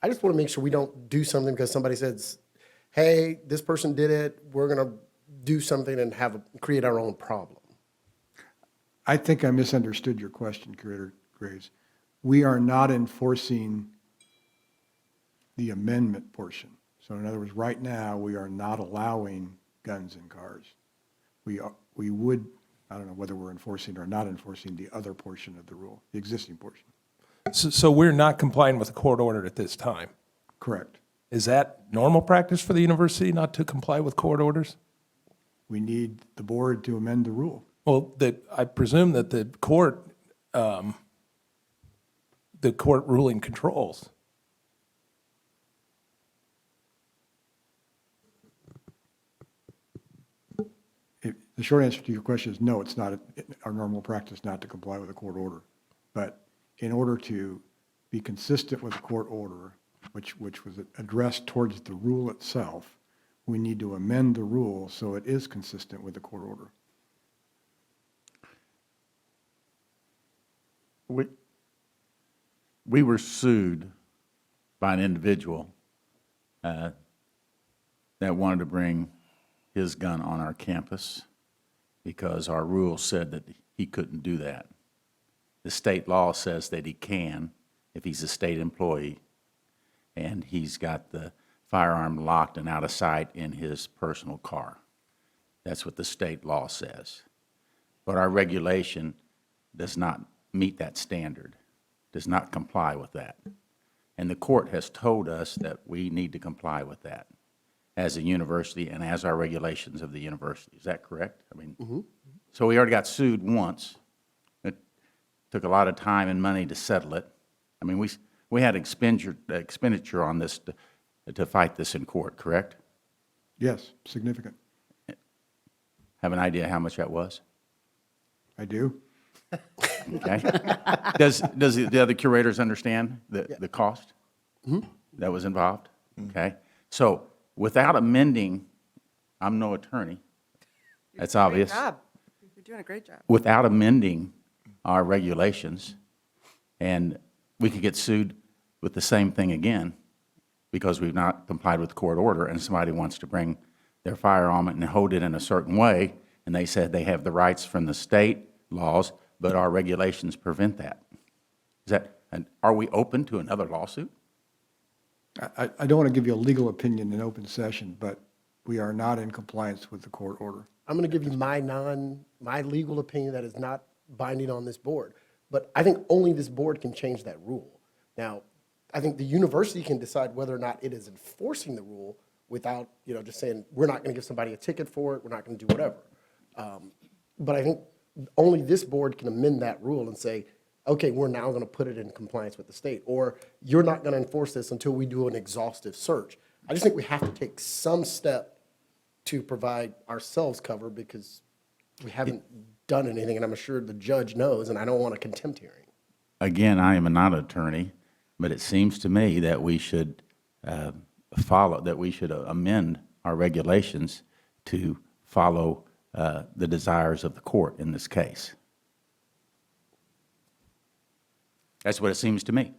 I just want to make sure we don't do something because somebody says, hey, this person did it, we're going to do something and create our own problem. I think I misunderstood your question, Curator Graves. We are not enforcing the amendment portion. So in other words, right now, we are not allowing guns and cars. We would, I don't know whether we're enforcing or not enforcing the other portion of the rule, the existing portion. So we're not complying with the court order at this time? Correct. Is that normal practice for the university not to comply with court orders? We need the board to amend the rule. Well, I presume that the court ruling controls. The short answer to your question is no, it's not our normal practice not to comply with a court order. But in order to be consistent with the court order, which was addressed towards the rule itself, we need to amend the rule so it is consistent with the court order. We were sued by an individual that wanted to bring his gun on our campus because our rule said that he couldn't do that. The state law says that he can if he's a state employee and he's got the firearm locked and out of sight in his personal car. That's what the state law says. But our regulation does not meet that standard, does not comply with that. And the court has told us that we need to comply with that as a university and as our regulations of the university. Is that correct? I mean, so we already got sued once. It took a lot of time and money to settle it. I mean, we had expenditure on this to fight this in court, correct? Yes, significant. Have an idea how much that was? I do. Okay. Does the other curators understand the cost that was involved? Okay. So without amending, I'm no attorney. That's obvious. Great job. You're doing a great job. Without amending our regulations, and we could get sued with the same thing again because we've not complied with the court order and somebody wants to bring their firearm and hold it in a certain way, and they said they have the rights from the state laws, but our regulations prevent that. And are we open to another lawsuit? I don't want to give you a legal opinion in open session, but we are not in compliance with the court order. I'm going to give you my legal opinion that is not binding on this board. But I think only this board can change that rule. Now, I think the university can decide whether or not it is enforcing the rule without, just saying, we're not going to give somebody a ticket for it, we're not going to do whatever. But I think only this board can amend that rule and say, okay, we're now going to put it in compliance with the state, or you're not going to enforce this until we do an exhaustive search. I just think we have to take some step to provide ourselves cover because we haven't done anything, and I'm sure the judge knows, and I don't want a contempt hearing. Again, I am not an attorney, but it seems to me that we should amend our regulations to follow the desires of the court in this case. That's what it seems to me.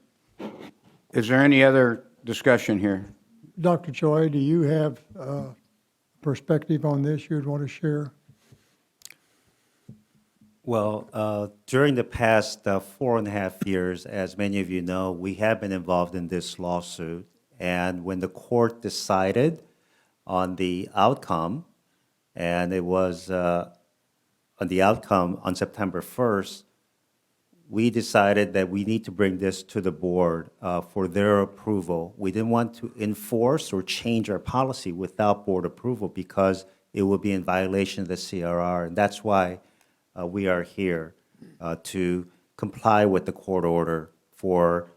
Is there any other discussion here? Dr. Choi, do you have perspective on this you'd want to share? Well, during the past 4.5 years, as many of you know, we have been involved in this lawsuit. And when the court decided on the outcome, and it was on the outcome on September 1st, we decided that we need to bring this to the board for their approval. We didn't want to enforce or change our policy without board approval because it would be in violation of the CRR. And that's why we are here to comply with the court order for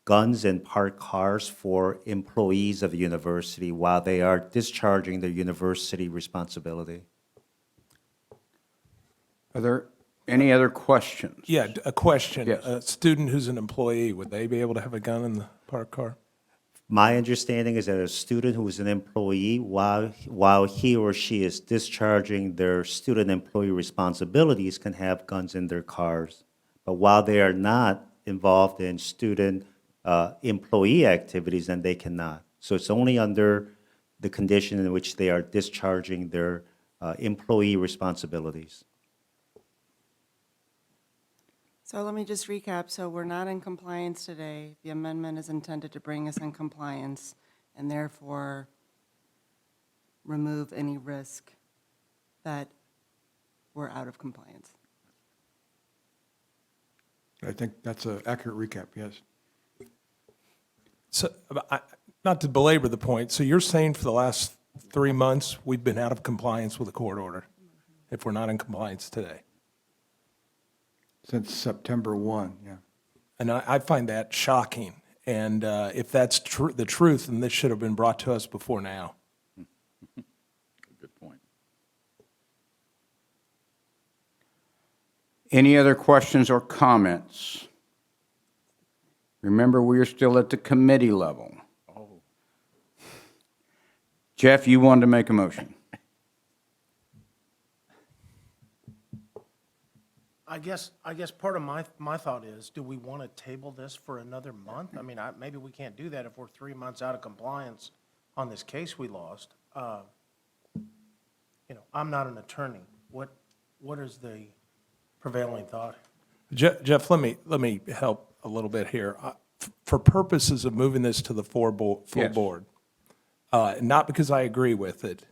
guns in parked cars for employees of the university while they are discharging their university responsibility. Are there any other questions? Yeah, a question. Yes. A student who's an employee, would they be able to have a gun in the parked car? My understanding is that a student who is an employee, while he or she is discharging their student employee responsibilities, can have guns in their cars. But while they are not involved in student employee activities, then they cannot. So it's only under the condition in which they are discharging their employee responsibilities. So let me just recap. So we're not in compliance today. The amendment is intended to bring us in compliance and therefore remove any risk that we're out of compliance. I think that's an accurate recap, yes. So, not to belabor the point, so you're saying for the last 3 months, we've been out of compliance with a court order, if we're not in compliance today? Since September 1, yeah. And I find that shocking. And if that's the truth, then this should have been brought to us before now. Good point. Any other questions or comments? Remember, we are still at the committee level. Jeff, you wanted to make a motion. I guess part of my thought is, do we want to table this for another month? I mean, maybe we can't do that if we're 3 months out of compliance on this case we lost. I'm not an attorney. What is the prevailing thought? Jeff, let me help a little bit here. For purposes of moving this to the full board, not because I agree with it,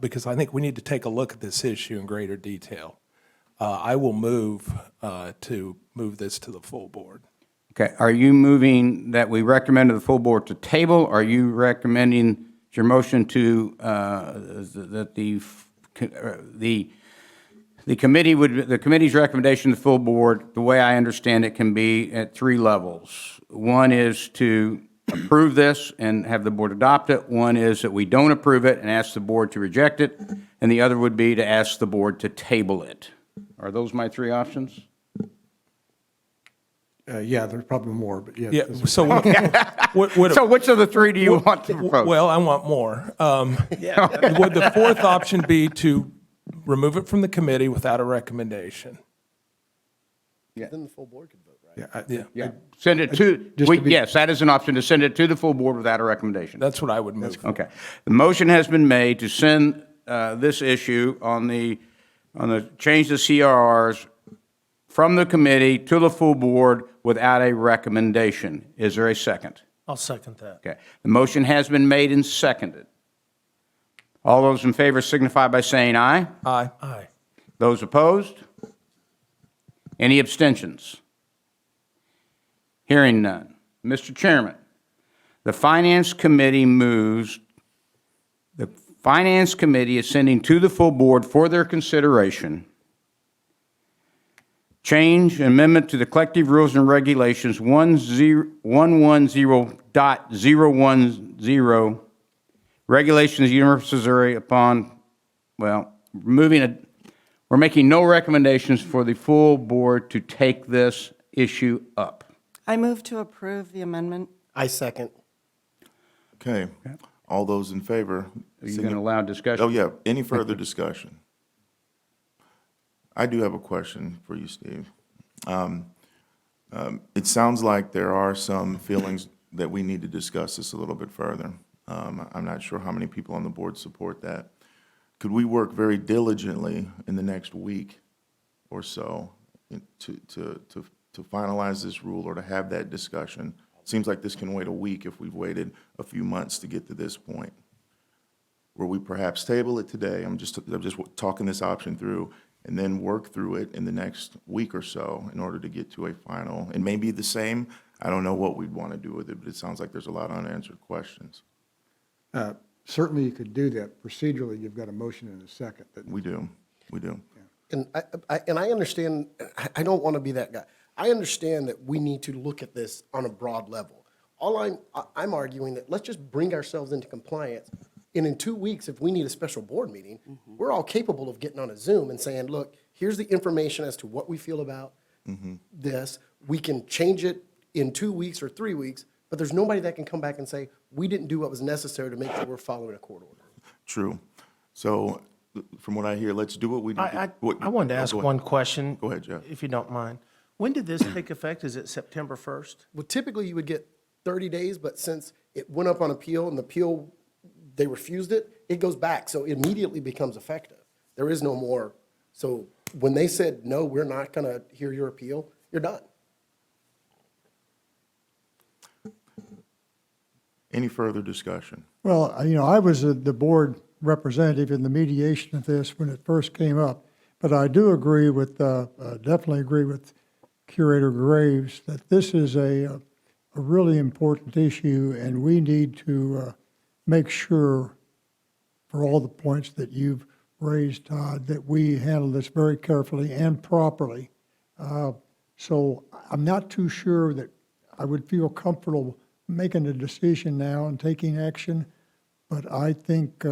because I think we need to take a look at this issue in greater detail. I will move to move this to the full board. Okay, are you moving that we recommend to the full board to table? Are you recommending your motion to, that the committee's recommendation to the full board, the way I understand it, can be at 3 levels. One is to approve this and have the board adopt it. One is that we don't approve it and ask the board to reject it. And the other would be to ask the board to table it. Are those my 3 options? Yeah, there's probably more, but yeah. Yeah, so So which of the 3 do you want to propose? Well, I want more. Would the fourth option be to remove it from the committee without a recommendation? Then the full board could vote, right? Yeah, Yeah, Send it to, Just to be- yes, that is an option, to send it to the full board without a recommendation. that's what I would move. Okay. The motion has been made to send this issue on the change the CRRs from the committee to the full board without a recommendation. Is there a second? I'll second that. Okay. The motion has been made and seconded. All those in favor signify by saying aye. Aye. Aye. Those opposed? Any abstentions? Hearing none. Mr. Chairman, the Finance Committee is sending to the full board for their consideration change amendment to the collective rules and regulations 110.010 regulations of the University of Missouri upon, well, we're making no recommendations for the full board to take this issue up. I move to approve the amendment. I second. Okay. All those in favor? Are you going to allow discussion? Oh, yeah. Any further discussion? I do have a question for you, Steve. It sounds like there are some feelings that we need to discuss this a little bit further. I'm not sure how many people on the board support that. Could we work very diligently in the next week or so to finalize this rule or to have that discussion? Seems like this can wait a week if we've waited a few months to get to this point. Where we perhaps table it today, I'm just talking this option through, and then work through it in the next week or so in order to get to a final. It may be the same. I don't know what we'd want to do with it, but it sounds like there's a lot of unanswered questions. Certainly you could do that. Procedurally, you've got a motion and a second. We do. And I understand, I don't want to be that guy. I understand that we need to look at this on a broad level. I'm arguing that let's just bring ourselves into compliance. And in 2 weeks, if we need a special board meeting, we're all capable of getting on a Zoom and saying, look, here's the information as to what we feel about this. We can change it in 2 weeks or 3 weeks, but there's nobody that can come back and say, we didn't do what was necessary to make sure we're following a court order. True. So from what I hear, let's do what we need. I wanted to ask Go ahead. one question. Go ahead, Jeff. If you don't mind. When did this take effect? Is it September 1st? Well, typically you would get 30 days, but since it went up on appeal and the appeal, they refused it, it goes back. So it immediately becomes effective. There is no more. So when they said, no, we're not going to hear your appeal, you're done. Any further discussion? Well, I was the board representative in the mediation of this when it first came up, but I do agree with, definitely agree with Curator Graves that this is a really important issue, and we need to make sure, for all the points that you've raised, Todd, that we handle this very carefully and properly. So I'm not too sure that I would feel comfortable making a decision now and taking action, but I think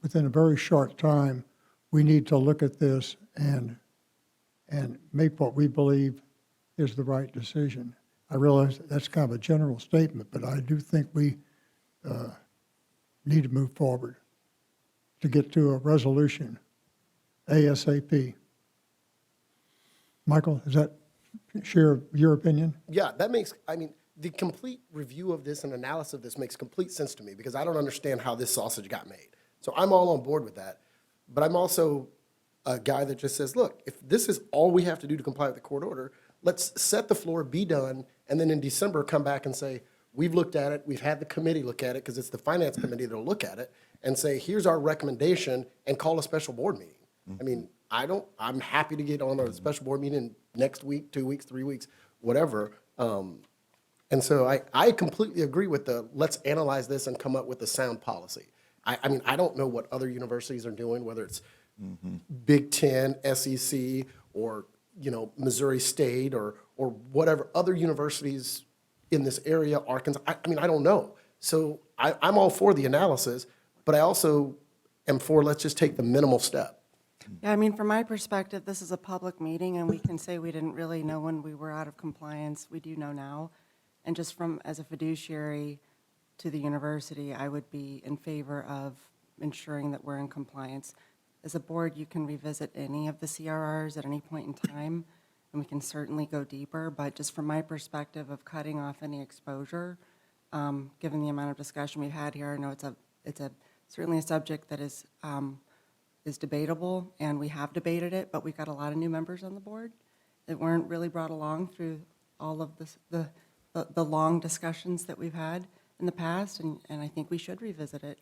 within a very short time, we need to look at this and make what we believe is the right decision. I realize that's kind of a general statement, but I do think we need to move forward to get to a resolution ASAP. Michael, does that share your opinion? Yeah, that makes, the complete review of this and analysis of this makes complete sense to me because I don't understand how this sausage got made. So I'm all on board with that. But I'm also a guy that just says, look, if this is all we have to do to comply with the court order, let's set the floor, be done, and then in December come back and say, we've looked at it, we've had the committee look at it, because it's the finance committee that'll look at it, and say, here's our recommendation, and call a special board meeting. I'm happy to get on a special board meeting next week, 2 weeks, 3 weeks, whatever. And so I completely agree with let's analyze this and come up with a sound policy. I don't know what other universities are doing, whether it's Big Ten, SEC, or Missouri State, or whatever other universities in this area, Arkansas. I don't know. So I'm all for the analysis, but I also am for let's just take the minimal step. Yeah, from my perspective, this is a public meeting, and we can say we didn't really know when we were out of compliance. We do know now. And just as a fiduciary to the university, I would be in favor of ensuring that we're in compliance. As a board, you can revisit any of the CRRs at any point in time, and we can certainly go deeper. But just from my perspective of cutting off any exposure, given the amount of discussion we've had here, I know it's certainly a subject that is debatable, and we have debated it, but we've got a lot of new members on the board that weren't really brought along through all of the long discussions that we've had in the past, and I think we should revisit it.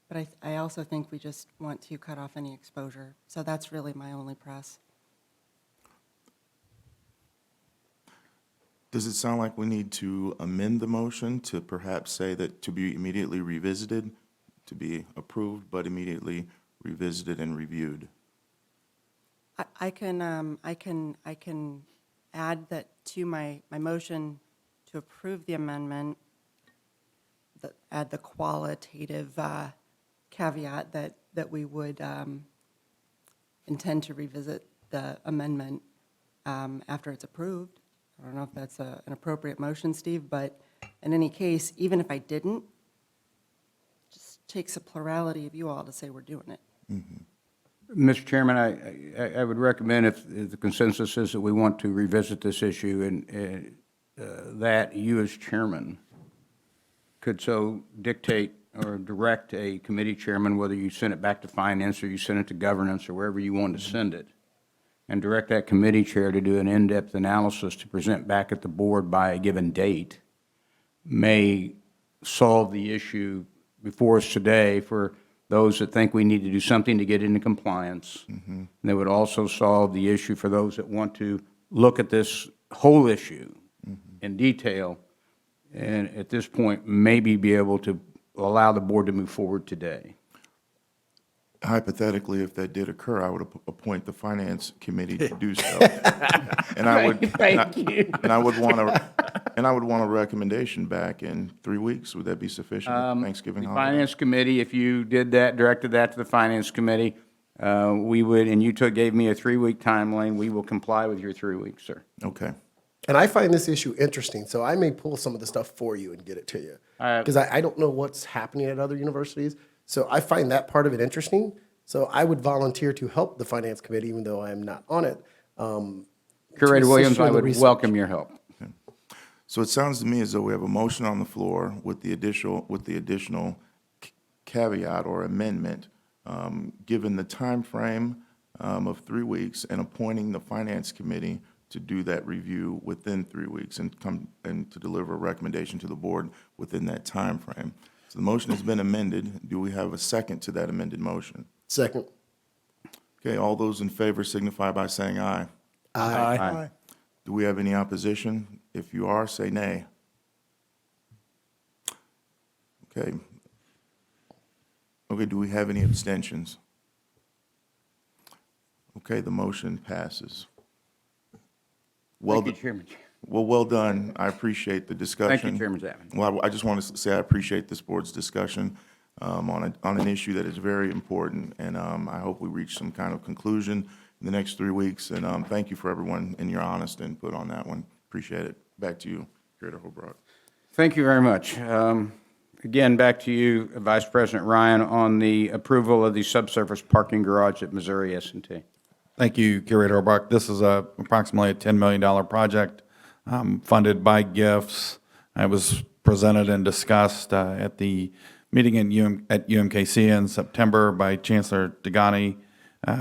But I also think we just want to cut off any exposure. So that's really my only press. Does it sound like we need to amend the motion to perhaps say that to be immediately revisited, to be approved, but immediately revisited and reviewed? I can add that to my motion to approve the amendment, add the qualitative caveat that we would intend to revisit the amendment after it's approved. I don't know if that's an appropriate motion, Steve, but in any case, even if I didn't, it just takes a plurality of you all to say we're doing it. Mr. Chairman, I would recommend if the consensus is that we want to revisit this issue and that you as chairman could so dictate or direct a committee chairman, whether you send it back to finance or you send it to governance or wherever you want to send it, and direct that committee chair to do an in-depth analysis to present back at the board by a given date, may solve the issue before us today for those that think we need to do something to get into compliance. And they would also solve the issue for those that want to look at this whole issue in detail, and at this point, maybe be able to allow the board to move forward today. Hypothetically, if that did occur, I would appoint the finance committee to do so. And I would, Thank you. and I would want a recommendation back in 3 weeks. Would that be sufficient? Thanksgiving The holiday? Finance Committee, if you did that, directed that to the Finance Committee, we would, and you gave me a 3-week timeline, we will comply with your 3 weeks, sir. Okay. And I find this issue interesting, so I may pull some of the stuff for you and get it to you. Because I don't know what's happening at other universities, so I find that part of it interesting. So I would volunteer to help the Finance Committee, even though I am not on it. Curator assist Williams, you in I the would research. welcome your help. So it sounds to me as though we have a motion on the floor with the additional caveat or amendment, given the time frame of 3 weeks and appointing the Finance Committee to do that review within 3 weeks and to deliver a recommendation to the board within that time frame. So the motion has been amended. Do we have a second to that amended motion? Second. Okay, all those in favor signify by saying aye. Aye. Do we have any opposition? If you are, say nay. Okay. Okay, do we have any abstentions? Okay, the motion passes. Well, Thank you, Chairman. well done. I appreciate the discussion. Thank you, Chairman Chapman. Well, I just want to say I appreciate this board's discussion on an issue that is very important, and I hope we reach some kind of conclusion in the next 3 weeks. And thank you for everyone and your honest input on that one. Appreciate it. Back to you, Curator Hobrock. Thank you very much. Again, back to you, Vice President Ryan, on the approval of the subsurface parking garage at Missouri S&T. Thank you, Curator O'Brock. This is approximately a $10 million project funded by gifts. It was presented and discussed at the meeting at UMKC in September by Chancellor Degani.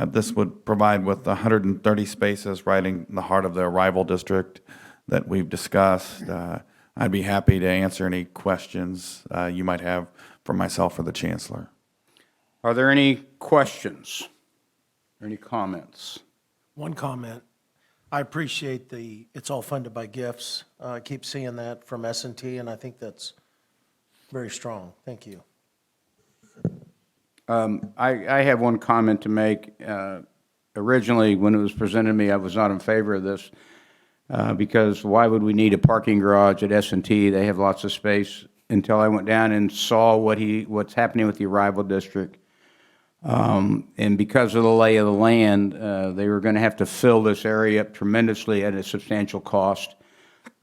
This would provide with 130 spaces right in the heart of the arrival district that we've discussed. I'd be happy to answer any questions you might have for myself or the Chancellor. Are there any questions or any comments? One comment. I appreciate it's all funded by gifts. I keep seeing that from S&T, and I think that's very strong. Thank you. I have one comment to make. Originally, when it was presented to me, I was not in favor of this because why would we need a parking garage at S&T? They have lots of space. Until I went down and saw what's happening with the arrival district. And because of the lay of the land, they were going to have to fill this area up tremendously at a substantial cost.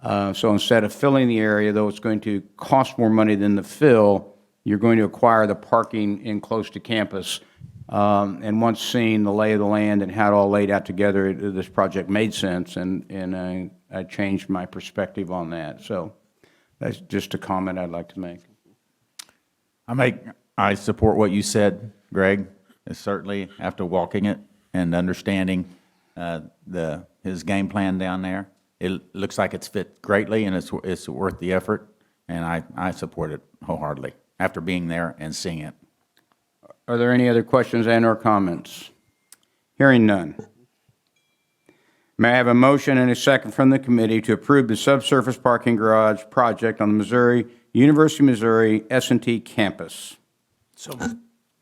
So instead of filling the area, though it's going to cost more money than the fill, you're going to acquire the parking in close to campus. And once seeing the lay of the land and how it all laid out together, this project made sense, and I changed my perspective on that. So that's just a comment I'd like to make. I support what you said, Greg. Certainly, after walking it and understanding his game plan down there, it looks like it's fit greatly and it's worth the effort, and I support it wholeheartedly after being there and seeing it. Are there any other questions and/or comments? Hearing none. May I have a motion and a second from the committee to approve the subsurface parking garage project on the University of Missouri S&T campus? So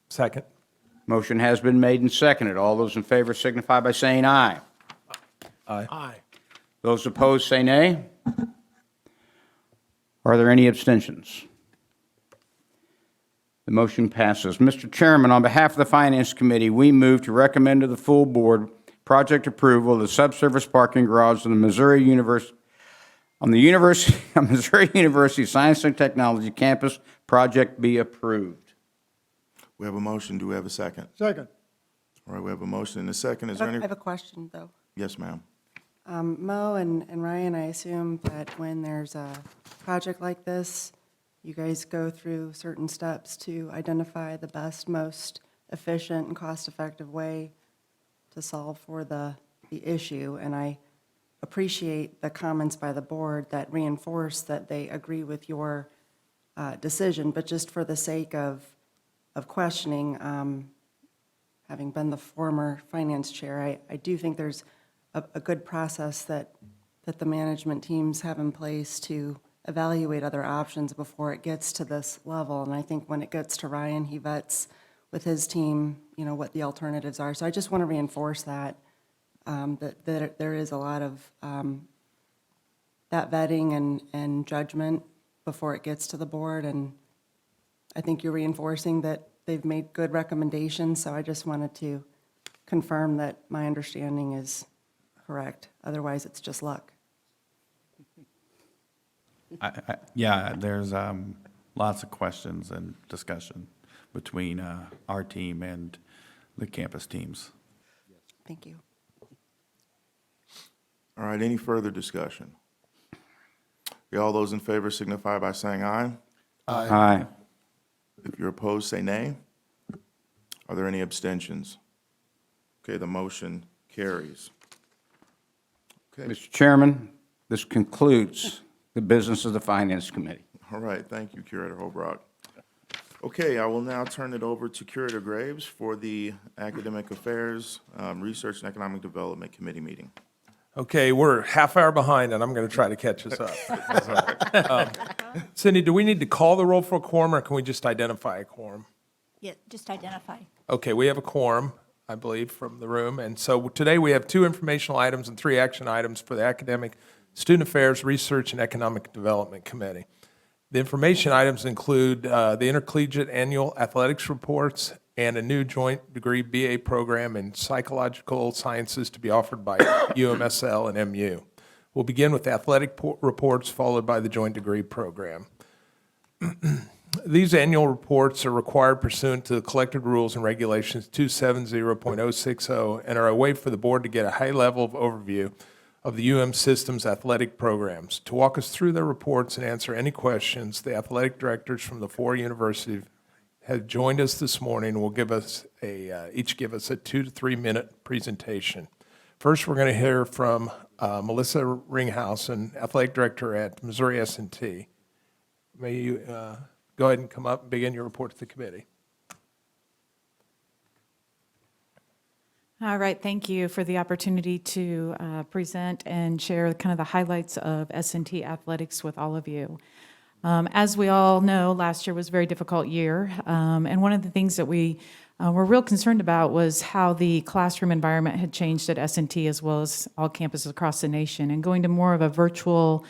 Second. Motion has been made and seconded. All those in favor signify by saying aye. Aye. Those opposed say nay. Are there any abstentions? The motion passes. Mr. Chairman, on behalf of the Finance Committee, we move to recommend to the full board project approval of the subsurface parking garage on the Missouri University Science and Technology campus. Project be approved. We have a motion. Do we have a second? Second. All right, we have a motion and a second. Is there I any? have a question, though. Yes, ma'am. Mo and Ryan, I assume that when there's a project like this, you guys go through certain steps to identify the best, most efficient and cost-effective way to solve for the issue. And I appreciate the comments by the board that reinforce that they agree with your decision. But just for the sake of questioning, having been the former finance chair, I do think there's a good process that the management teams have in place to evaluate other options before it gets to this level. And I think when it gets to Ryan, he vets with his team, what the alternatives are. So I just want to reinforce that, that there is a lot of that vetting and judgment before it gets to the board. And I think you're reinforcing that they've made good recommendations. So I just wanted to confirm that my understanding is correct. Otherwise, it's just luck. Yeah, there's lots of questions and discussion between our team and the campus teams. Thank you. All right, any further discussion? Okay, all those in favor signify by saying aye. Aye. If you're opposed, say nay. Are there any abstentions? Okay, the motion carries. Okay, Mr. Chairman, this concludes the business of the Finance Committee. all right, thank you, Curator Holbrook. Okay, I will now turn it over to Curator Graves for the Academic Affairs, Research and Economic Development Committee meeting. Okay, we're half hour behind, and I'm going to try to catch us up. Cindy, do we need to call the roll for a quorum, or can we just identify a quorum? Yeah, just identify. Okay, we have a quorum, I believe, from the room. And so today we have 2 informational items and 3 action items for the Academic, Student Affairs, Research, and Economic Development Committee. The information items include the Intercollegiate Annual Athletics Reports and a new joint degree BA program in Psychological Sciences to be offered by UMSL and MU. We'll begin with athletic reports, followed by the joint degree program. These annual reports are required pursuant to the collected rules and regulations 270.060 and are a way for the board to get a high level of overview of the UM system's athletic programs. To walk us through their reports and answer any questions, the athletic directors from the 4 universities have joined us this morning and will give us each give us a 2 to 3 minute presentation. First, we're going to hear from Melissa Ringhausen, athletic director at Missouri S&T. May you go ahead and come up and begin your report to the committee. All right, thank you for the opportunity to present and share kind of the highlights of S&T athletics with all of you. As we all know, last year was a very difficult year, and one of the things that we were real concerned about was how the classroom environment had changed at S&T as well as all campuses across the nation, and going to more of a virtual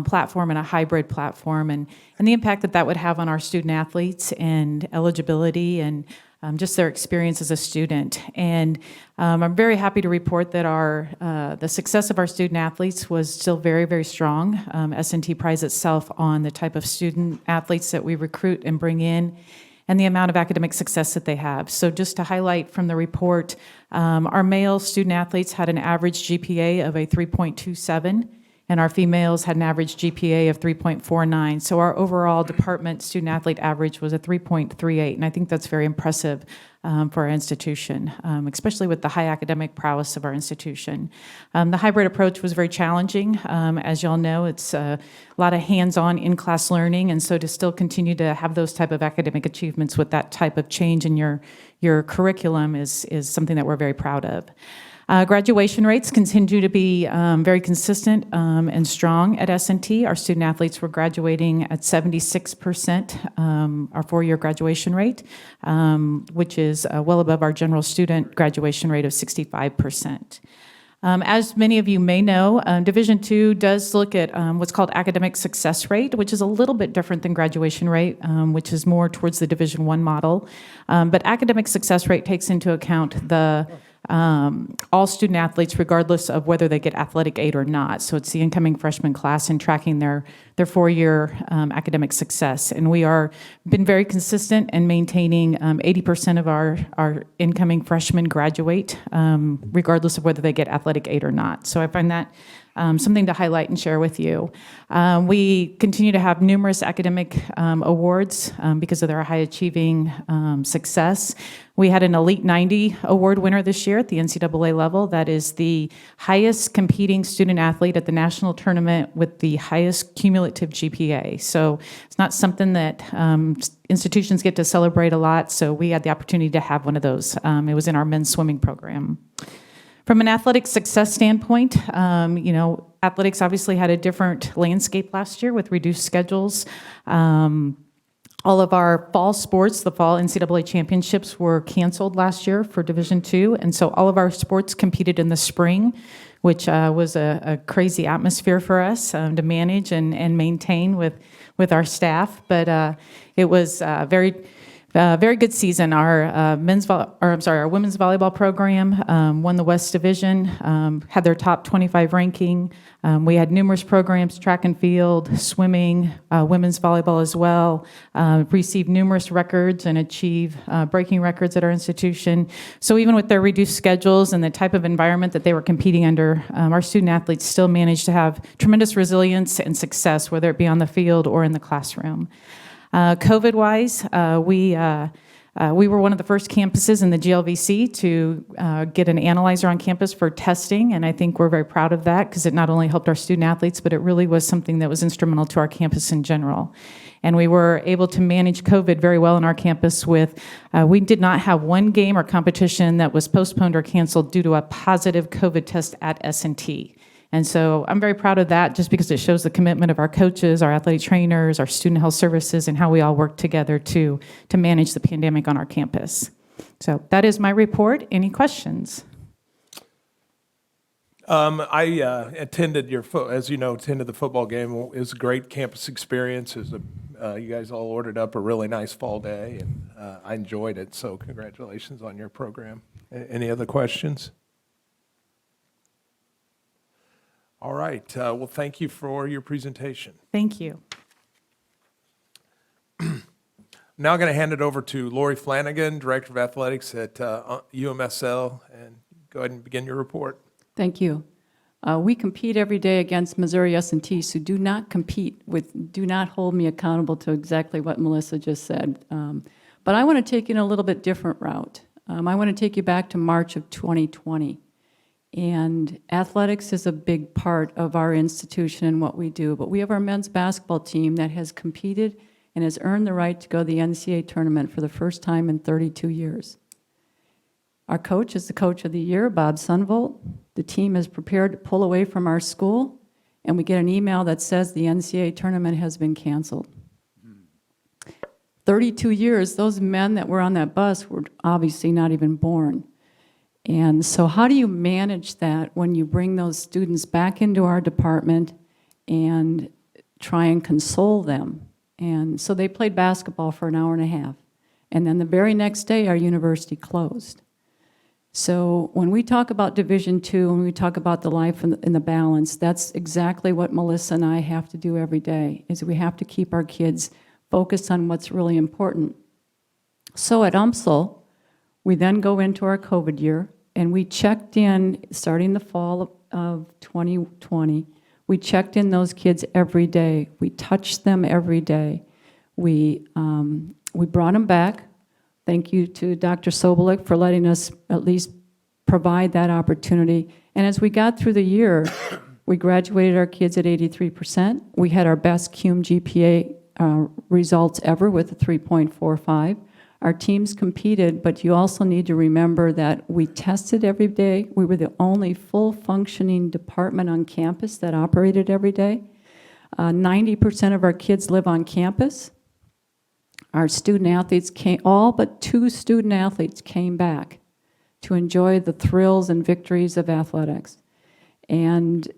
platform and a hybrid platform, and the impact that that would have on our student athletes and eligibility and just their experience as a student. And I'm very happy to report that the success of our student athletes was still very, very strong. S&T prides itself on the type of student athletes that we recruit and bring in and the amount of academic success that they have. So just to highlight from the report, our male student athletes had an average GPA of a 3.27, and our females had an average GPA of 3.49. So our overall department student athlete average was a 3.38, and I think that's very impressive for our institution, especially with the high academic prowess of our institution. The hybrid approach was very challenging. As y'all know, it's a lot of hands-on in-class learning, and so to still continue to have those type of academic achievements with that type of change in your curriculum is something that we're very proud of. Graduation rates continue to be very consistent and strong at S&T. Our student athletes were graduating at 76%, our 4-year graduation rate, which is well above our general student graduation rate of 65%. As many of you may know, Division II does look at what's called academic success rate, which is a little bit different than graduation rate, which is more towards the Division I model. But academic success rate takes into account all student athletes, regardless of whether they get athletic aid or not. So it's the incoming freshman class and tracking their 4-year academic success. And we are been very consistent in maintaining 80% of our incoming freshmen graduate, regardless of whether they get athletic aid or not. So I find that something to highlight and share with you. We continue to have numerous academic awards because of their high achieving success. We had an Elite 90 award winner this year at the NCAA level. That is the highest competing student athlete at the national tournament with the highest cumulative GPA. So it's not something that institutions get to celebrate a lot, so we had the opportunity to have one of those. It was in our men's swimming program. From an athletic success standpoint, athletics obviously had a different landscape last year with reduced schedules. All of our fall sports, the fall NCAA championships were canceled last year for Division II, and so all of our sports competed in the spring, which was a crazy atmosphere for us to manage and maintain with our staff. But it was very good season. Our our women's volleyball program won the West Division, had their top 25 ranking. We had numerous programs, track and field, swimming, women's volleyball as well, received numerous records and achieve breaking records at our institution. So even with their reduced schedules and the type of environment that they were competing under, our student athletes still managed to have tremendous resilience and success, whether it be on the field or in the classroom. COVID-wise, we were one of the first campuses in the GLVC to get an analyzer on campus for testing, and I think we're very proud of that because it not only helped our student athletes, but it really was something that was instrumental to our campus in general. And we were able to manage COVID very well on our campus with, we did not have one game or competition that was postponed or canceled due to a positive COVID test at S&T. And so I'm very proud of that just because it shows the commitment of our coaches, our athletic trainers, our student health services, and how we all work together to manage the pandemic on our campus. So that is my report. Any questions? I attended as you know, attended the football game. It was a great campus experience. You guys all ordered up a really nice fall day, and I enjoyed it. So congratulations on your program. Any other questions? All right. Well, thank you for your presentation. Thank you. Now I'm going to hand it over to Lori Flanagan, Director of Athletics at UMSL, and go ahead and begin your report. Thank you. We compete every day against Missouri S&T, so do not hold me accountable to exactly what Melissa just said. But I want to take you in a little bit different route. I want to take you back to March of 2020. And athletics is a big part of our institution and what we do. But we have our men's basketball team that has competed and has earned the right to go to the NCAA tournament for the first time in 32 years. Our coach is the coach of the year, Bob Sunvolt. The team is prepared to pull away from our school, and we get an email that says the NCAA tournament has been canceled. 32 years, those men that were on that bus were obviously not even born. And so how do you manage that when you bring those students back into our department and try and console them? And so they played basketball for an hour and a half. And then the very next day, our university closed. So when we talk about Division II, when we talk about the life and the balance, that's exactly what Melissa and I have to do every day, is we have to keep our kids focused on what's really important. So at UMSL, we then go into our COVID year, and we checked in, starting the fall of 2020, we checked in those kids every day. We touched them every day. We brought them back. Thank you to Dr. Sobolik for letting us at least provide that opportunity. And as we got through the year, we graduated our kids at 83%. We had our best CUME GPA results ever with a 3.45. Our teams competed, but you also need to remember that we tested every day. We were the only full functioning department on campus that operated every day. 90% of our kids live on campus. Our student athletes all but 2 student athletes came back to enjoy the thrills and victories of athletics. And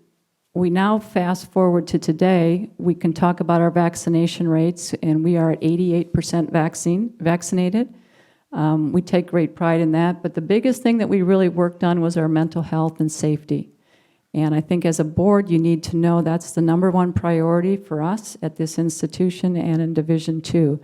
we now fast forward to today, we can talk about our vaccination rates, and we are at 88% vaccinated. We take great pride in that, but the biggest thing that we really worked on was our mental health and safety. And I think as a board, you need to know that's the #1 priority for us at this institution and in Division II.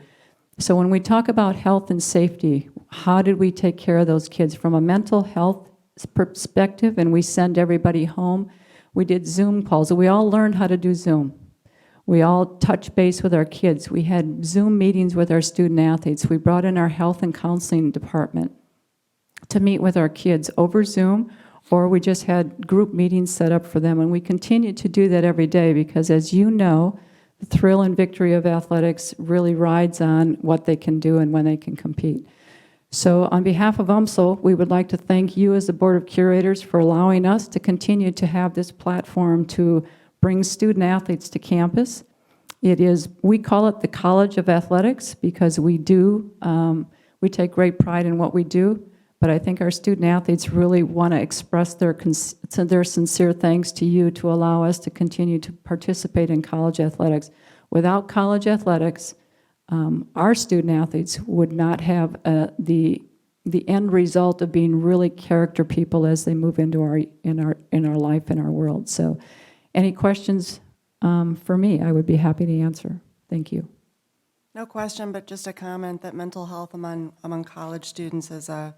So when we talk about health and safety, how did we take care of those kids from a mental health perspective, and we send everybody home? We did Zoom calls. We all learned how to do Zoom. We all touched base with our kids. We had Zoom meetings with our student athletes. We brought in our health and counseling department to meet with our kids over Zoom, or we just had group meetings set up for them. And we continue to do that every day because, as you know, the thrill and victory of athletics really rides on what they can do and when they can compete. So on behalf of UMSL, we would like to thank you as the Board of Curators for allowing us to continue to have this platform to bring student athletes to campus. It is, we call it the College of Athletics because we do, we take great pride in what we do, but I think our student athletes really want to express their sincere thanks to you to allow us to continue to participate in college athletics. Without college athletics, our student athletes would not have the end result of being really character people as they move into our life, in our world. So any questions for me, I would be happy to answer. Thank you. No question, but just a comment that mental health among college students is a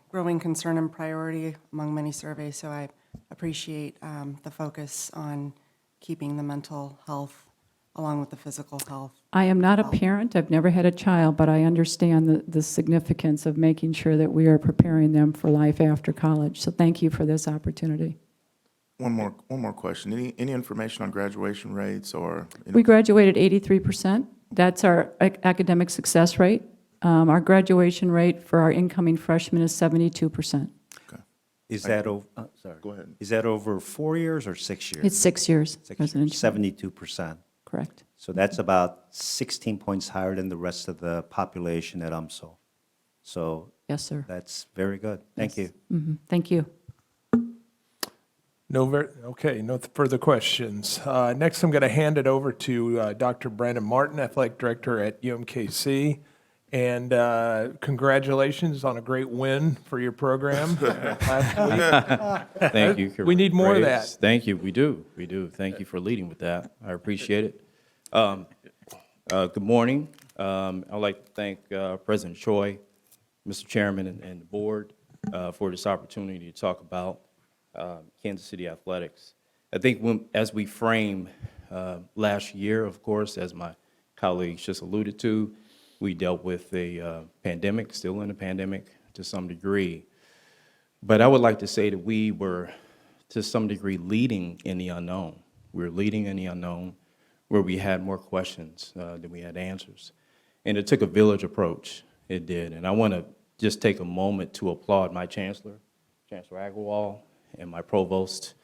growing concern and priority among many surveys, so I appreciate the focus on keeping the mental health along with the physical health. I am not a parent, I've never had a child, but I understand the significance of making sure that we are preparing them for life after college. So thank you for this opportunity. One more question. Any information on graduation rates or? We graduated 83%. That's our academic success rate. Our graduation rate for our incoming freshmen is 72%. Okay. Is that over, sorry. Go ahead. Is that over 4 years or 6 years? It's 6 years. 72%. Correct. So that's about 16 points higher than the rest of the population at UMSL. So Yes, sir. that's very good. Thank you. Thank you. Okay, no further questions. Next, I'm going to hand it over to Dr. Brandon Martin, Athletic Director at UMKC. And congratulations on a great win for your program last week. Thank you. We need more of Graves. that. Thank you. We do. We do. Thank you for leading with that. I appreciate it. Good morning. I'd like to thank President Choi, Mr. Chairman, and the board for this opportunity to talk about Kansas City athletics. I think as we frame last year, of course, as my colleagues just alluded to, we dealt with a pandemic, still in a pandemic to some degree. But I would like to say that we were, to some degree, leading in the unknown. We were leading in the unknown where we had more questions than we had answers. And it took a village approach. It did. And I want to just take a moment to applaud my chancellor, Chancellor Agarwal, and my provost,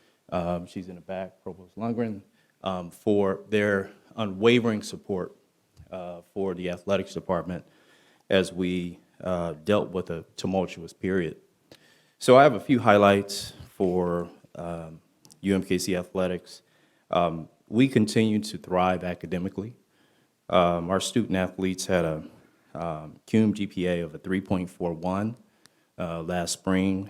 she's in the back, Provost Lundgren, for their unwavering support for the athletics department as we dealt with a tumultuous period. So I have a few highlights for UMKC athletics. We continue to thrive academically. Our student athletes had a cum GPA of a 3.41 last spring.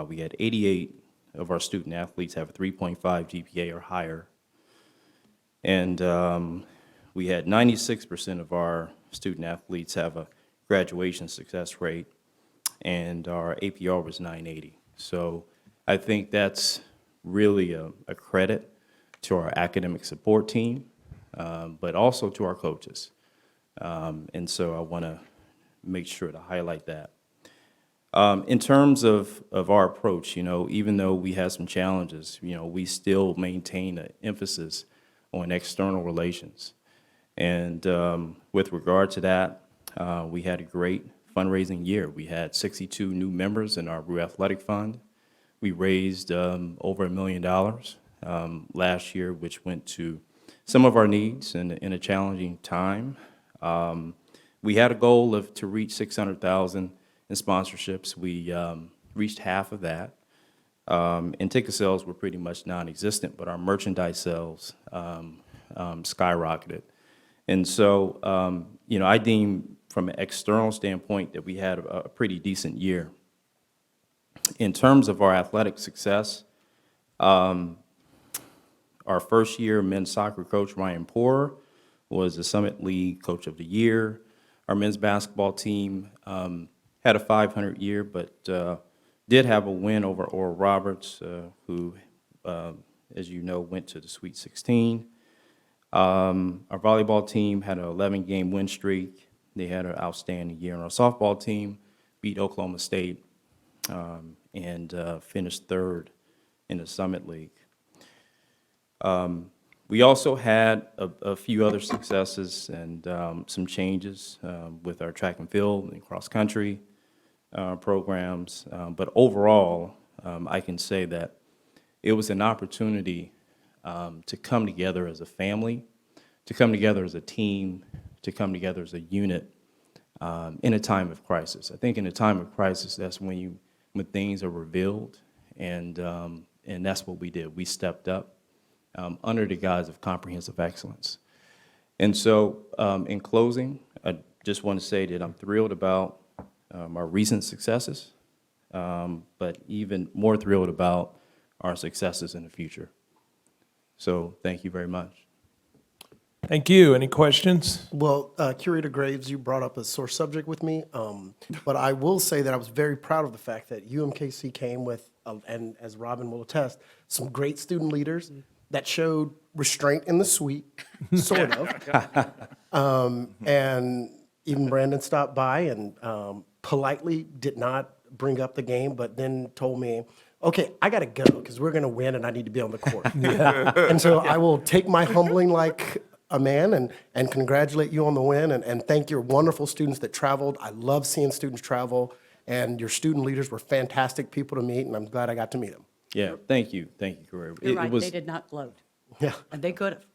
We had 88 of our student athletes have a 3.5 GPA or higher. And we had 96% of our student athletes have a graduation success rate, and our APR was 980. So I think that's really a credit to our academic support team, but also to our coaches. And so I want to make sure to highlight that. In terms of our approach, even though we had some challenges, we still maintain an emphasis on external relations. And with regard to that, we had a great fundraising year. We had 62 new members in our Brew Athletic Fund. We raised over $1 million last year, which went to some of our needs in a challenging time. We had a goal to reach $600,000 in sponsorships. We reached half of that. And ticket sales were pretty much non-existent, but our merchandise sales skyrocketed. And so, I deem from an external standpoint that we had a pretty decent year. In terms of our athletic success, our first year men's soccer coach, Ryan Poor, was the Summit League Coach of the Year. Our men's basketball team had a 500 year, but did have a win over Oral Roberts, who, as you know, went to the Sweet 16. Our volleyball team had an 11-game win streak. They had an outstanding year. And our softball team beat Oklahoma State and finished third in the Summit League. We also had a few other successes and some changes with our track and field and cross country programs. But overall, I can say that it was an opportunity to come together as a family, to come together as a team, to come together as a unit in a time of crisis. I think in a time of crisis, that's when things are revealed, and that's what we did. We stepped up under the guise of comprehensive excellence. And so, in closing, I just want to say that I'm thrilled about our recent successes, but even more thrilled about our successes in the future. So, thank you very much. Thank you. Any questions? Well, Curator Graves, you brought up a sore subject with me, but I will say that I was very proud of the fact that UMKC came with, and as Robin will attest, some great student leaders that showed restraint in the suite, sort of. And even Brandon stopped by and politely did not bring up the game, but then told me, okay, I got to go because we're going to win and I need to be on the court. And so I will take my humbling like a man and congratulate you on the win and thank your wonderful students that traveled. I love seeing students travel, and your student leaders were fantastic people to meet, and I'm glad I got to meet them. Yeah, thank you, Career. You're right, they did not gloat. Yeah. And they could have.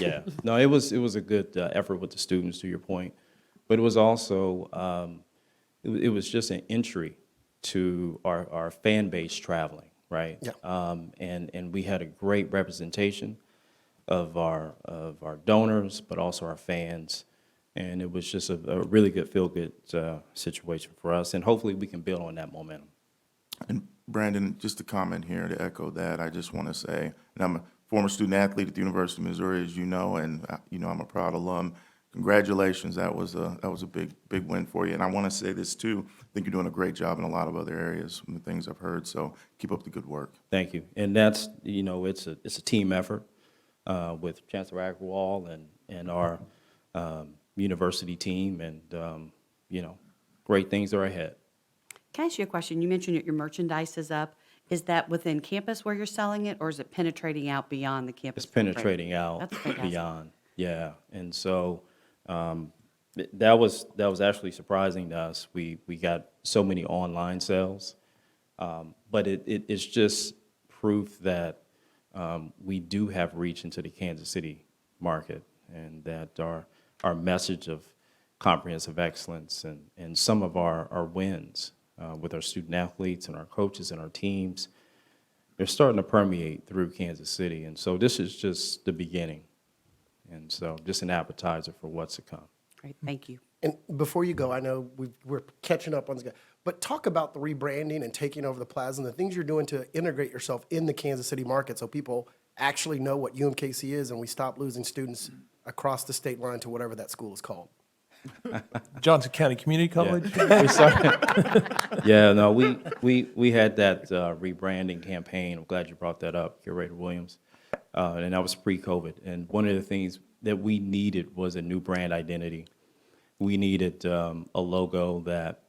Yeah, no, it was a good effort with the students, to your point, but it was also it was just an entry to our fan base traveling, right? Yeah. And we had a great representation of our donors, but also our fans, and it was just a really good feel-good situation for us, and hopefully we can build on that momentum. And Brandon, just to comment here, to echo that, I just want to say, and I'm a former student athlete at the University of Missouri, as you know, and I'm a proud alum. Congratulations, that was a big win for you. And I want to say this too, I think you're doing a great job in a lot of other areas from the things I've heard, so keep up the good work. Thank you, and that's, it's a team effort with Chancellor Agrawal and our university team, and great things are ahead. Can I ask you a question? You mentioned that your merchandise is up. Is that within campus where you're selling it, or is it penetrating out beyond the campus? It's penetrating out That's fantastic. beyond, yeah. And so that was actually surprising to us. We got so many online sales, but it's just proof that we do have reach into the Kansas City market, and that our message of comprehensive excellence and some of our wins with our student athletes and our coaches and our teams, they're starting to permeate through Kansas City. And so this is just the beginning. And so just an appetizer for what's to come. Great, thank you. And before you go, I know we're catching up on this, but talk about the rebranding and taking over the plaza and the things you're doing to integrate yourself in the Kansas City market so people actually know what UMKC is and we stop losing students across the state line to whatever that school is called. Johnson County Community College? Yeah, no, we had that rebranding campaign. I'm glad you brought that up, Curator Williams. And that was pre-COVID. And one of the things that we needed was a new brand identity. We needed a logo that,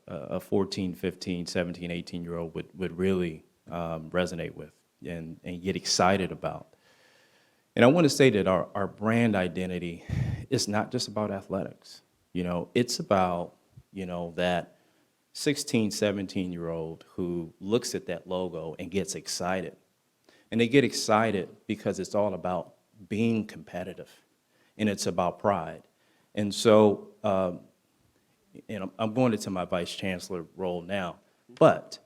a 14, 15, 17, 18-year-old would really resonate with and get excited about. And I want to say that our brand identity is not just about athletics. It's about, that 16, 17-year-old who looks at that logo and gets excited. And they get excited because it's all about being competitive, and it's about pride. And so, I'm going into my vice chancellor role now, but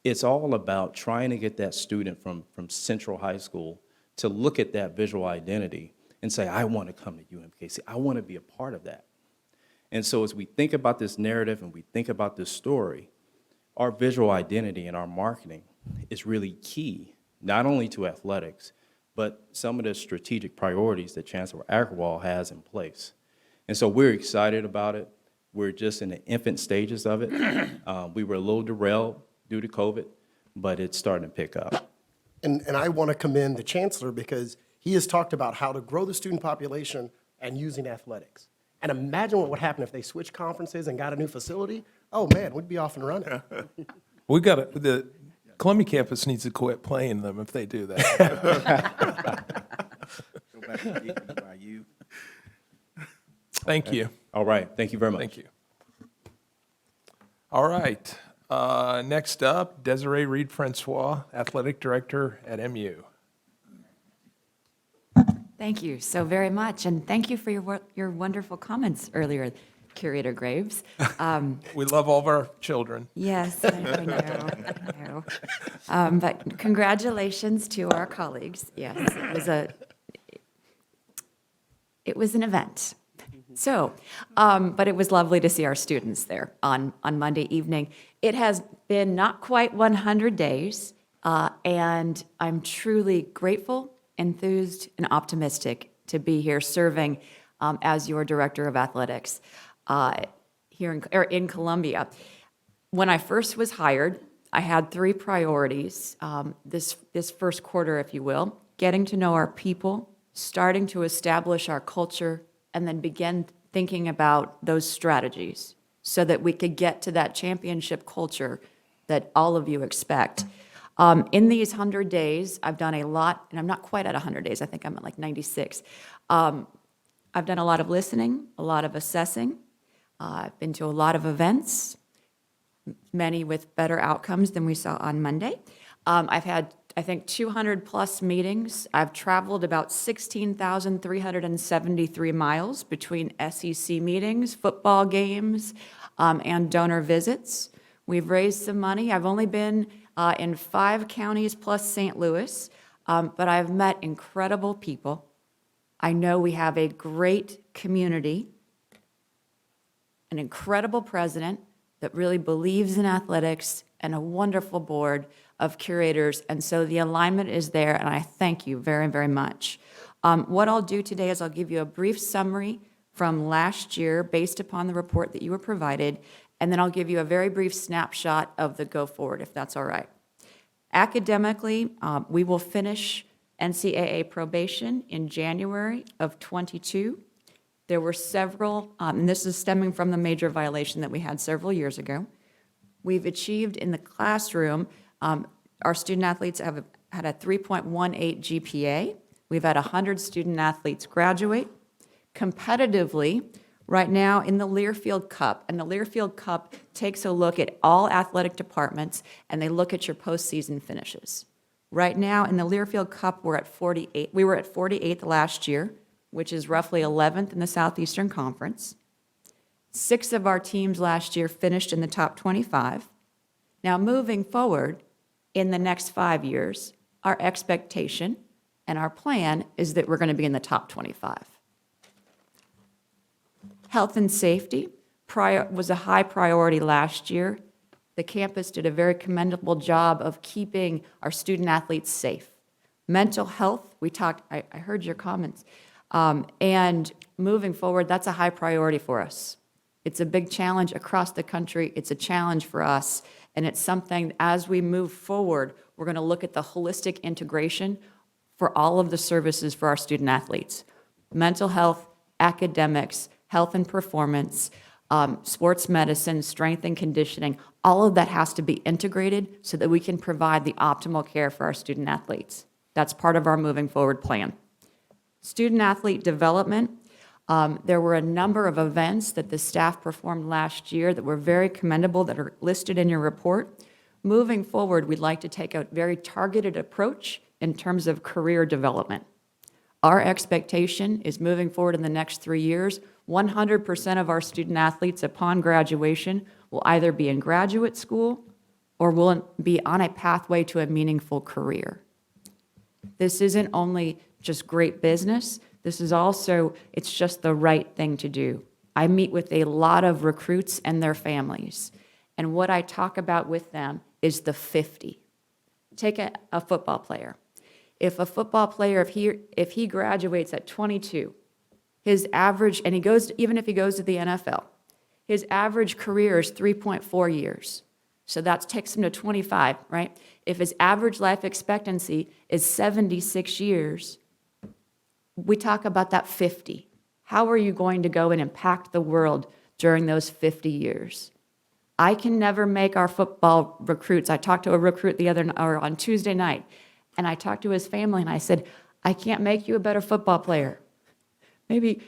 it's all about trying to get that student from Central High School to look at that visual identity and say, I want to come to UMKC. I want to be a part of that. And so as we think about this narrative and we think about this story, our visual identity and our marketing is really key, not only to athletics, but some of the strategic priorities that Chancellor Agrawal has in place. And so we're excited about it. We're just in the infant stages of it. We were a little derailed due to COVID, but it's starting to pick up. And I want to commend the chancellor because he has talked about how to grow the student population and using athletics. And imagine what would happen if they switched conferences and got a new facility. Oh, man, we'd be off and running. The Columbia campus needs to quit playing them if they do that. Go back to BYU. Thank you. All right, thank you very much. Thank you. All right. Next up, Desiree Reed-Francois, Athletic Director at MU. Thank you so very much, and thank you for your wonderful comments earlier, Curator Graves. We love all of our children. Yes, I know. But congratulations to our colleagues. Yes, it was an event. So, but it was lovely to see our students there on Monday evening. It has been not quite 100 days, and I'm truly grateful, enthused, and optimistic to be here serving as your Director of Athletics here in Columbia. When I first was hired, I had 3 priorities this first quarter, if you will: getting to know our people, starting to establish our culture, and then begin thinking about those strategies so that we could get to that championship culture that all of you expect. In these 100 days, I've done a lot, and I'm not quite at 100 days. I think I'm at like 96. I've done a lot of listening, a lot of assessing. I've been to a lot of events, many with better outcomes than we saw on Monday. I've had, I think, 200-plus meetings. I've traveled about 16,373 miles between SEC meetings, football games, and donor visits. We've raised some money. I've only been in 5 counties plus St. Louis, but I've met incredible people. I know we have a great community, an incredible president that really believes in athletics, and a wonderful board of curators. And so the alignment is there, and I thank you very, very much. What I'll do today is I'll give you a brief summary from last year based upon the report that you were provided, and then I'll give you a very brief snapshot of the go forward, if that's all right. Academically, we will finish NCAA probation in January of '22. There were several, and this is stemming from the major violation that we had several years ago. We've achieved in the classroom, our student athletes have had a 3.18 GPA. We've had 100 student athletes graduate. Competitively, right now in the Learfield Cup, and the Learfield Cup takes a look at all athletic departments, and they look at your postseason finishes. Right now in the Learfield Cup, we're at 48. We were at 48th last year, which is roughly 11th in the Southeastern Conference. 6 of our teams last year finished in the top 25. Now, moving forward, in the next 5 years, our expectation and our plan is that we're going to be in the top 25. Health and safety was a high priority last year. The campus did a very commendable job of keeping our student athletes safe. Mental health, I heard your comments, and moving forward, that's a high priority for us. It's a big challenge across the country. It's a challenge for us, and it's something, as we move forward, we're going to look at the holistic integration for all of the services for our student athletes. Mental health, academics, health and performance, sports medicine, strength and conditioning, all of that has to be integrated so that we can provide the optimal care for our student athletes. That's part of our moving forward plan. Student athlete development. There were a number of events that the staff performed last year that were very commendable, that are listed in your report. Moving forward, we'd like to take a very targeted approach in terms of career development. Our expectation is moving forward in the next 3 years, 100% of our student athletes upon graduation will either be in graduate school or will be on a pathway to a meaningful career. This isn't only just great business. This is also, it's just the right thing to do. I meet with a lot of recruits and their families, and what I talk about with them is the 50. Take a football player. If a football player, if he graduates at 22, his average, and even if he goes to the NFL, his average career is 3.4 years. So that takes him to 25, right? If his average life expectancy is 76 years, we talk about that 50. How are you going to go and impact the world during those 50 years? I can never make our football recruits. I talked to a recruit on Tuesday night, and I talked to his family, and I said, I can't make you a better football player. Maybe,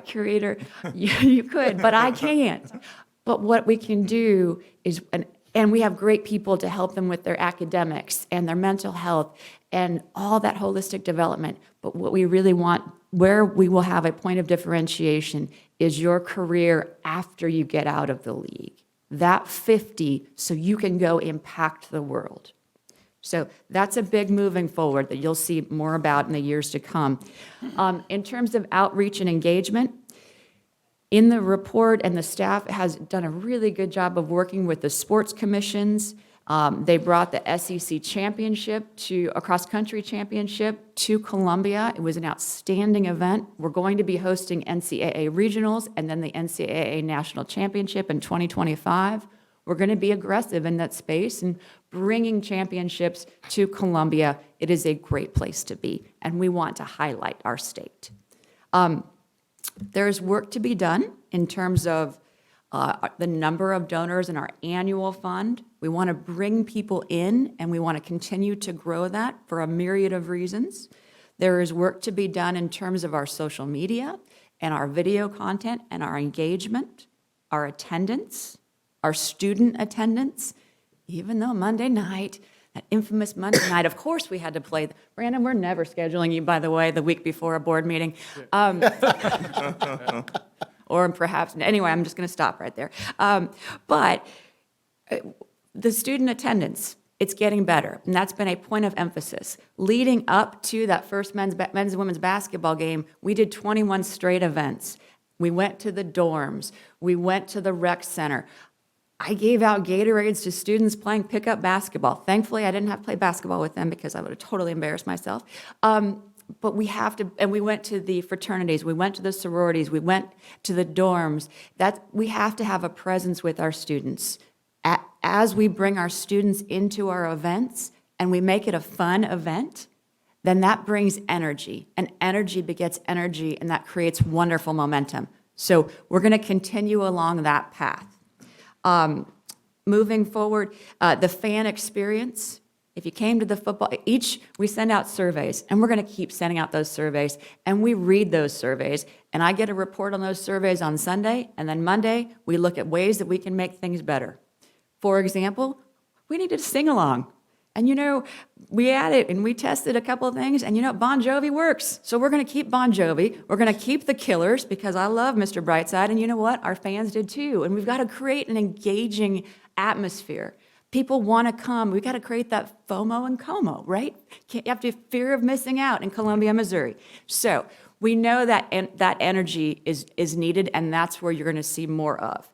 Curator, you could, but I can't. But what we can do is, and And we have great people to help them with their academics and their mental health and all that holistic development. But what we really want, where we will have a point of differentiation, is your career after you get out of the league. That 50, so you can go impact the world. So that's a big moving forward that you'll see more about in the years to come. In terms of outreach and engagement, in the report, and the staff has done a really good job of working with the sports commissions. They brought the SEC championship a cross-country championship to Columbia. It was an outstanding event. We're going to be hosting NCAA regionals and then the NCAA national championship in 2025. We're going to be aggressive in that space and bringing championships to Columbia. It is a great place to be, and we want to highlight our state. There's work to be done in terms of the number of donors in our annual fund. We want to bring people in, and we want to continue to grow that for a myriad of reasons. There is work to be done in terms of our social media and our video content and our engagement, our attendance, our student attendance, even though Monday night, that infamous Monday night, of course we had to play. Brandon, we're never scheduling you, by the way, the week before a board meeting. Or perhaps, anyway, I'm just going to stop right there. But the student attendance, it's getting better, and that's been a point of emphasis. Leading up to that first men's and women's basketball game, we did 21 straight events. We went to the dorms. We went to the rec center. I gave out Gatorades to students playing pickup basketball. Thankfully, I didn't have to play basketball with them because I would have totally embarrassed myself. But we have to, and we went to the fraternities, we went to the sororities, we went to the dorms. We have to have a presence with our students. As we bring our students into our events and we make it a fun event, then that brings energy, and energy begets energy, and that creates wonderful momentum. So we're going to continue along that path. Moving forward, the fan experience. If you came to the football, we send out surveys, and we're going to keep sending out those surveys, and we read those surveys, and I get a report on those surveys on Sunday, and then Monday, we look at ways that we can make things better. For example, we needed a sing-along. And we added and we tested a couple of things, and Bon Jovi works. So we're going to keep Bon Jovi. We're going to keep the Killers because I love Mr. Brightside, and you know what? Our fans did too. And we've got to create an engaging atmosphere. People want to come. We've got to create that FOMO and COMO, right? You have to fear of missing out in Columbia, Missouri. So we know that that energy is needed, and that's where you're going to see more of.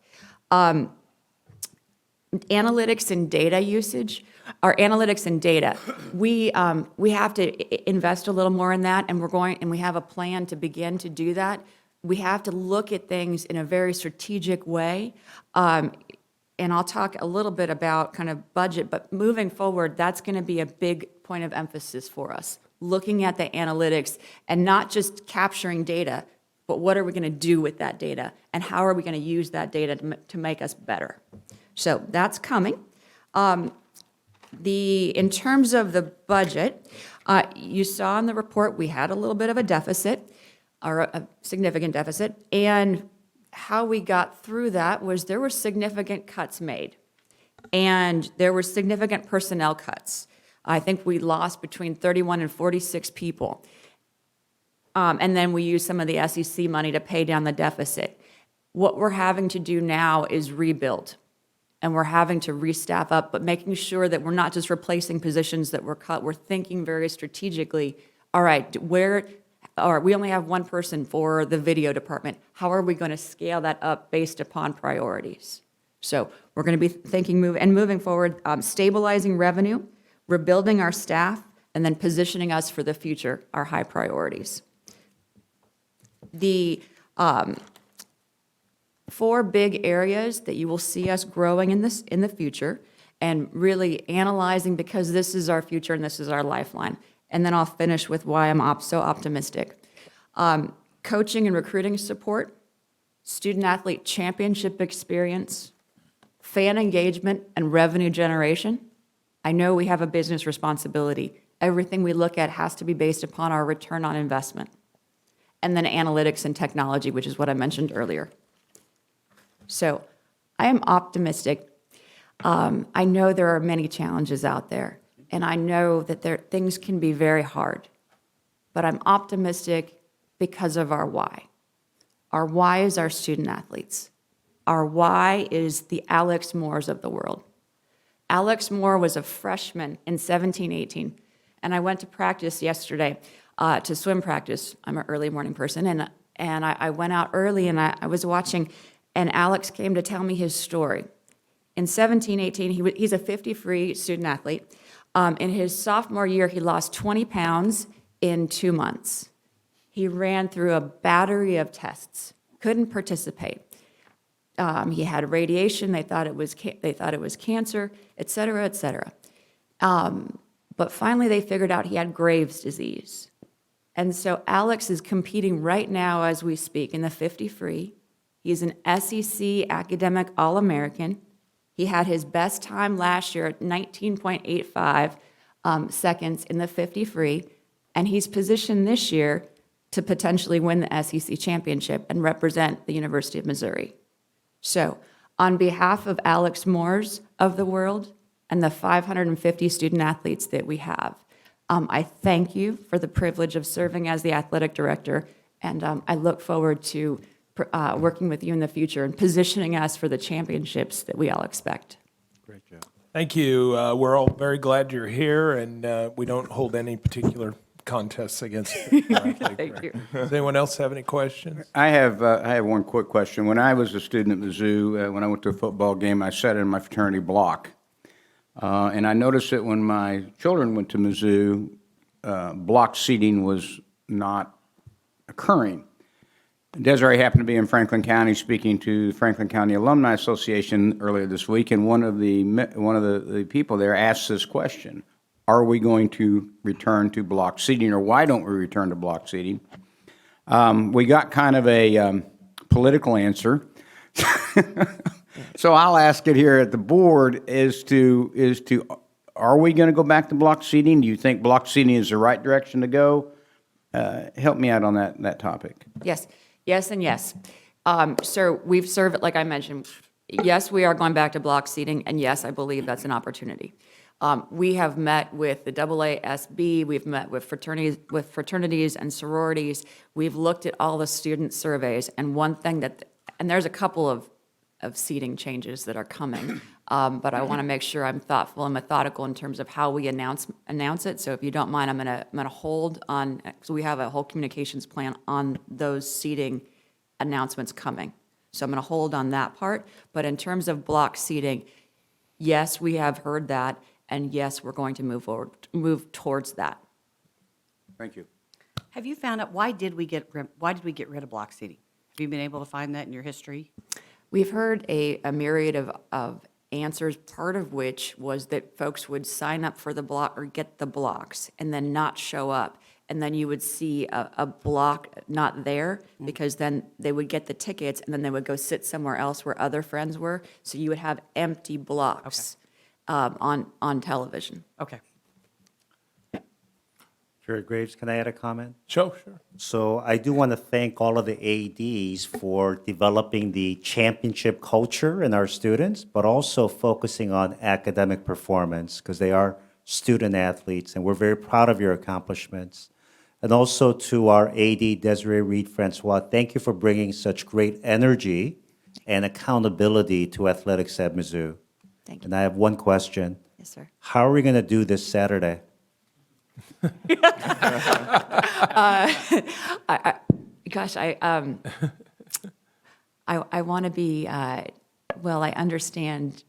Analytics and data usage. Our analytics and data, we have to invest a little more in that, and we have a plan to begin to do that. We have to look at things in a very strategic way, and I'll talk a little bit about kind of budget, but moving forward, that's going to be a big point of emphasis for us, looking at the analytics and not just capturing data, but what are we going to do with that data, and how are we going to use that data to make us better? So that's coming. In terms of the budget, you saw in the report we had a little bit of a deficit, or a significant deficit, and how we got through that was there were significant cuts made, and there were significant personnel cuts. I think we lost between 31 and 46 people, and then we used some of the SEC money to pay down the deficit. What we're having to do now is rebuild. And we're having to restaff up, but making sure that we're not just replacing positions that were cut. We're thinking very strategically, all right, we only have one person for the video department. How are we going to scale that up based upon priorities? So we're going to be thinking, moving forward, stabilizing revenue, rebuilding our staff, and then positioning us for the future, our high priorities. The 4 big areas that you will see us growing in the future, and really analyzing, because this is our future and this is our lifeline. And then I'll finish with why I'm so optimistic. Coaching and recruiting support, student-athlete championship experience, fan engagement and revenue generation. I know we have a business responsibility. Everything we look at has to be based upon our return on investment. And then analytics and technology, which is what I mentioned earlier. So I am optimistic. I know there are many challenges out there, and I know that things can be very hard, but I'm optimistic because of our why. Our why is our student athletes. Our why is the Alex Moores of the world. Alex Moore was a freshman in 17-18, and I went to practice yesterday, to swim practice. I'm an early morning person, and I went out early, and I was watching, and Alex came to tell me his story. In 17-18, he's a 50-free student athlete. In his sophomore year, he lost 20 pounds in 2 months. He ran through a battery of tests, couldn't participate. He had radiation. They thought it was cancer, et cetera, et cetera. But finally, they figured out he had Graves' disease. And so Alex is competing right now as we speak in the 50 free. He's an SEC academic All-American. He had his best time last year at 19.85 seconds in the 50 free, and he's positioned this year to potentially win the SEC championship and represent the University of Missouri. So, on behalf of Alex Moores of the world and the 550 student athletes that we have, I thank you for the privilege of serving as the athletic director, and I look forward to working with you in the future and positioning us for the championships that we all expect. Great job. Thank you. We're all very glad you're here, and we don't hold any particular contests against you. Thank you. Does anyone else have any questions? I have one quick question. When I was a student at Mizzou, when I went to a football game, I sat in my fraternity block. And I noticed that when my children went to Mizzou, block seating was not occurring. Desiree happened to be in Franklin County speaking to the Franklin County Alumni Association earlier this week, and one of the people there asked this question: are we going to return to block seating, or why don't we return to block seating? We got kind of a political answer. So I'll ask it here at the board are we going to go back to block seating? Do you think block seating is the right direction to go? Help me out on that topic. Yes, yes, and yes. So we've served, like I mentioned, yes, we are going back to block seating, and yes, I believe that's an opportunity. We have met with the AASB, we've met with fraternities and sororities. We've looked at all the student surveys, and one thing and there's a couple of seating changes that are coming, but I want to make sure I'm thoughtful and methodical in terms of how we announce it. So if you don't mind, I'm gonna hold on, because we have a whole communications plan on those seating announcements coming. So I'm gonna hold on that part. But in terms of block seating, yes, we have heard that, and yes, we're going to move towards that. Thank you. Have you found out, why did we get rid of block seating? Have you been able to find that in your history? We've heard a myriad of answers, part of which was that folks would sign up for the block or get the blocks and then not show up. And then you would see a block not there, because then they would get the tickets and then they would go sit somewhere else where other friends were. So you would have empty blocks on television. Okay. Chair Graves, can I add a comment? Sure. So I do want to thank all of the ADs for developing the championship culture in our students, but also focusing on academic performance, because they are student athletes, and we're very proud of your accomplishments. And also to our AD, Desiree Reed-Francois, thank you for bringing such great energy and accountability to athletics at Mizzou. Thank you. And I have one question. Yes, sir. How are we going to do this Saturday? I want to be, well, I understand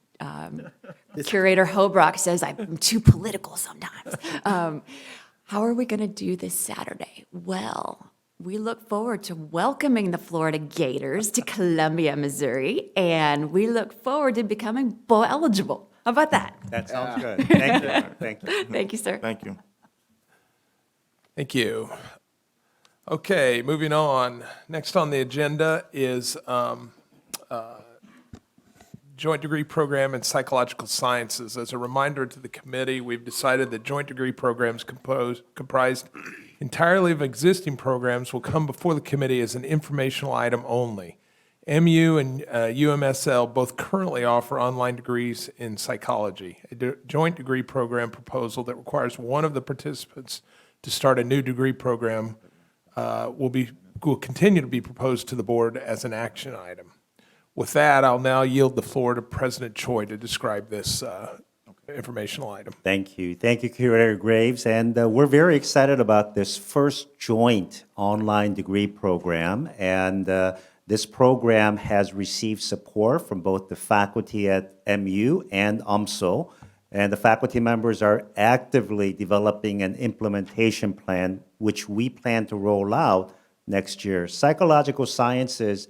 Curator Hobrock says I'm too political sometimes. How are we going to do this Saturday? Well, we look forward to welcoming the Florida Gators to Columbia, Missouri, and we look forward to becoming bowl eligible. How about that? That sounds good. Thank you. Thank you. Thank you, sir. Thank you. Thank you. Okay, moving on. Next on the agenda is Joint Degree Program in Psychological Sciences. As a reminder to the committee, we've decided that joint degree programs comprised entirely of existing programs will come before the committee as an informational item only. MU and UMSL both currently offer online degrees in psychology. A joint degree program proposal that requires one of the participants to start a new degree program will continue to be proposed to the board as an action item. With that, I'll now yield the floor to President Choi to describe this informational item. Thank you. Thank you, Curator Graves. And we're very excited about this first joint online degree program. And this program has received support from both the faculty at MU and UMSL. And the faculty members are actively developing an implementation plan, which we plan to roll out next year. Psychological Sciences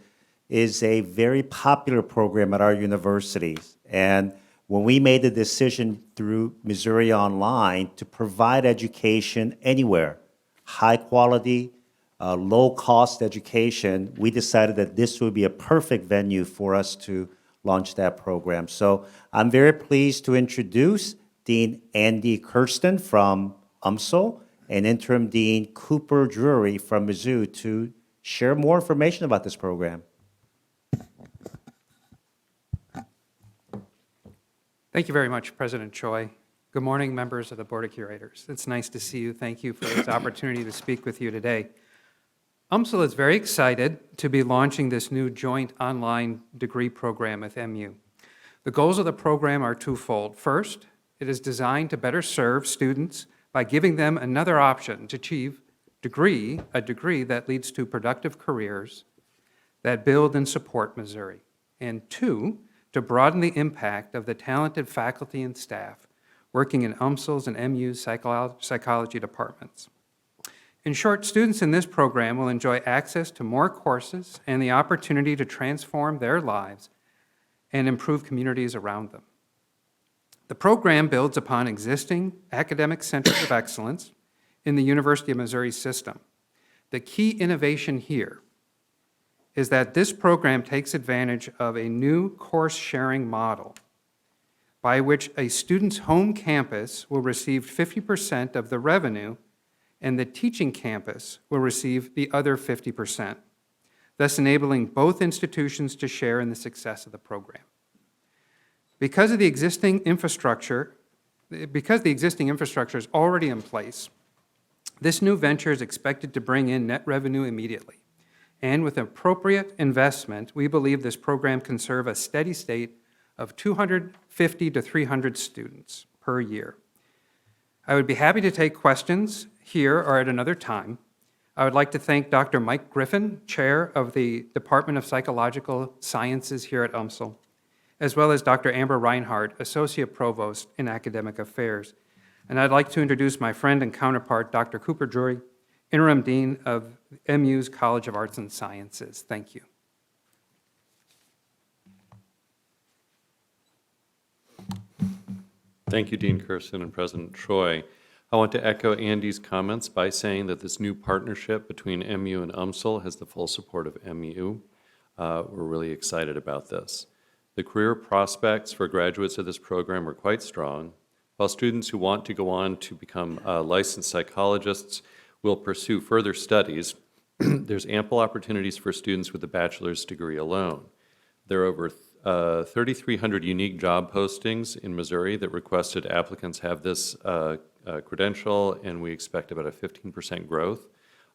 is a very popular program at our universities. And when we made the decision through Missouri Online to provide education anywhere, high quality, low cost education, we decided that this would be a perfect venue for us to launch that program. So I'm very pleased to introduce Dean Andy Kirsten from UMSL and Interim Dean Cooper Drury from Mizzou to share more information about this program. Thank you very much, President Choi. Good morning, members of the Board of Curators. It's nice to see you. Thank you for this opportunity to speak with you today. UMSL is very excited to be launching this new joint online degree program with MU. The goals of the program are twofold. First, it is designed to better serve students by giving them another option to achieve a degree that leads to productive careers that build and support Missouri. And two, to broaden the impact of the talented faculty and staff working in UMSL's and MU's psychology departments. In short, students in this program will enjoy access to more courses and the opportunity to transform their lives and improve communities around them. The program builds upon existing academic centers of excellence in the University of Missouri system. The key innovation here is that this program takes advantage of a new course-sharing model by which a student's home campus will receive 50% of the revenue and the teaching campus will receive the other 50%, thus enabling both institutions to share in the success of the program. Because the existing infrastructure is already in place, this new venture is expected to bring in net revenue immediately. And with appropriate investment, we believe this program can serve a steady state of 250 to 300 students per year. I would be happy to take questions here or at another time. I would like to thank Dr. Mike Griffin, Chair of the Department of Psychological Sciences here at UMSL, as well as Dr. Amber Reinhardt, Associate Provost in Academic Affairs. And I'd like to introduce my friend and counterpart, Dr. Cooper Drury, Interim Dean of MU's College of Arts and Sciences. Thank you. Thank you, Dean Kirsten and President Choi. I want to echo Andy's comments by saying that this new partnership between MU and UMSL has the full support of MU. We're really excited about this. The career prospects for graduates of this program are quite strong. While students who want to go on to become licensed psychologists will pursue further studies, there's ample opportunities for students with a bachelor's degree alone. There are over 3,300 unique job postings in Missouri that requested applicants have this credential, and we expect about a 15% growth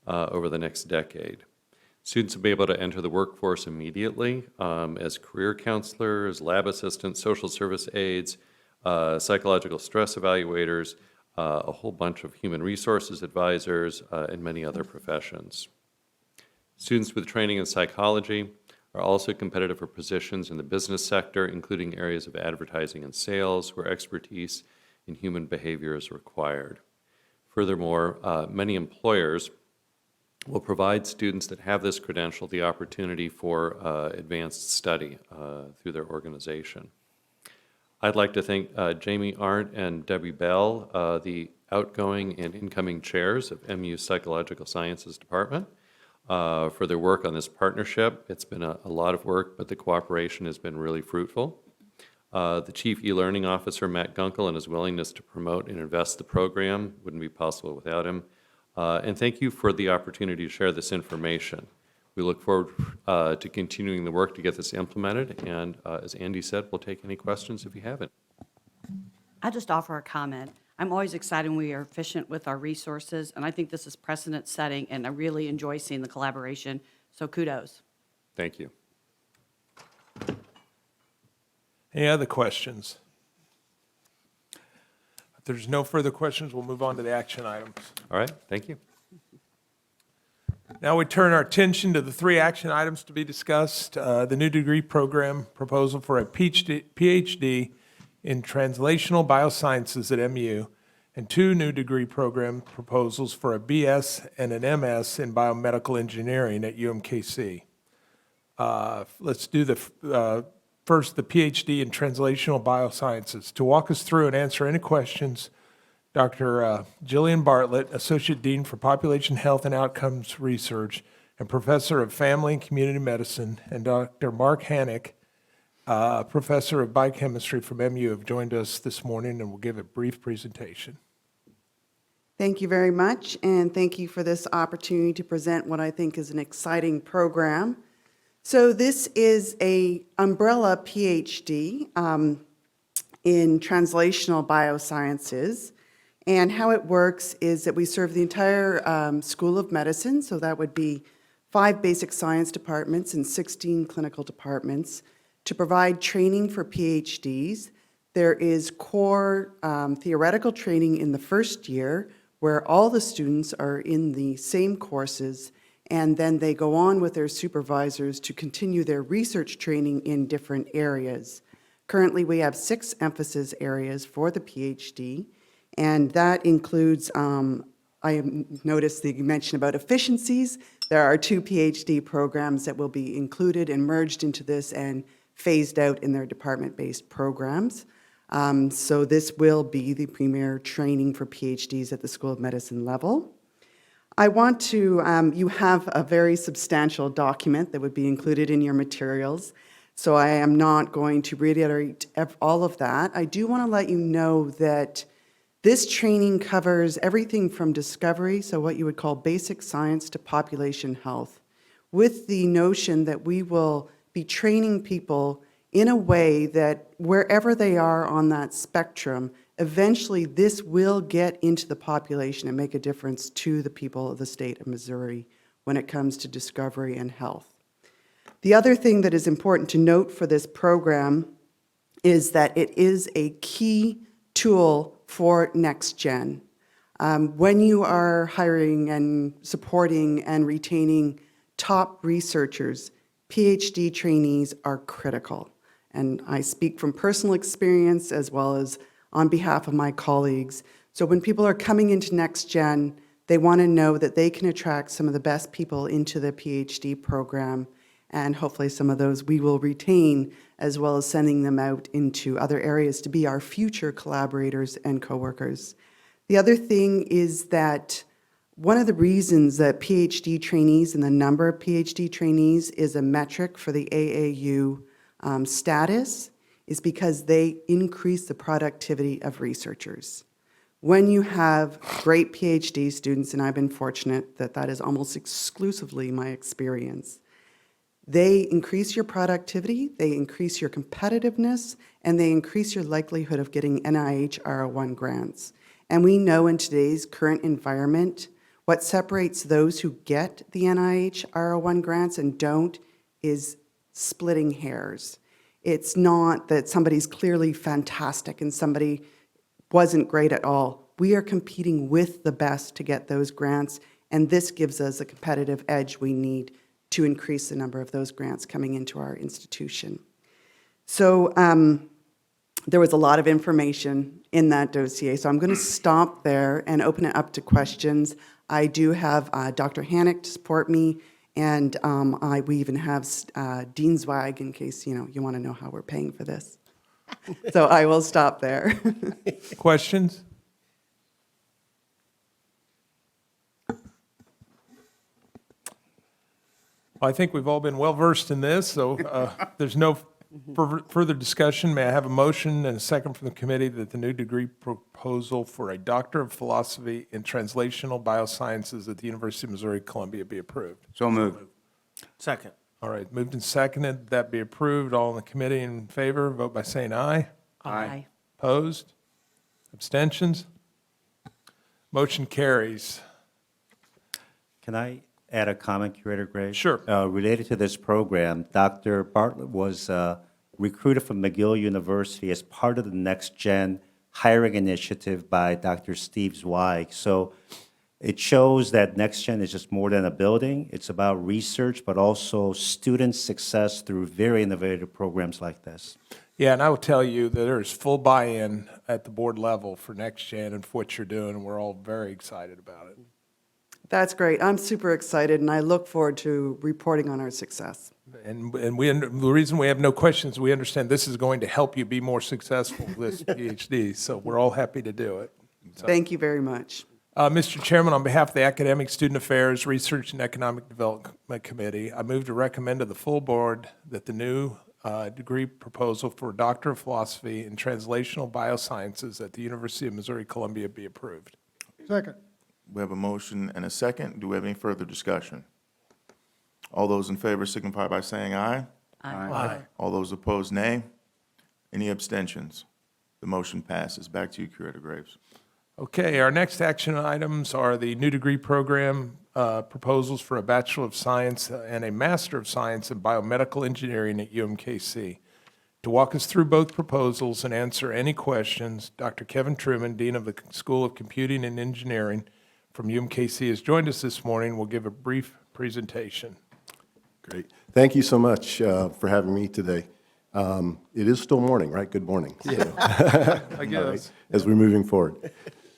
over the next decade. Students will be able to enter the workforce immediately as career counselors, lab assistants, social service aides, psychological stress evaluators, a whole bunch of human resources advisors, and many other professions. Students with training in psychology are also competitive for positions in the business sector, including areas of advertising and sales, where expertise in human behavior is required. Furthermore, many employers will provide students that have this credential the opportunity for advanced study through their organization. I'd like to thank Jamie Arndt and Debbie Bell, the outgoing and incoming chairs of MU's Psychological Sciences Department, for their work on this partnership. It's been a lot of work, but the cooperation has been really fruitful. The Chief E-Learning Officer, Matt Gunkel, and his willingness to promote and invest the program wouldn't be possible without him. And thank you for the opportunity to share this information. We look forward to continuing the work to get this implemented, and as Andy said, we'll take any questions if you have it. I just offer a comment. I'm always excited when we are efficient with our resources, and I think this is precedent setting, and I really enjoy seeing the collaboration, so kudos. Thank you. Any other questions? If there's no further questions, we'll move on to the action items. All right, thank you. Now we turn our attention to the 3 action items to be discussed. The new degree program proposal for a PhD in Translational Biosciences at MU, and 2 new degree program proposals for a BS and an MS in Biomedical Engineering at UMKC. Let's do first the PhD in Translational Biosciences. To walk us through and answer any questions, Dr. Jillian Bartlett, Associate Dean for Population Health and Outcomes Research and Professor of Family and Community Medicine, and Dr. Mark Hannick, Professor of Biochemistry from MU, have joined us this morning and will give a brief presentation. Thank you very much, and thank you for this opportunity to present what I think is an exciting program. So this is a umbrella PhD in Translational Biosciences. And how it works is that we serve the entire School of Medicine, so that would be 5 basic science departments and 16 clinical departments, to provide training for PhDs. There is core theoretical training in the first year, where all the students are in the same courses, and then they go on with their supervisors to continue their research training in different areas. Currently, we have 6 emphasis areas for the PhD. And that includes, I noticed that you mentioned about efficiencies. There are 2 PhD programs that will be included and merged into this and phased out in their department-based programs. So this will be the premier training for PhDs at the School of Medicine level. I want to, you have a very substantial document that would be included in your materials, so I am not going to reiterate all of that. I do want to let you know that this training covers everything from discovery, so what you would call basic science, to population health, with the notion that we will be training people in a way that wherever they are on that spectrum, eventually this will get into the population and make a difference to the people of the state of Missouri when it comes to discovery and health. The other thing that is important to note for this program is that it is a key tool for Next Gen. When you are hiring and supporting and retaining top researchers, PhD trainees are critical. And I speak from personal experience as well as on behalf of my colleagues. So when people are coming into Next Gen, they want to know that they can attract some of the best people into the PhD program, and hopefully some of those we will retain, as well as sending them out into other areas to be our future collaborators and coworkers. The other thing is that one of the reasons that PhD trainees and the number of PhD trainees is a metric for the AAU status is because they increase the productivity of researchers. When you have great PhD students, and I've been fortunate that that is almost exclusively my experience, they increase your productivity, they increase your competitiveness, and they increase your likelihood of getting NIH R01 grants. And we know in today's current environment, what separates those who get the NIH R01 grants and don't is splitting hairs. It's not that somebody's clearly fantastic and somebody wasn't great at all. We are competing with the best to get those grants, and this gives us a competitive edge we need to increase the number of those grants coming into our institution. So there was a lot of information in that dossier, so I'm going to stop there and open it up to questions. I do have Dr. Hannick to support me, and we even have Dean Zweig in case you want to know how we're paying for this. So I will stop there. Questions? I think we've all been well-versed in this, so there's no further discussion. May I have a motion and a second from the committee that the new degree proposal for a Doctor of Philosophy in Translational Biosciences at the University of Missouri-Columbia be approved? So moved. Second. All right, moved and seconded, that be approved. All in the committee in favor, vote by saying aye. Aye. Opposed? Abstentions? Motion carries. Can I add a comment, Curator Gray? Sure. Related to this program, Dr. Bartlett was recruited from McGill University as part of the Next Gen hiring initiative by Dr. Steve Zweig. So it shows that Next Gen is just more than a building. It's about research, but also student success through very innovative programs like this. Yeah, and I will tell you that there is full buy-in at the board level for Next Gen and for what you're doing, and we're all very excited about it. That's great. I'm super excited, and I look forward to reporting on our success. And the reason we have no questions, we understand this is going to help you be more successful, this PhD, so we're all happy to do it. So, Thank you very much. Mr. Chairman, on behalf of the Academic Student Affairs, Research, and Economic Development Committee, I move to recommend to the full board that the new degree proposal for Doctor of Philosophy in Translational Biosciences at the University of Missouri-Columbia be approved. Second. We have a motion and a second. Do we have any further discussion? All those in favor signify by saying aye. Aye. All those opposed, nay. Any abstentions? The motion passes. Back to you, Curator Graves. Okay, our next action items are the new degree program proposals for a Bachelor of Science and a Master of Science in Biomedical Engineering at UMKC. To walk us through both proposals and answer any questions, Dr. Kevin Truman, Dean of the School of Computing and Engineering from UMKC, has joined us this morning. We'll give a brief presentation. Great. Thank you so much for having me today. It is still morning, right? Good morning. Yeah, I guess. All right, as we're moving forward.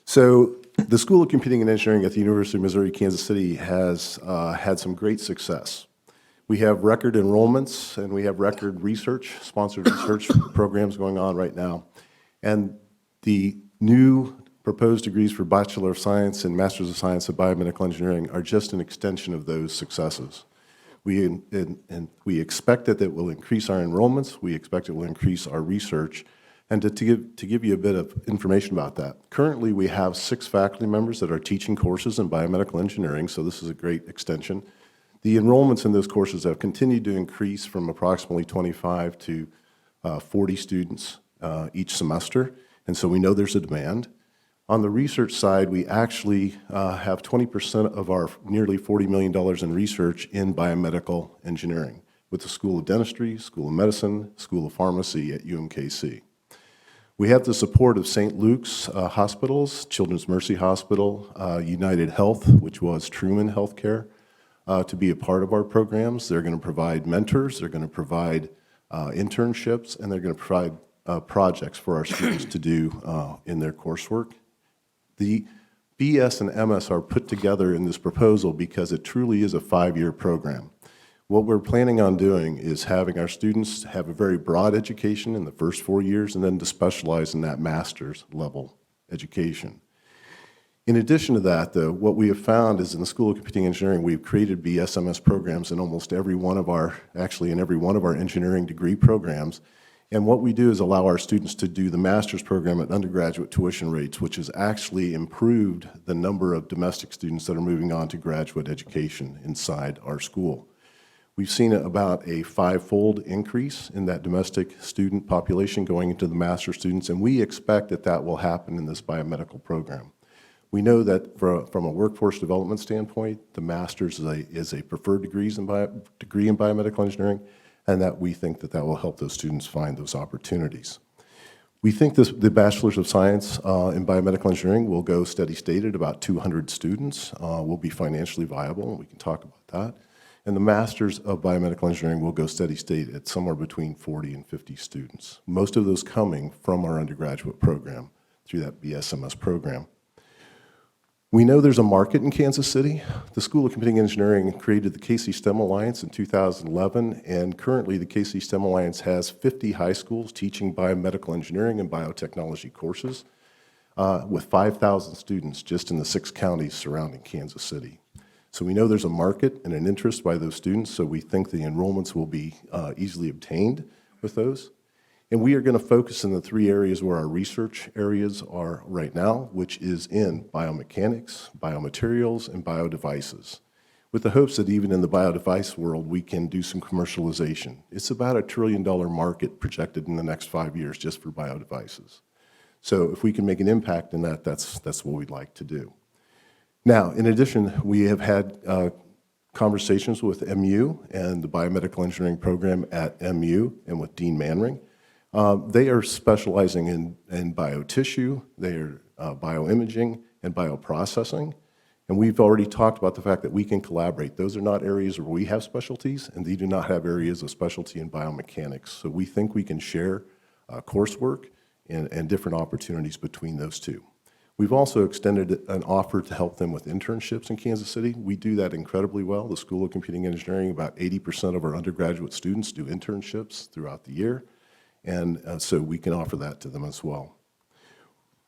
So the School of Computing and Engineering at the University of Missouri, Kansas City has had some great success. We have record enrollments and we have record research, sponsored research programs going on right now. And the new proposed degrees for Bachelor of Science and Masters of Science in Biomedical Engineering are just an extension of those successes. We expect that it will increase our enrollments, we expect it will increase our research, and to give you a bit of information about that. Currently, we have 6 faculty members that are teaching courses in biomedical engineering, so this is a great extension. The enrollments in those courses have continued to increase from approximately 25 to 40 students each semester, and so we know there's a demand. On the research side, we actually have 20% of our nearly $40 million in research in biomedical engineering with the School of Dentistry, School of Medicine, School of Pharmacy at UMKC. We have the support of St. Luke's Hospitals, Children's Mercy Hospital, United Health, which was Truman Healthcare, to be a part of our programs. They're going to provide mentors, they're going to provide internships, and they're going to provide projects for our students to do in their coursework. The BS and MS are put together in this proposal because it truly is a 5-year program. What we're planning on doing is having our students have a very broad education in the first 4 years and then to specialize in that master's level education. In addition to that, though, what we have found is in the School of Computing Engineering, we've created BSMS programs in almost every one of our engineering degree programs. And what we do is allow our students to do the master's program at undergraduate tuition rates, which has actually improved the number of domestic students that are moving on to graduate education inside our school. We've seen about a 5-fold increase in that domestic student population going into the master's students, and we expect that that will happen in this biomedical program. We know that from a workforce development standpoint, the master's is a preferred degree in biomedical engineering, and that we think that that will help those students find those opportunities. We think the Bachelor's of Science in Biomedical Engineering will go steady state at about 200 students, will be financially viable, and we can talk about that. And the Master's of Biomedical Engineering will go steady state at somewhere between 40 and 50 students, most of those coming from our undergraduate program through that BSMS program. We know there's a market in Kansas City. The School of Computing Engineering created the KC STEM Alliance in 2011, and currently the KC STEM Alliance has 50 high schools teaching biomedical engineering and biotechnology courses with 5,000 students just in the 6 counties surrounding Kansas City. So we know there's a market and an interest by those students, so we think the enrollments will be easily obtained with those. And we are going to focus in the 3 areas where our research areas are right now, which is in biomechanics, biomaterials, and biodevices. with the hopes that even in the biodevice world, we can do some commercialization. It's about $1 trillion market projected in the next 5 years just for biodevices. So if we can make an impact in that, that's what we'd like to do. Now, in addition, we have had conversations with MU and the biomedical engineering program at MU and with Dean Manring. They are specializing in biotissue, they are bioimaging, and bioprocessing. And we've already talked about the fact that we can collaborate. Those are not areas where we have specialties, and they do not have areas of specialty in biomechanics. So we think we can share coursework and different opportunities between those two. We've also extended an offer to help them with internships in Kansas City. We do that incredibly well. The School of Computing Engineering, about 80% of our undergraduate students do internships throughout the year, and so we can offer that to them as well.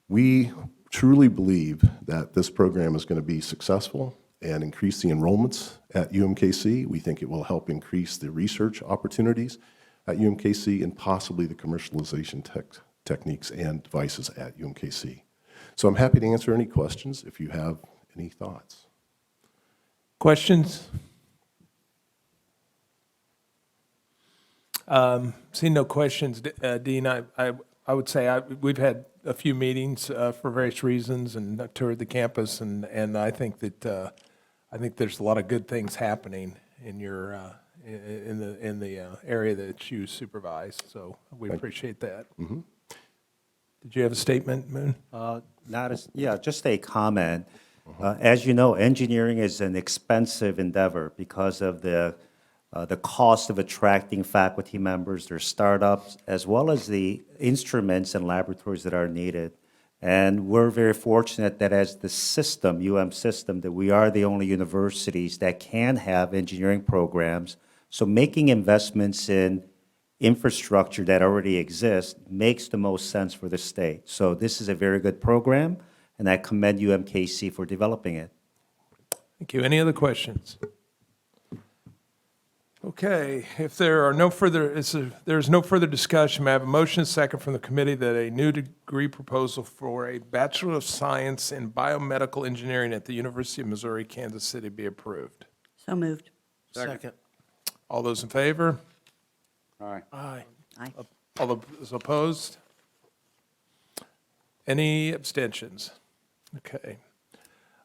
We truly believe that this program is going to be successful and increase the enrollments at UMKC. We think it will help increase the research opportunities at UMKC and possibly the commercialization techniques and devices at UMKC. So I'm happy to answer any questions if you have any thoughts. Questions? Seeing no questions, Dean, I would say we've had a few meetings for various reasons and I've toured the campus, and I think that I think there's a lot of good things happening in your in the area that you supervise. So we appreciate that. Mm-hmm. Did you have a statement, Moon? Just a comment. As you know, engineering is an expensive endeavor because of the cost of attracting faculty members, their startups, as well as the instruments and laboratories that are needed. And we're very fortunate that as the system, system, that we are the only universities that can have engineering programs. So making investments in infrastructure that already exists makes the most sense for the state. So this is a very good program, and I commend UMKC for developing it. Thank you. Any other questions? Okay, if there are no further, there's no further discussion, may I have a motion and second from the committee that a new degree proposal for a Bachelor of Science in Biomedical Engineering at the University of Missouri, Kansas City be approved? So moved. Second. All those in favor? Aye. Aye. Aye. All those opposed? Any abstentions? Okay.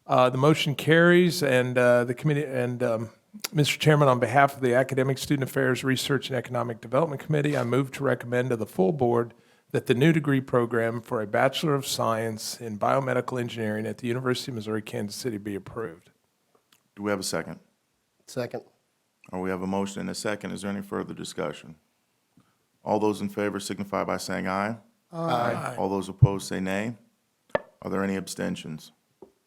The motion carries, and the committee, and Mr. Chairman, on behalf of the Academic Student Affairs, Research, and Economic Development Committee, I move to recommend to the full board that the new degree program for a Bachelor of Science in Biomedical Engineering at the University of Missouri, Kansas City be approved. Do we have a second? Second. Or we have a motion and a second. Is there any further discussion? All those in favor signify by saying aye. Aye. All those opposed say nay. Are there any abstentions?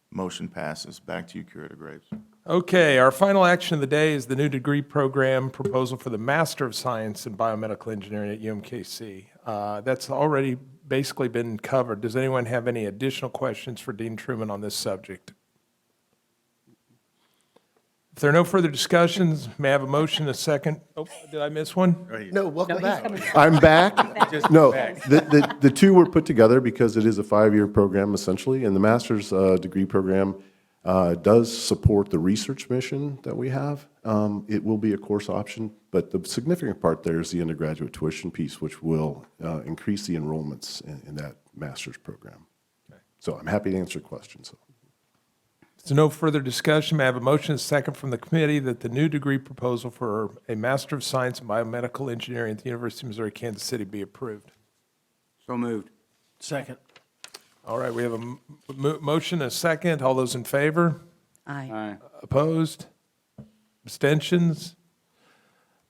Motion passes. Back to you, Curator Graves. Okay, our final action of the day is the new degree program proposal for the Master of Science in Biomedical Engineering at UMKC. That's already basically been covered. Does anyone have any additional questions for Dean Truman on this subject? If there are no further discussions, may I have a motion, a second? Oh, did I miss one? No, welcome back. I'm back. No, the two were put together because it is a 5-year program essentially, and the master's degree program does support the research mission that we have. It will be a course option, but the significant part there is the undergraduate tuition piece, which will increase the enrollments in that master's program. Okay. So I'm happy to answer questions. If there's no further discussion, may I have a motion and a second from the committee that the new degree proposal for a Master of Science in Biomedical Engineering at the University of Missouri, Kansas City be approved? So moved. Second. All right, we have a motion and a second. All those in favor? Aye. Aye. Opposed? Abstentions?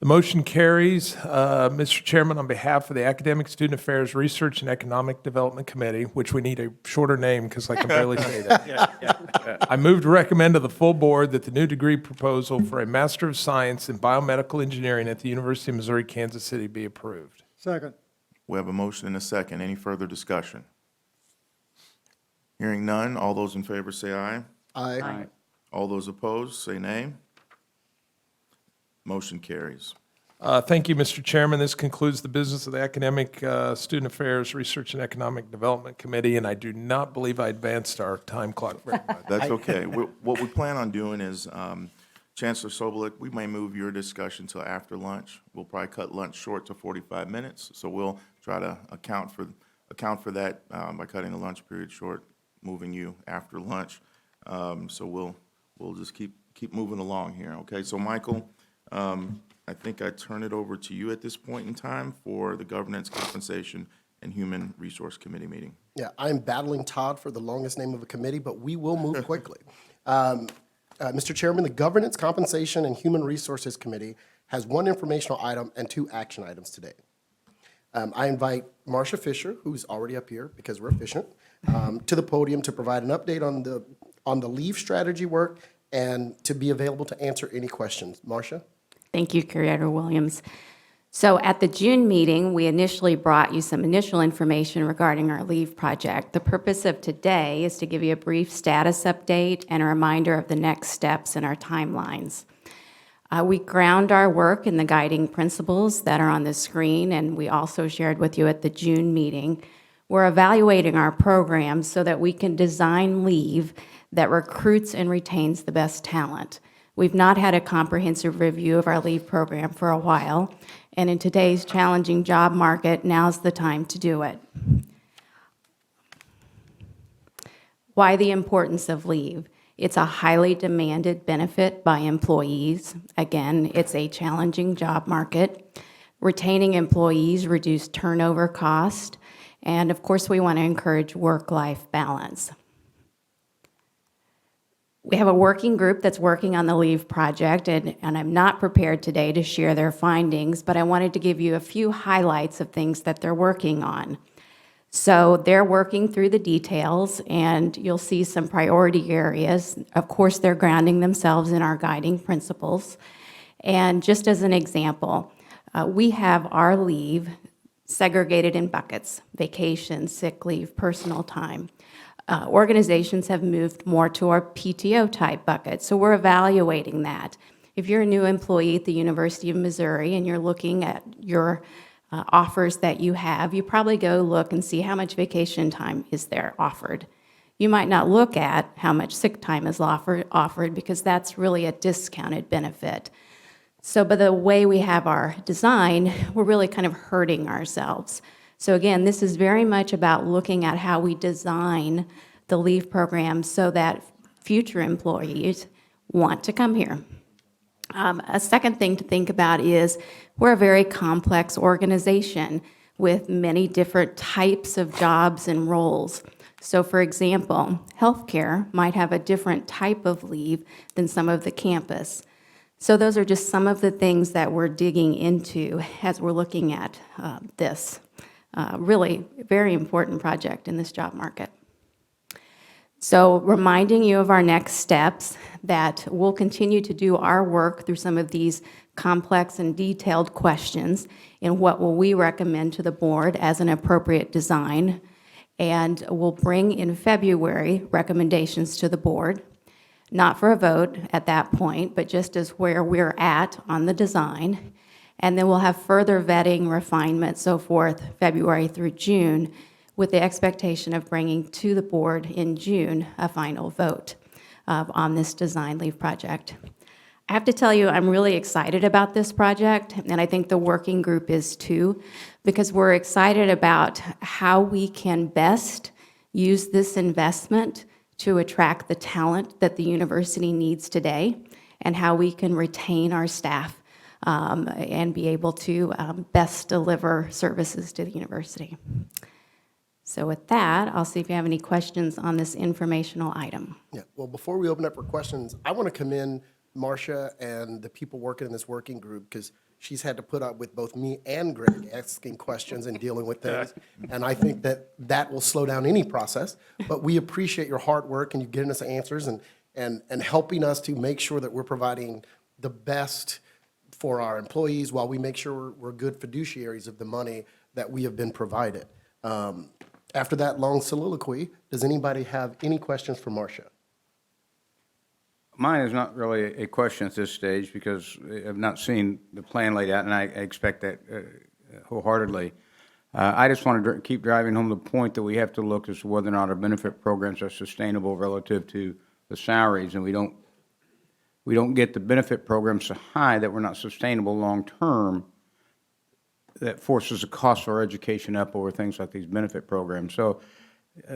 The motion carries. Mr. Chairman, on behalf of the Academic Student Affairs, Research, and Economic Development Committee, which we need a shorter name because I can barely say that, I move to recommend to the full board that the new degree proposal for a Master of Science in Biomedical Engineering at the University of Missouri, Kansas City be approved. Second. We have a motion and a second. Any further discussion? Hearing none, all those in favor say aye. Aye. Aye. All those opposed say nay. Motion carries. Thank you, Mr. Chairman. This concludes the business of the Academic Student Affairs, Research, and Economic Development Committee, and I do not believe I advanced our time clock very much. That's okay. What we plan on doing is Chancellor Sobolik, we may move your discussion till after lunch. We'll probably cut lunch short to 45 minutes, so we'll try to account for that by cutting the lunch period short, moving you after lunch. So we'll just keep moving along here, okay? So Michael, I think I turn it over to you at this point in time for the Governance, Compensation, and Human Resource Committee meeting. Yeah, I'm battling Todd for the longest name of a committee, but we will move quickly. Mr. Chairman, the Governance, Compensation, and Human Resources Committee has one informational item and 2 action items today. I invite Marcia Fisher, who's already up here because we're efficient, to the podium to provide an update on the leave strategy work and to be available to answer any questions. Marcia? Thank you, Curator Williams. So at the June meeting, we initially brought you some initial information regarding our LEAVE project. The purpose of today is to give you a brief status update and a reminder of the next steps in our timelines. We ground our work in the guiding principles that are on the screen, and we also shared with you at the June meeting. We're evaluating our programs so that we can design LEAVE that recruits and retains the best talent. We've not had a comprehensive review of our LEAVE program for a while, and in today's challenging job market, now's the time to do it. Why the importance of LEAVE? It's a highly demanded benefit by employees. Again, it's a challenging job market. Retaining employees reduce turnover cost, and of course, we want to encourage work-life balance. We have a working group that's working on the LEAVE project, and I'm not prepared today to share their findings, but I wanted to give you a few highlights of things that they're working on. So they're working through the details, and you'll see some priority areas. Of course, they're grounding themselves in our guiding principles. And just as an example, we have our leave segregated in buckets: vacation, sick leave, personal time. Organizations have moved more to our PTO-type bucket, so we're evaluating that. If you're a new employee at the University of Missouri and you're looking at your offers that you have, you probably go look and see how much vacation time is there offered. You might not look at how much sick time is offered because that's really a discounted benefit. So by the way we have our design, we're really kind of hurting ourselves. So again, this is very much about looking at how we design the leave program so that future employees want to come here. A second thing to think about is we're a very complex organization with many different types of jobs and roles. So for example, healthcare might have a different type of leave than some of the campus. So those are just some of the things that we're digging into as we're looking at this. Really very important project in this job market. So reminding you of our next steps, that we'll continue to do our work through some of these complex and detailed questions in what will we recommend to the board as an appropriate design. And we'll bring in February recommendations to the board, not for a vote at that point, but just as where we're at on the design. And then we'll have further vetting, refinement, so forth, February through June, with the expectation of bringing to the board in June a final vote on this design leave project. I have to tell you, I'm really excited about this project, and I think the working group is too, because we're excited about how we can best use this investment to attract the talent that the university needs today, and how we can retain our staff and be able to best deliver services to the university. So with that, I'll see if you have any questions on this informational item. Yeah, well, before we open up for questions, I want to commend Marcia and the people working in this working group, because she's had to put up with both me and Greg asking questions and dealing with things. And I think that that will slow down any process. But we appreciate your hard work and you getting us answers and helping us to make sure that we're providing the best for our employees while we make sure we're good fiduciaries of the money that we have been provided. After that long soliloquy, does anybody have any questions for Marcia? Mine is not really a question at this stage because I've not seen the plan laid out, and I expect that wholeheartedly. I just want to keep driving home the point that we have to look as to whether or not our benefit programs are sustainable relative to the salaries, and we don't we don't get the benefit program so high that we're not sustainable long-term, that forces the cost of our education up over things like these benefit programs. So,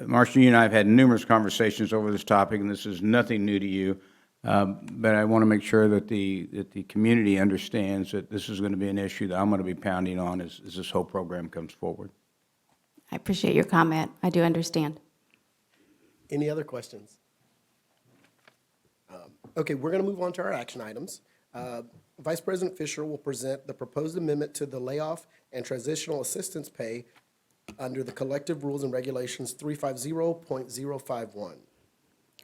Marcia, you and I have had numerous conversations over this topic, and this is nothing new to you. But I want to make sure that the community understands that this is going to be an issue that I'm going to be pounding on as this whole program comes forward. I appreciate your comment. I do understand. Any other questions? Okay, we're going to move on to our action items. Vice President Fisher will present the proposed amendment to the layoff and transitional assistance pay under the collective rules and regulations 350.051.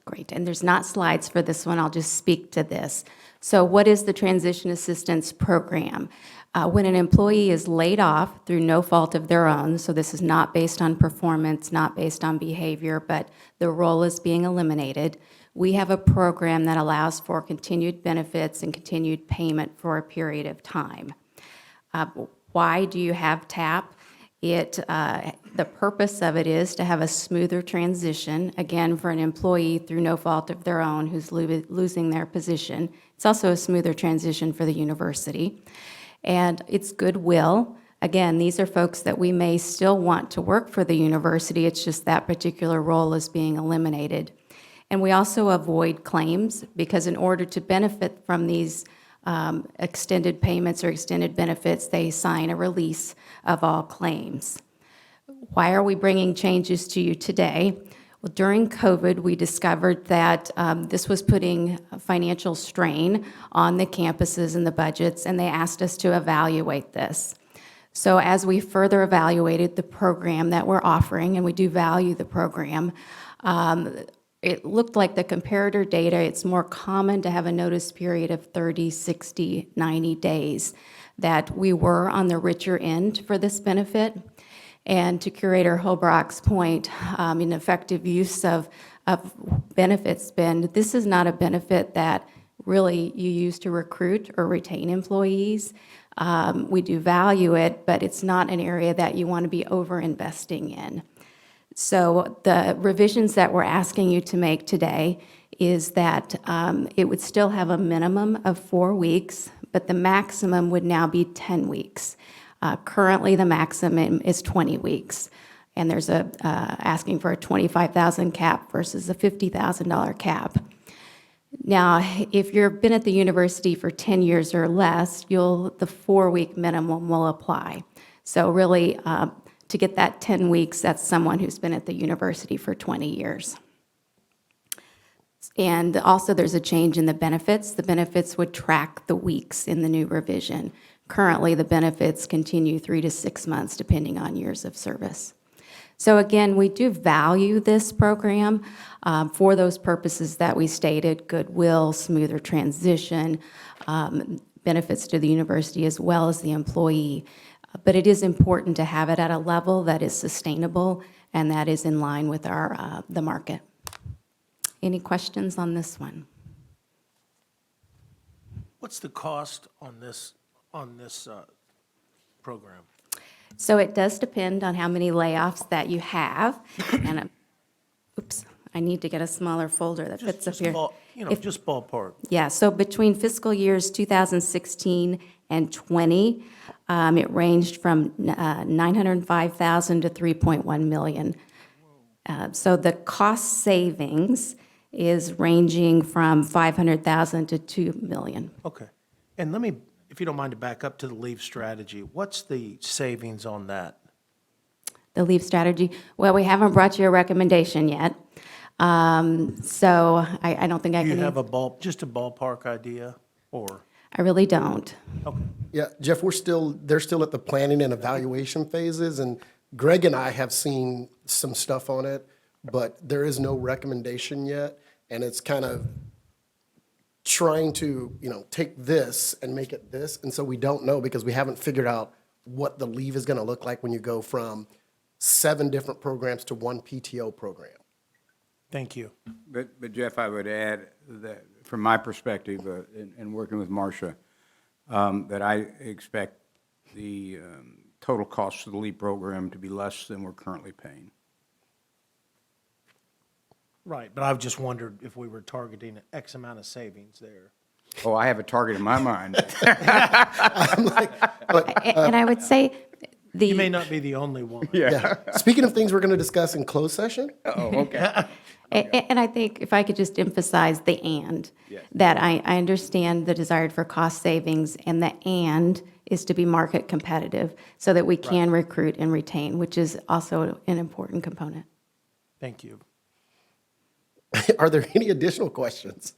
Great, and there's not slides for this one, I'll just speak to this. So what is the Transition Assistance Program? When an employee is laid off through no fault of their own, so this is not based on performance, not based on behavior, but the role is being eliminated, we have a program that allows for continued benefits and continued payment for a period of time. Why do you have TAP? The purpose of it is to have a smoother transition, again, for an employee through no fault of their own who's losing their position. It's also a smoother transition for the university. And it's goodwill. Again, these are folks that we may still want to work for the university, it's just that particular role is being eliminated. And we also avoid claims, because in order to benefit from these extended payments or extended benefits, they sign a release of all claims. Why are we bringing changes to you today? Well, during COVID, we discovered that this was putting financial strain on the campuses and the budgets, and they asked us to evaluate this. So as we further evaluated the program that we're offering, and we do value the program, it looked like the comparator data, it's more common to have a notice period of 30, 60, 90 days, that we were on the richer end for this benefit. And to Curator Holbrock's point, in effective use of benefit spend, this is not a benefit that really you use to recruit or retain employees. We do value it, but it's not an area that you want to be over-investing in. So the revisions that we're asking you to make today is that it would still have a minimum of 4 weeks, but the maximum would now be 10 weeks. Currently, the maximum is 20 weeks, and there's asking for a $25,000 cap versus a $50,000 cap. Now, if you've been at the university for 10 years or less, the 4-week minimum will apply. So really, to get that 10 weeks, that's someone who's been at the university for 20 years. And also, there's a change in the benefits. The benefits would track the weeks in the new revision. Currently, the benefits continue 3 to 6 months, depending on years of service. So again, we do value this program for those purposes that we stated: goodwill, smoother transition, benefits to the university as well as the employee. But it is important to have it at a level that is sustainable and that is in line with the market. Any questions on this one? What's the cost on this program? So it does depend on how many layoffs that you have. And oops, I need to get a smaller folder that fits up here. Just ballpark. Yeah, so between fiscal years 2016 and 20, it ranged from $905,000 to $3.1 million. So the cost savings is ranging from $500,000 to $2 million. Okay. And let me, if you don't mind, to back up to the leave strategy. What's the savings on that? The leave strategy, well, we haven't brought you a recommendation yet. So I don't think I can. Do you have just a ballpark idea, or? I really don't. Okay. Yeah, Jeff, they're still at the planning and evaluation phases, and Greg and I have seen some stuff on it, but there is no recommendation yet, and it's kind of trying to, take this and make it this, and so we don't know because we haven't figured out what the leave is going to look like when you go from 7 different programs to 1 PTO program. Thank you. But Jeff, I would add that from my perspective, in working with Marcia, that I expect the total cost of the LEAP program to be less than we're currently paying. Right, but I've just wondered if we were targeting X amount of savings there. Oh, I have a target in my mind. And I would say You may the, not be the only one. Yeah. Speaking of things we're going to discuss in closed session, Oh, okay. and I think if I could just emphasize the and, that I understand the desire for cost savings, and the and is to be market competitive so that we can recruit and retain, which is also an important component. Thank you. are there any additional questions?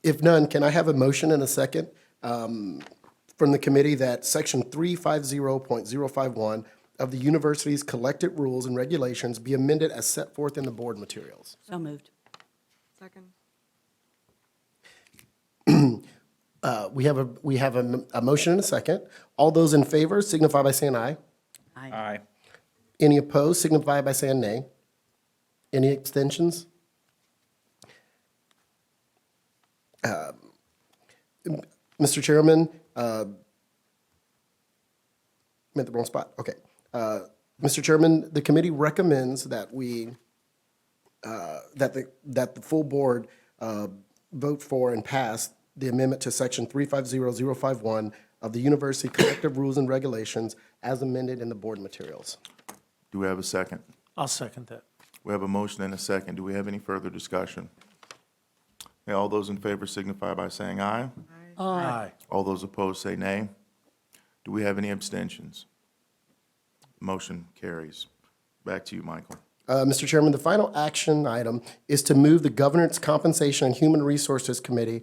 If none, can I have a motion and a second from the committee that section 350.051 of the university's collected rules and regulations be amended as set forth in the board materials? So moved. Second. We have a motion and a second. All those in favor signify by saying aye. Aye. Any opposed signify by saying nay. Any extensions? Mr. Chairman, I'm at the wrong spot. Okay. Mr. Chairman, the committee recommends that that the full board vote for and pass the amendment to section 350051 of the university collective rules and regulations as amended in the board materials. Do we have a second? I'll second that. We have a motion and a second. Do we have any further discussion? Okay, all those in favor signify by saying aye. Aye. All those opposed say nay. Do we have any abstentions? Motion carries. Back to you, Michael. Mr. Chairman, the final action item is to move the Governance, Compensation, and Human Resources Committee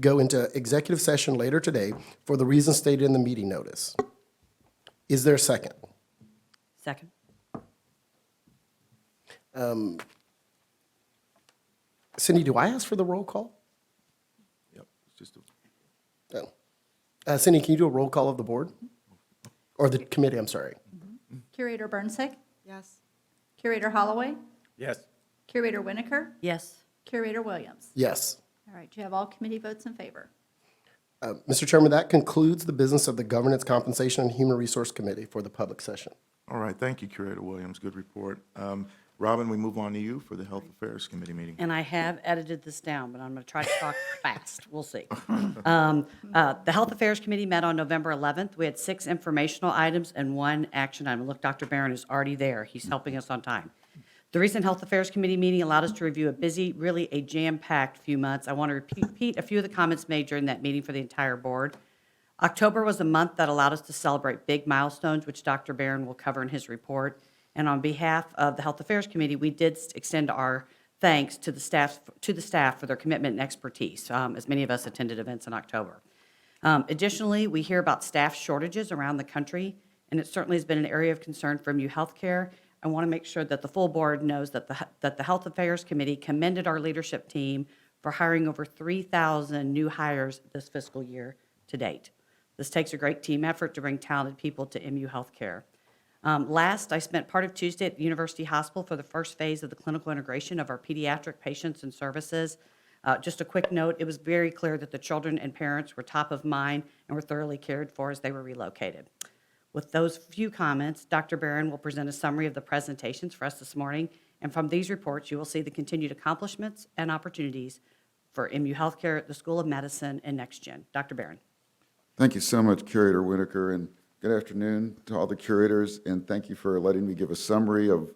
go into executive session later today for the reasons stated in the meeting notice. Is there a second? Second. Cindy, do I ask for the roll call? Yep, it's just a No. Cindy, can you do a roll call of the board? Or the committee, I'm sorry. Curator Burnsick? Yes. Curator Holloway? Yes. Curator Winokur? Yes. Curator Williams? Yes. All right, you have all committee votes in favor. Mr. Chairman, that concludes the business of the Governance, Compensation, and Human Resource Committee for the public session. All right, thank you, Curator Williams. Good report. Robin, we move on to you for the Health Affairs Committee meeting. And I have edited this down, but I'm going to try to talk fast. We'll see. The Health Affairs Committee met on November 11th. We had 6 informational items and 1 action item. Look, Dr. Barron is already there. He's helping us on time. The recent Health Affairs Committee meeting allowed us to review a busy, really a jam-packed few months. I want to repeat a few of the comments made during that meeting for the entire board. October was a month that allowed us to celebrate big milestones, which Dr. Barron will cover in his report. And on behalf of the Health Affairs Committee, we did extend our thanks to the staff for their commitment and expertise, as many of us attended events in October. Additionally, we hear about staff shortages around the country, and it certainly has been an area of concern for MU Healthcare. I want to make sure that the full board knows that the Health Affairs Committee commended our leadership team for hiring over 3,000 new hires this fiscal year to date. This takes a great team effort to bring talented people to MU Healthcare. Last, I spent part of Tuesday at the University Hospital for the first phase of the clinical integration of our pediatric patients and services. Just a quick note, it was very clear that the children and parents were top of mind and were thoroughly cared for as they were relocated. With those few comments, Dr. Barron will present a summary of the presentations for us this morning, and from these reports, you will see the continued accomplishments and opportunities for MU Healthcare, the School of Medicine, and NextGen. Dr. Barron. Thank you so much, Curator Winokur, and good afternoon to all the curators, and thank you for letting me give a summary of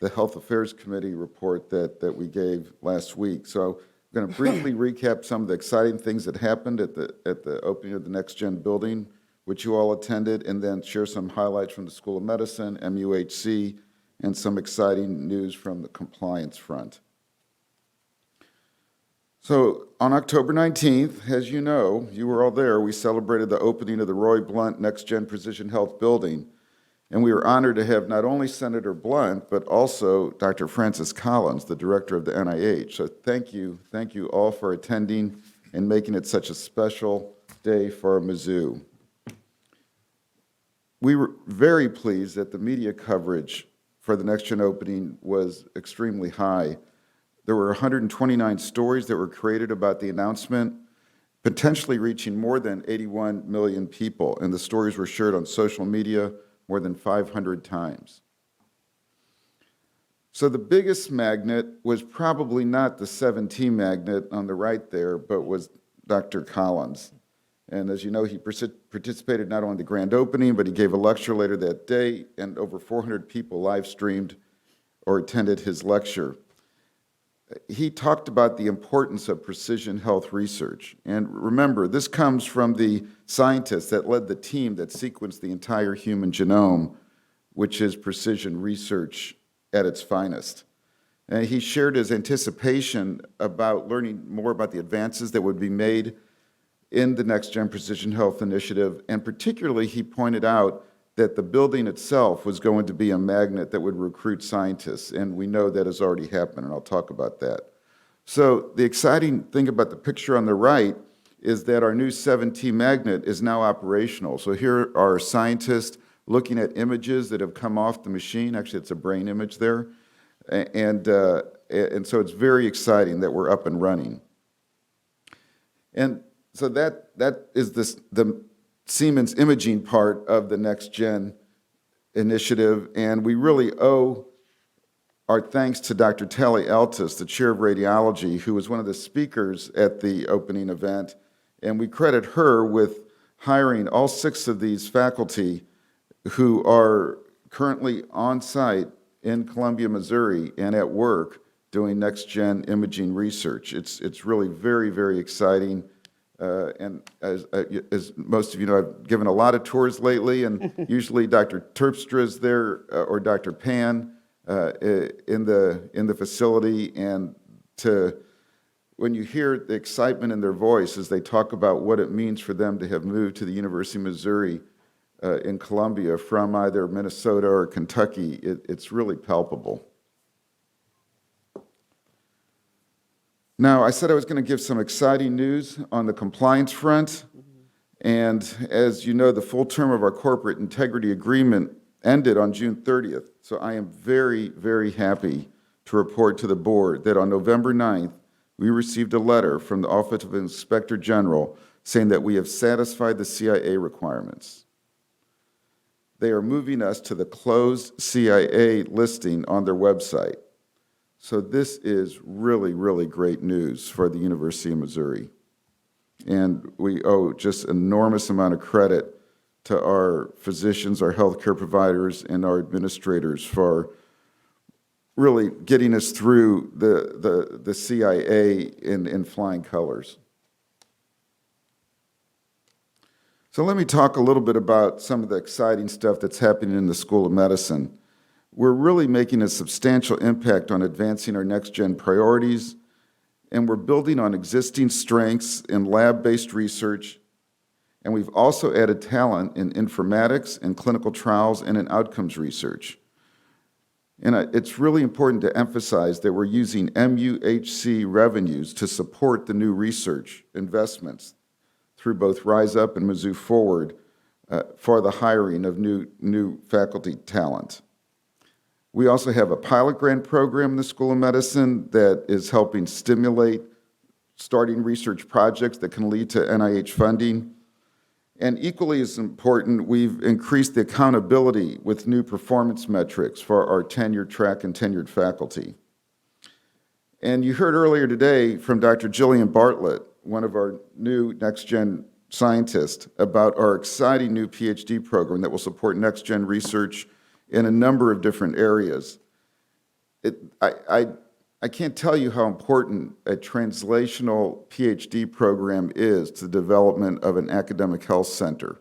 the Health Affairs Committee report that we gave last week. So I'm going to briefly recap some of the exciting things that happened at the opening of the NextGen building, which you all attended, and then share some highlights from the School of Medicine, MUHC, and some exciting news from the compliance front. So on October 19th, as you know, you were all there, we celebrated the opening of the Roy Blunt NextGen Precision Health Building. And we were honored to have not only Senator Blunt, but also Dr. Francis Collins, the director of the NIH. So thank you all for attending and making it such a special day for Mizzou. We were very pleased that the media coverage for the NextGen opening was extremely high. There were 129 stories that were created about the announcement, potentially reaching more than 81 million people, and the stories were shared on social media more than 500 times. So the biggest magnet was probably not the 17 magnet on the right there, but was Dr. Collins. And as you know, he participated not only in the grand opening, but he gave a lecture later that day, and over 400 people live streamed or attended his lecture. He talked about the importance of precision health research. And remember, this comes from the scientists that led the team that sequenced the entire human genome, which is precision research at its finest. And he shared his anticipation about learning more about the advances that would be made in the Next Gen Precision Health Initiative, and particularly he pointed out that the building itself was going to be a magnet that would recruit scientists, and we know that has already happened, and I'll talk about that. So the exciting thing about the picture on the right is that our new 7T magnet is now operational. So here are scientists looking at images that have come off the machine. Actually, it's a brain image there. And so it's very exciting that we're up and running. And so that is the Siemens imaging part of the Next Gen initiative, and we really owe our thanks to Dr. Tally Altus, the chair of radiology, who was one of the speakers at the opening event, and we credit her with hiring all 6 of these faculty who are currently on site in Columbia, Missouri, and at work doing Next Gen imaging research. It's really very, very exciting. And as most of you know, I've given a lot of tours lately, and usually Dr. Terpstra is there or Dr. Pan in the facility. And when you hear the excitement in their voice as they talk about what it means for them to have moved to the University of Missouri in Columbia from either Minnesota or Kentucky, it's really palpable. Now, I said I was going to give some exciting news on the compliance front, and as you know, the full term of our corporate integrity agreement ended on June 30th, so I am very, very happy to report to the board that on November 9th, we received a letter from the Office of Inspector General saying that we have satisfied the CIA requirements. They are moving us to the closed CIA listing on their website. So this is really, really great news for the University of Missouri. And we owe just an enormous amount of credit to our physicians, our healthcare providers, and our administrators for really getting us through the CIA in flying colors. So let me talk a little bit about some of the exciting stuff that's happening in the School of Medicine. We're really making a substantial impact on advancing our next-gen priorities, and we're building on existing strengths in lab-based research, and we've also added talent in informatics and clinical trials and in outcomes research. And it's really important to emphasize that we're using MUHC revenues to support the new research investments through both Rise Up and Mizzou Forward for the hiring of new faculty talent. We also have a pilot grant program in the School of Medicine that is helping stimulate starting research projects that can lead to NIH funding. And equally as important, we've increased the accountability with new performance metrics for our tenured track and tenured faculty. And you heard earlier today from Dr. Jillian Bartlett, one of our new next-gen scientists, about our exciting new PhD program that will support next-gen research in a number of different areas. I can't tell you how important a translational PhD program is to the development of an academic health center.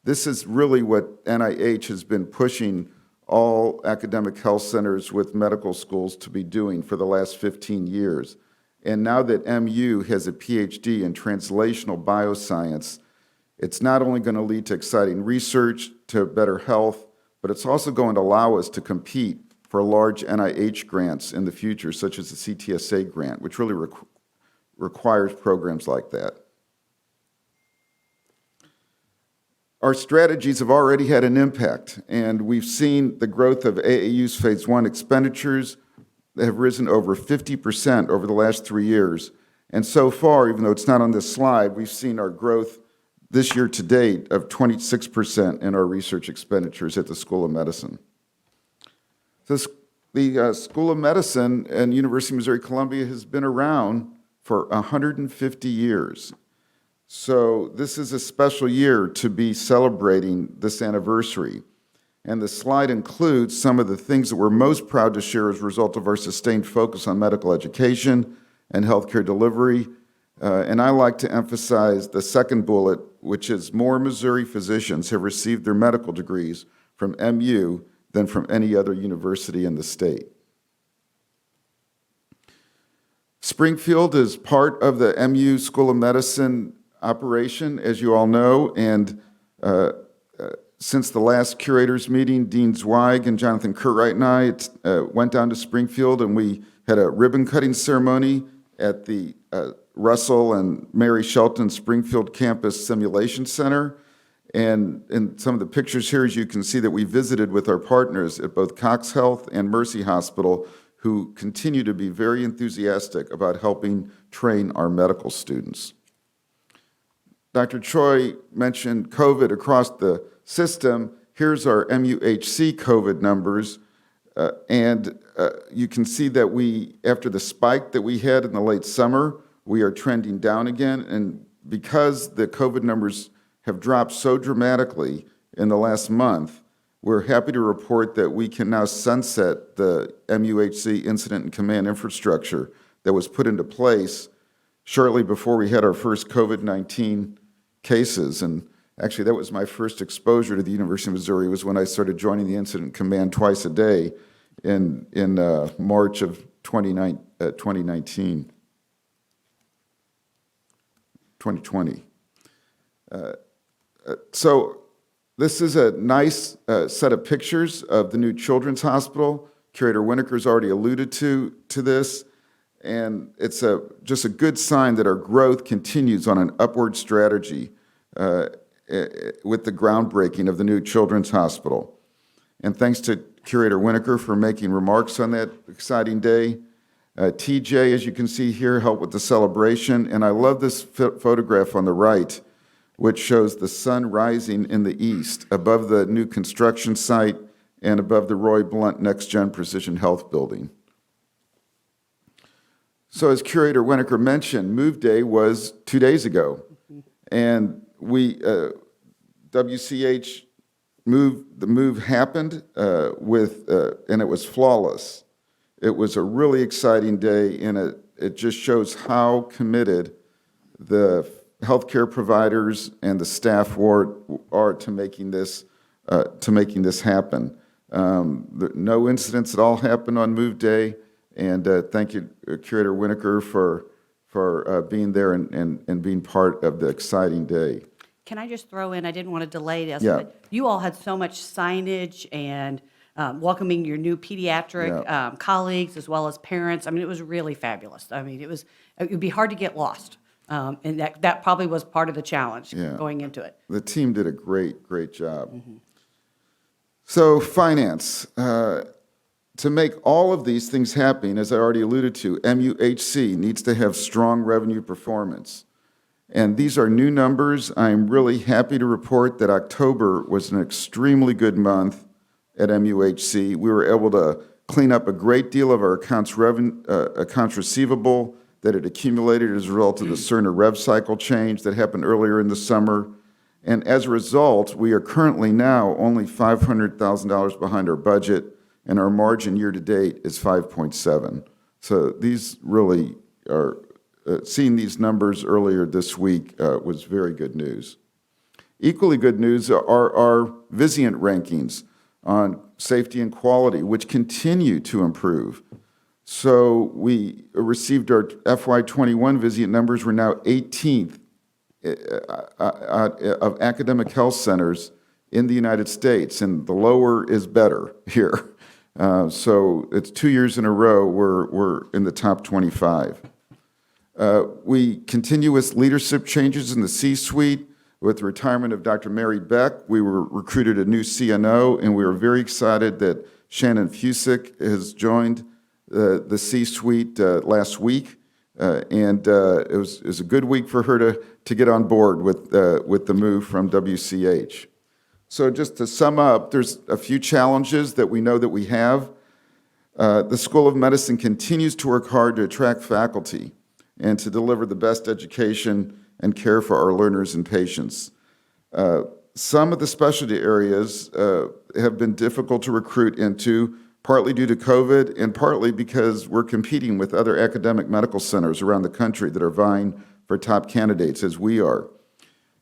This is really what NIH has been pushing all academic health centers with medical schools to be doing for the last 15 years. And now that MU has a PhD in translational bioscience, it's not only going to lead to exciting research, to better health, but it's also going to allow us to compete for large NIH grants in the future, such as the CTSA grant, which really requires programs like that. Our strategies have already had an impact, and we've seen the growth of AAU's Phase 1 expenditures that have risen over 50% over the last 3 years. And so far, even though it's not on this slide, we've seen our growth this year to date of 26% in our research expenditures at the School of Medicine. The The School of Medicine and University of Missouri-Columbia has been around for 150 years. So this is a special year to be celebrating this anniversary. And the slide includes some of the things that we're most proud to share as a result of our sustained focus on medical education and healthcare delivery. And I like to emphasize the second bullet, which is more Missouri physicians have received their medical degrees from MU than from any other university in the state. Springfield is part of the MU School of Medicine operation, as you all know, and since the last curators meeting, Dean Zweig and Jonathan Curtright and I went down to Springfield, and we had a ribbon-cutting ceremony at the Russell and Mary Shelton Springfield Campus Simulation Center. And in some of the pictures here, as you can see, that we visited with our partners at both Cox Health and Mercy Hospital, who continue to be very enthusiastic about helping train our medical students. Dr. Choi mentioned COVID across the system. Here's our MUHC COVID numbers. You can see that after the spike that we had in the late summer, we are trending down again. And because the COVID numbers have dropped so dramatically in the last month, we're happy to report that we can now sunset the MUHC incident and command infrastructure that was put into place shortly before we had our first COVID-19 cases. And actually, that was my first exposure to the University of Missouri, was when I started joining the incident command twice a day in March of 2020. So this is a nice set of pictures of the new Children's Hospital. Curator Winokur's already alluded to this, and it's just a good sign that our growth continues on an upward strategy with the groundbreaking of the new Children's Hospital. And thanks to Curator Winokur for making remarks on that exciting day. TJ, as you can see here, helped with the celebration, and I love this photograph on the right, which shows the sun rising in the east above the new construction site and above the Roy Blunt Next Gen Precision Health Building. So as Curator Winokur mentioned, Move Day was 2 days ago, and WCH the move happened and it was flawless. It was a really exciting day, and it just shows how committed the healthcare providers and the staff are to making this happen. No incidents at all happened on Move Day, and thank you, Curator Winokur, for being there and being part of the exciting day. Can I just throw in, I didn't want to delay this, Yeah. but you all had so much signage and welcoming your new pediatric colleagues as well as parents. I mean, it was really fabulous. I mean, it would be hard to get lost. And that probably was part of the challenge going into it. The team did a great job. Mm-hmm. So finance. To make all of these things happen, as I already alluded to, MUHC needs to have strong revenue performance. And these are new numbers. I'm really happy to report that October was an extremely good month at MUHC. We were able to clean up a great deal of our accounts receivable that had accumulated as a result of the Cerner rev cycle change that happened earlier in the summer. And as a result, we are currently now only $500,000 behind our budget, and our margin year to date is 5.7. So these really are, seeing these numbers earlier this week was very good news. Equally good news are our Vizient rankings on safety and quality, which continue to improve. So we received our FY21 Vizient numbers. We're now 18th of academic health centers in the United States, and the lower is better here. So it's 2 years in a row we're in the top 25. We continue with leadership changes in the C-suite. With the retirement of Dr. Mary Beck, we recruited a new CNO, and we are very excited that Shannon Fusick has joined the C-suite last week, and it was a good week for her to get on board with the move from WCH. So just to sum up, there's a few challenges that we know that we have. The School of Medicine continues to work hard to attract faculty and to deliver the best education and care for our learners and patients. Some of the specialty areas have been difficult to recruit into, partly due to COVID and partly because we're competing with other academic medical centers around the country that are vying for top candidates, as we are.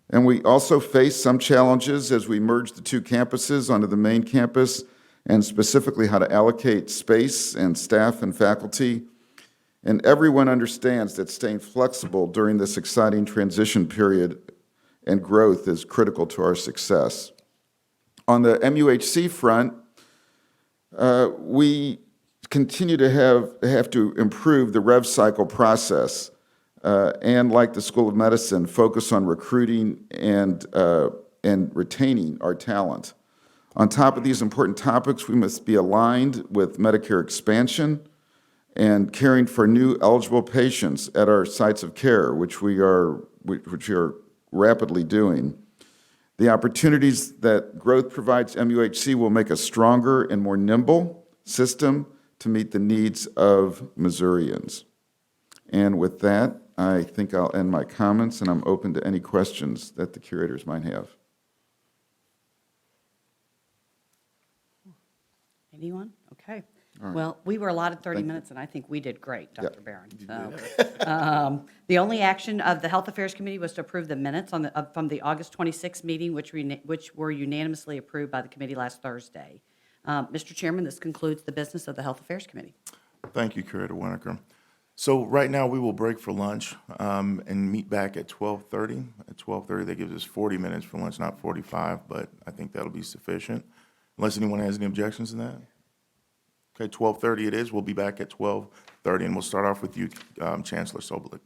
And we also face some challenges as we merge the two campuses onto the main campus, and specifically how to allocate space and staff and faculty. And everyone understands that staying flexible during this exciting transition period and growth is critical to our success. On the MUHC front, we continue to have to improve the rev cycle process, and like the School of Medicine, focus on recruiting and retaining our talent. On top of these important topics, we must be aligned with Medicare expansion and caring for new eligible patients at our sites of care, which we are rapidly doing. The opportunities that growth provides MUHC will make a stronger and more nimble system to meet the needs of Missourians. And with that, I think I'll end my comments, and I'm open to any questions that the curators might have. Anyone? Okay. Well, we were allotted 30 minutes, and I think we did great, Dr. Barron. So, the only action of the Health Affairs Committee was to approve the minutes from the August 26th meeting, which were unanimously approved by the committee last Thursday. Mr. Chairman, this concludes the business of the Health Affairs Committee. Thank you, Curator Winokur. So right now, we will break for lunch and meet back at 12:30. At 12:30, that gives us 40 minutes for lunch, not 45, but I think that'll be sufficient, unless anyone has any objections to that. Okay, 12:30 it is. We'll be back at 12:30, and we'll start off with you, Chancellor Sobolik.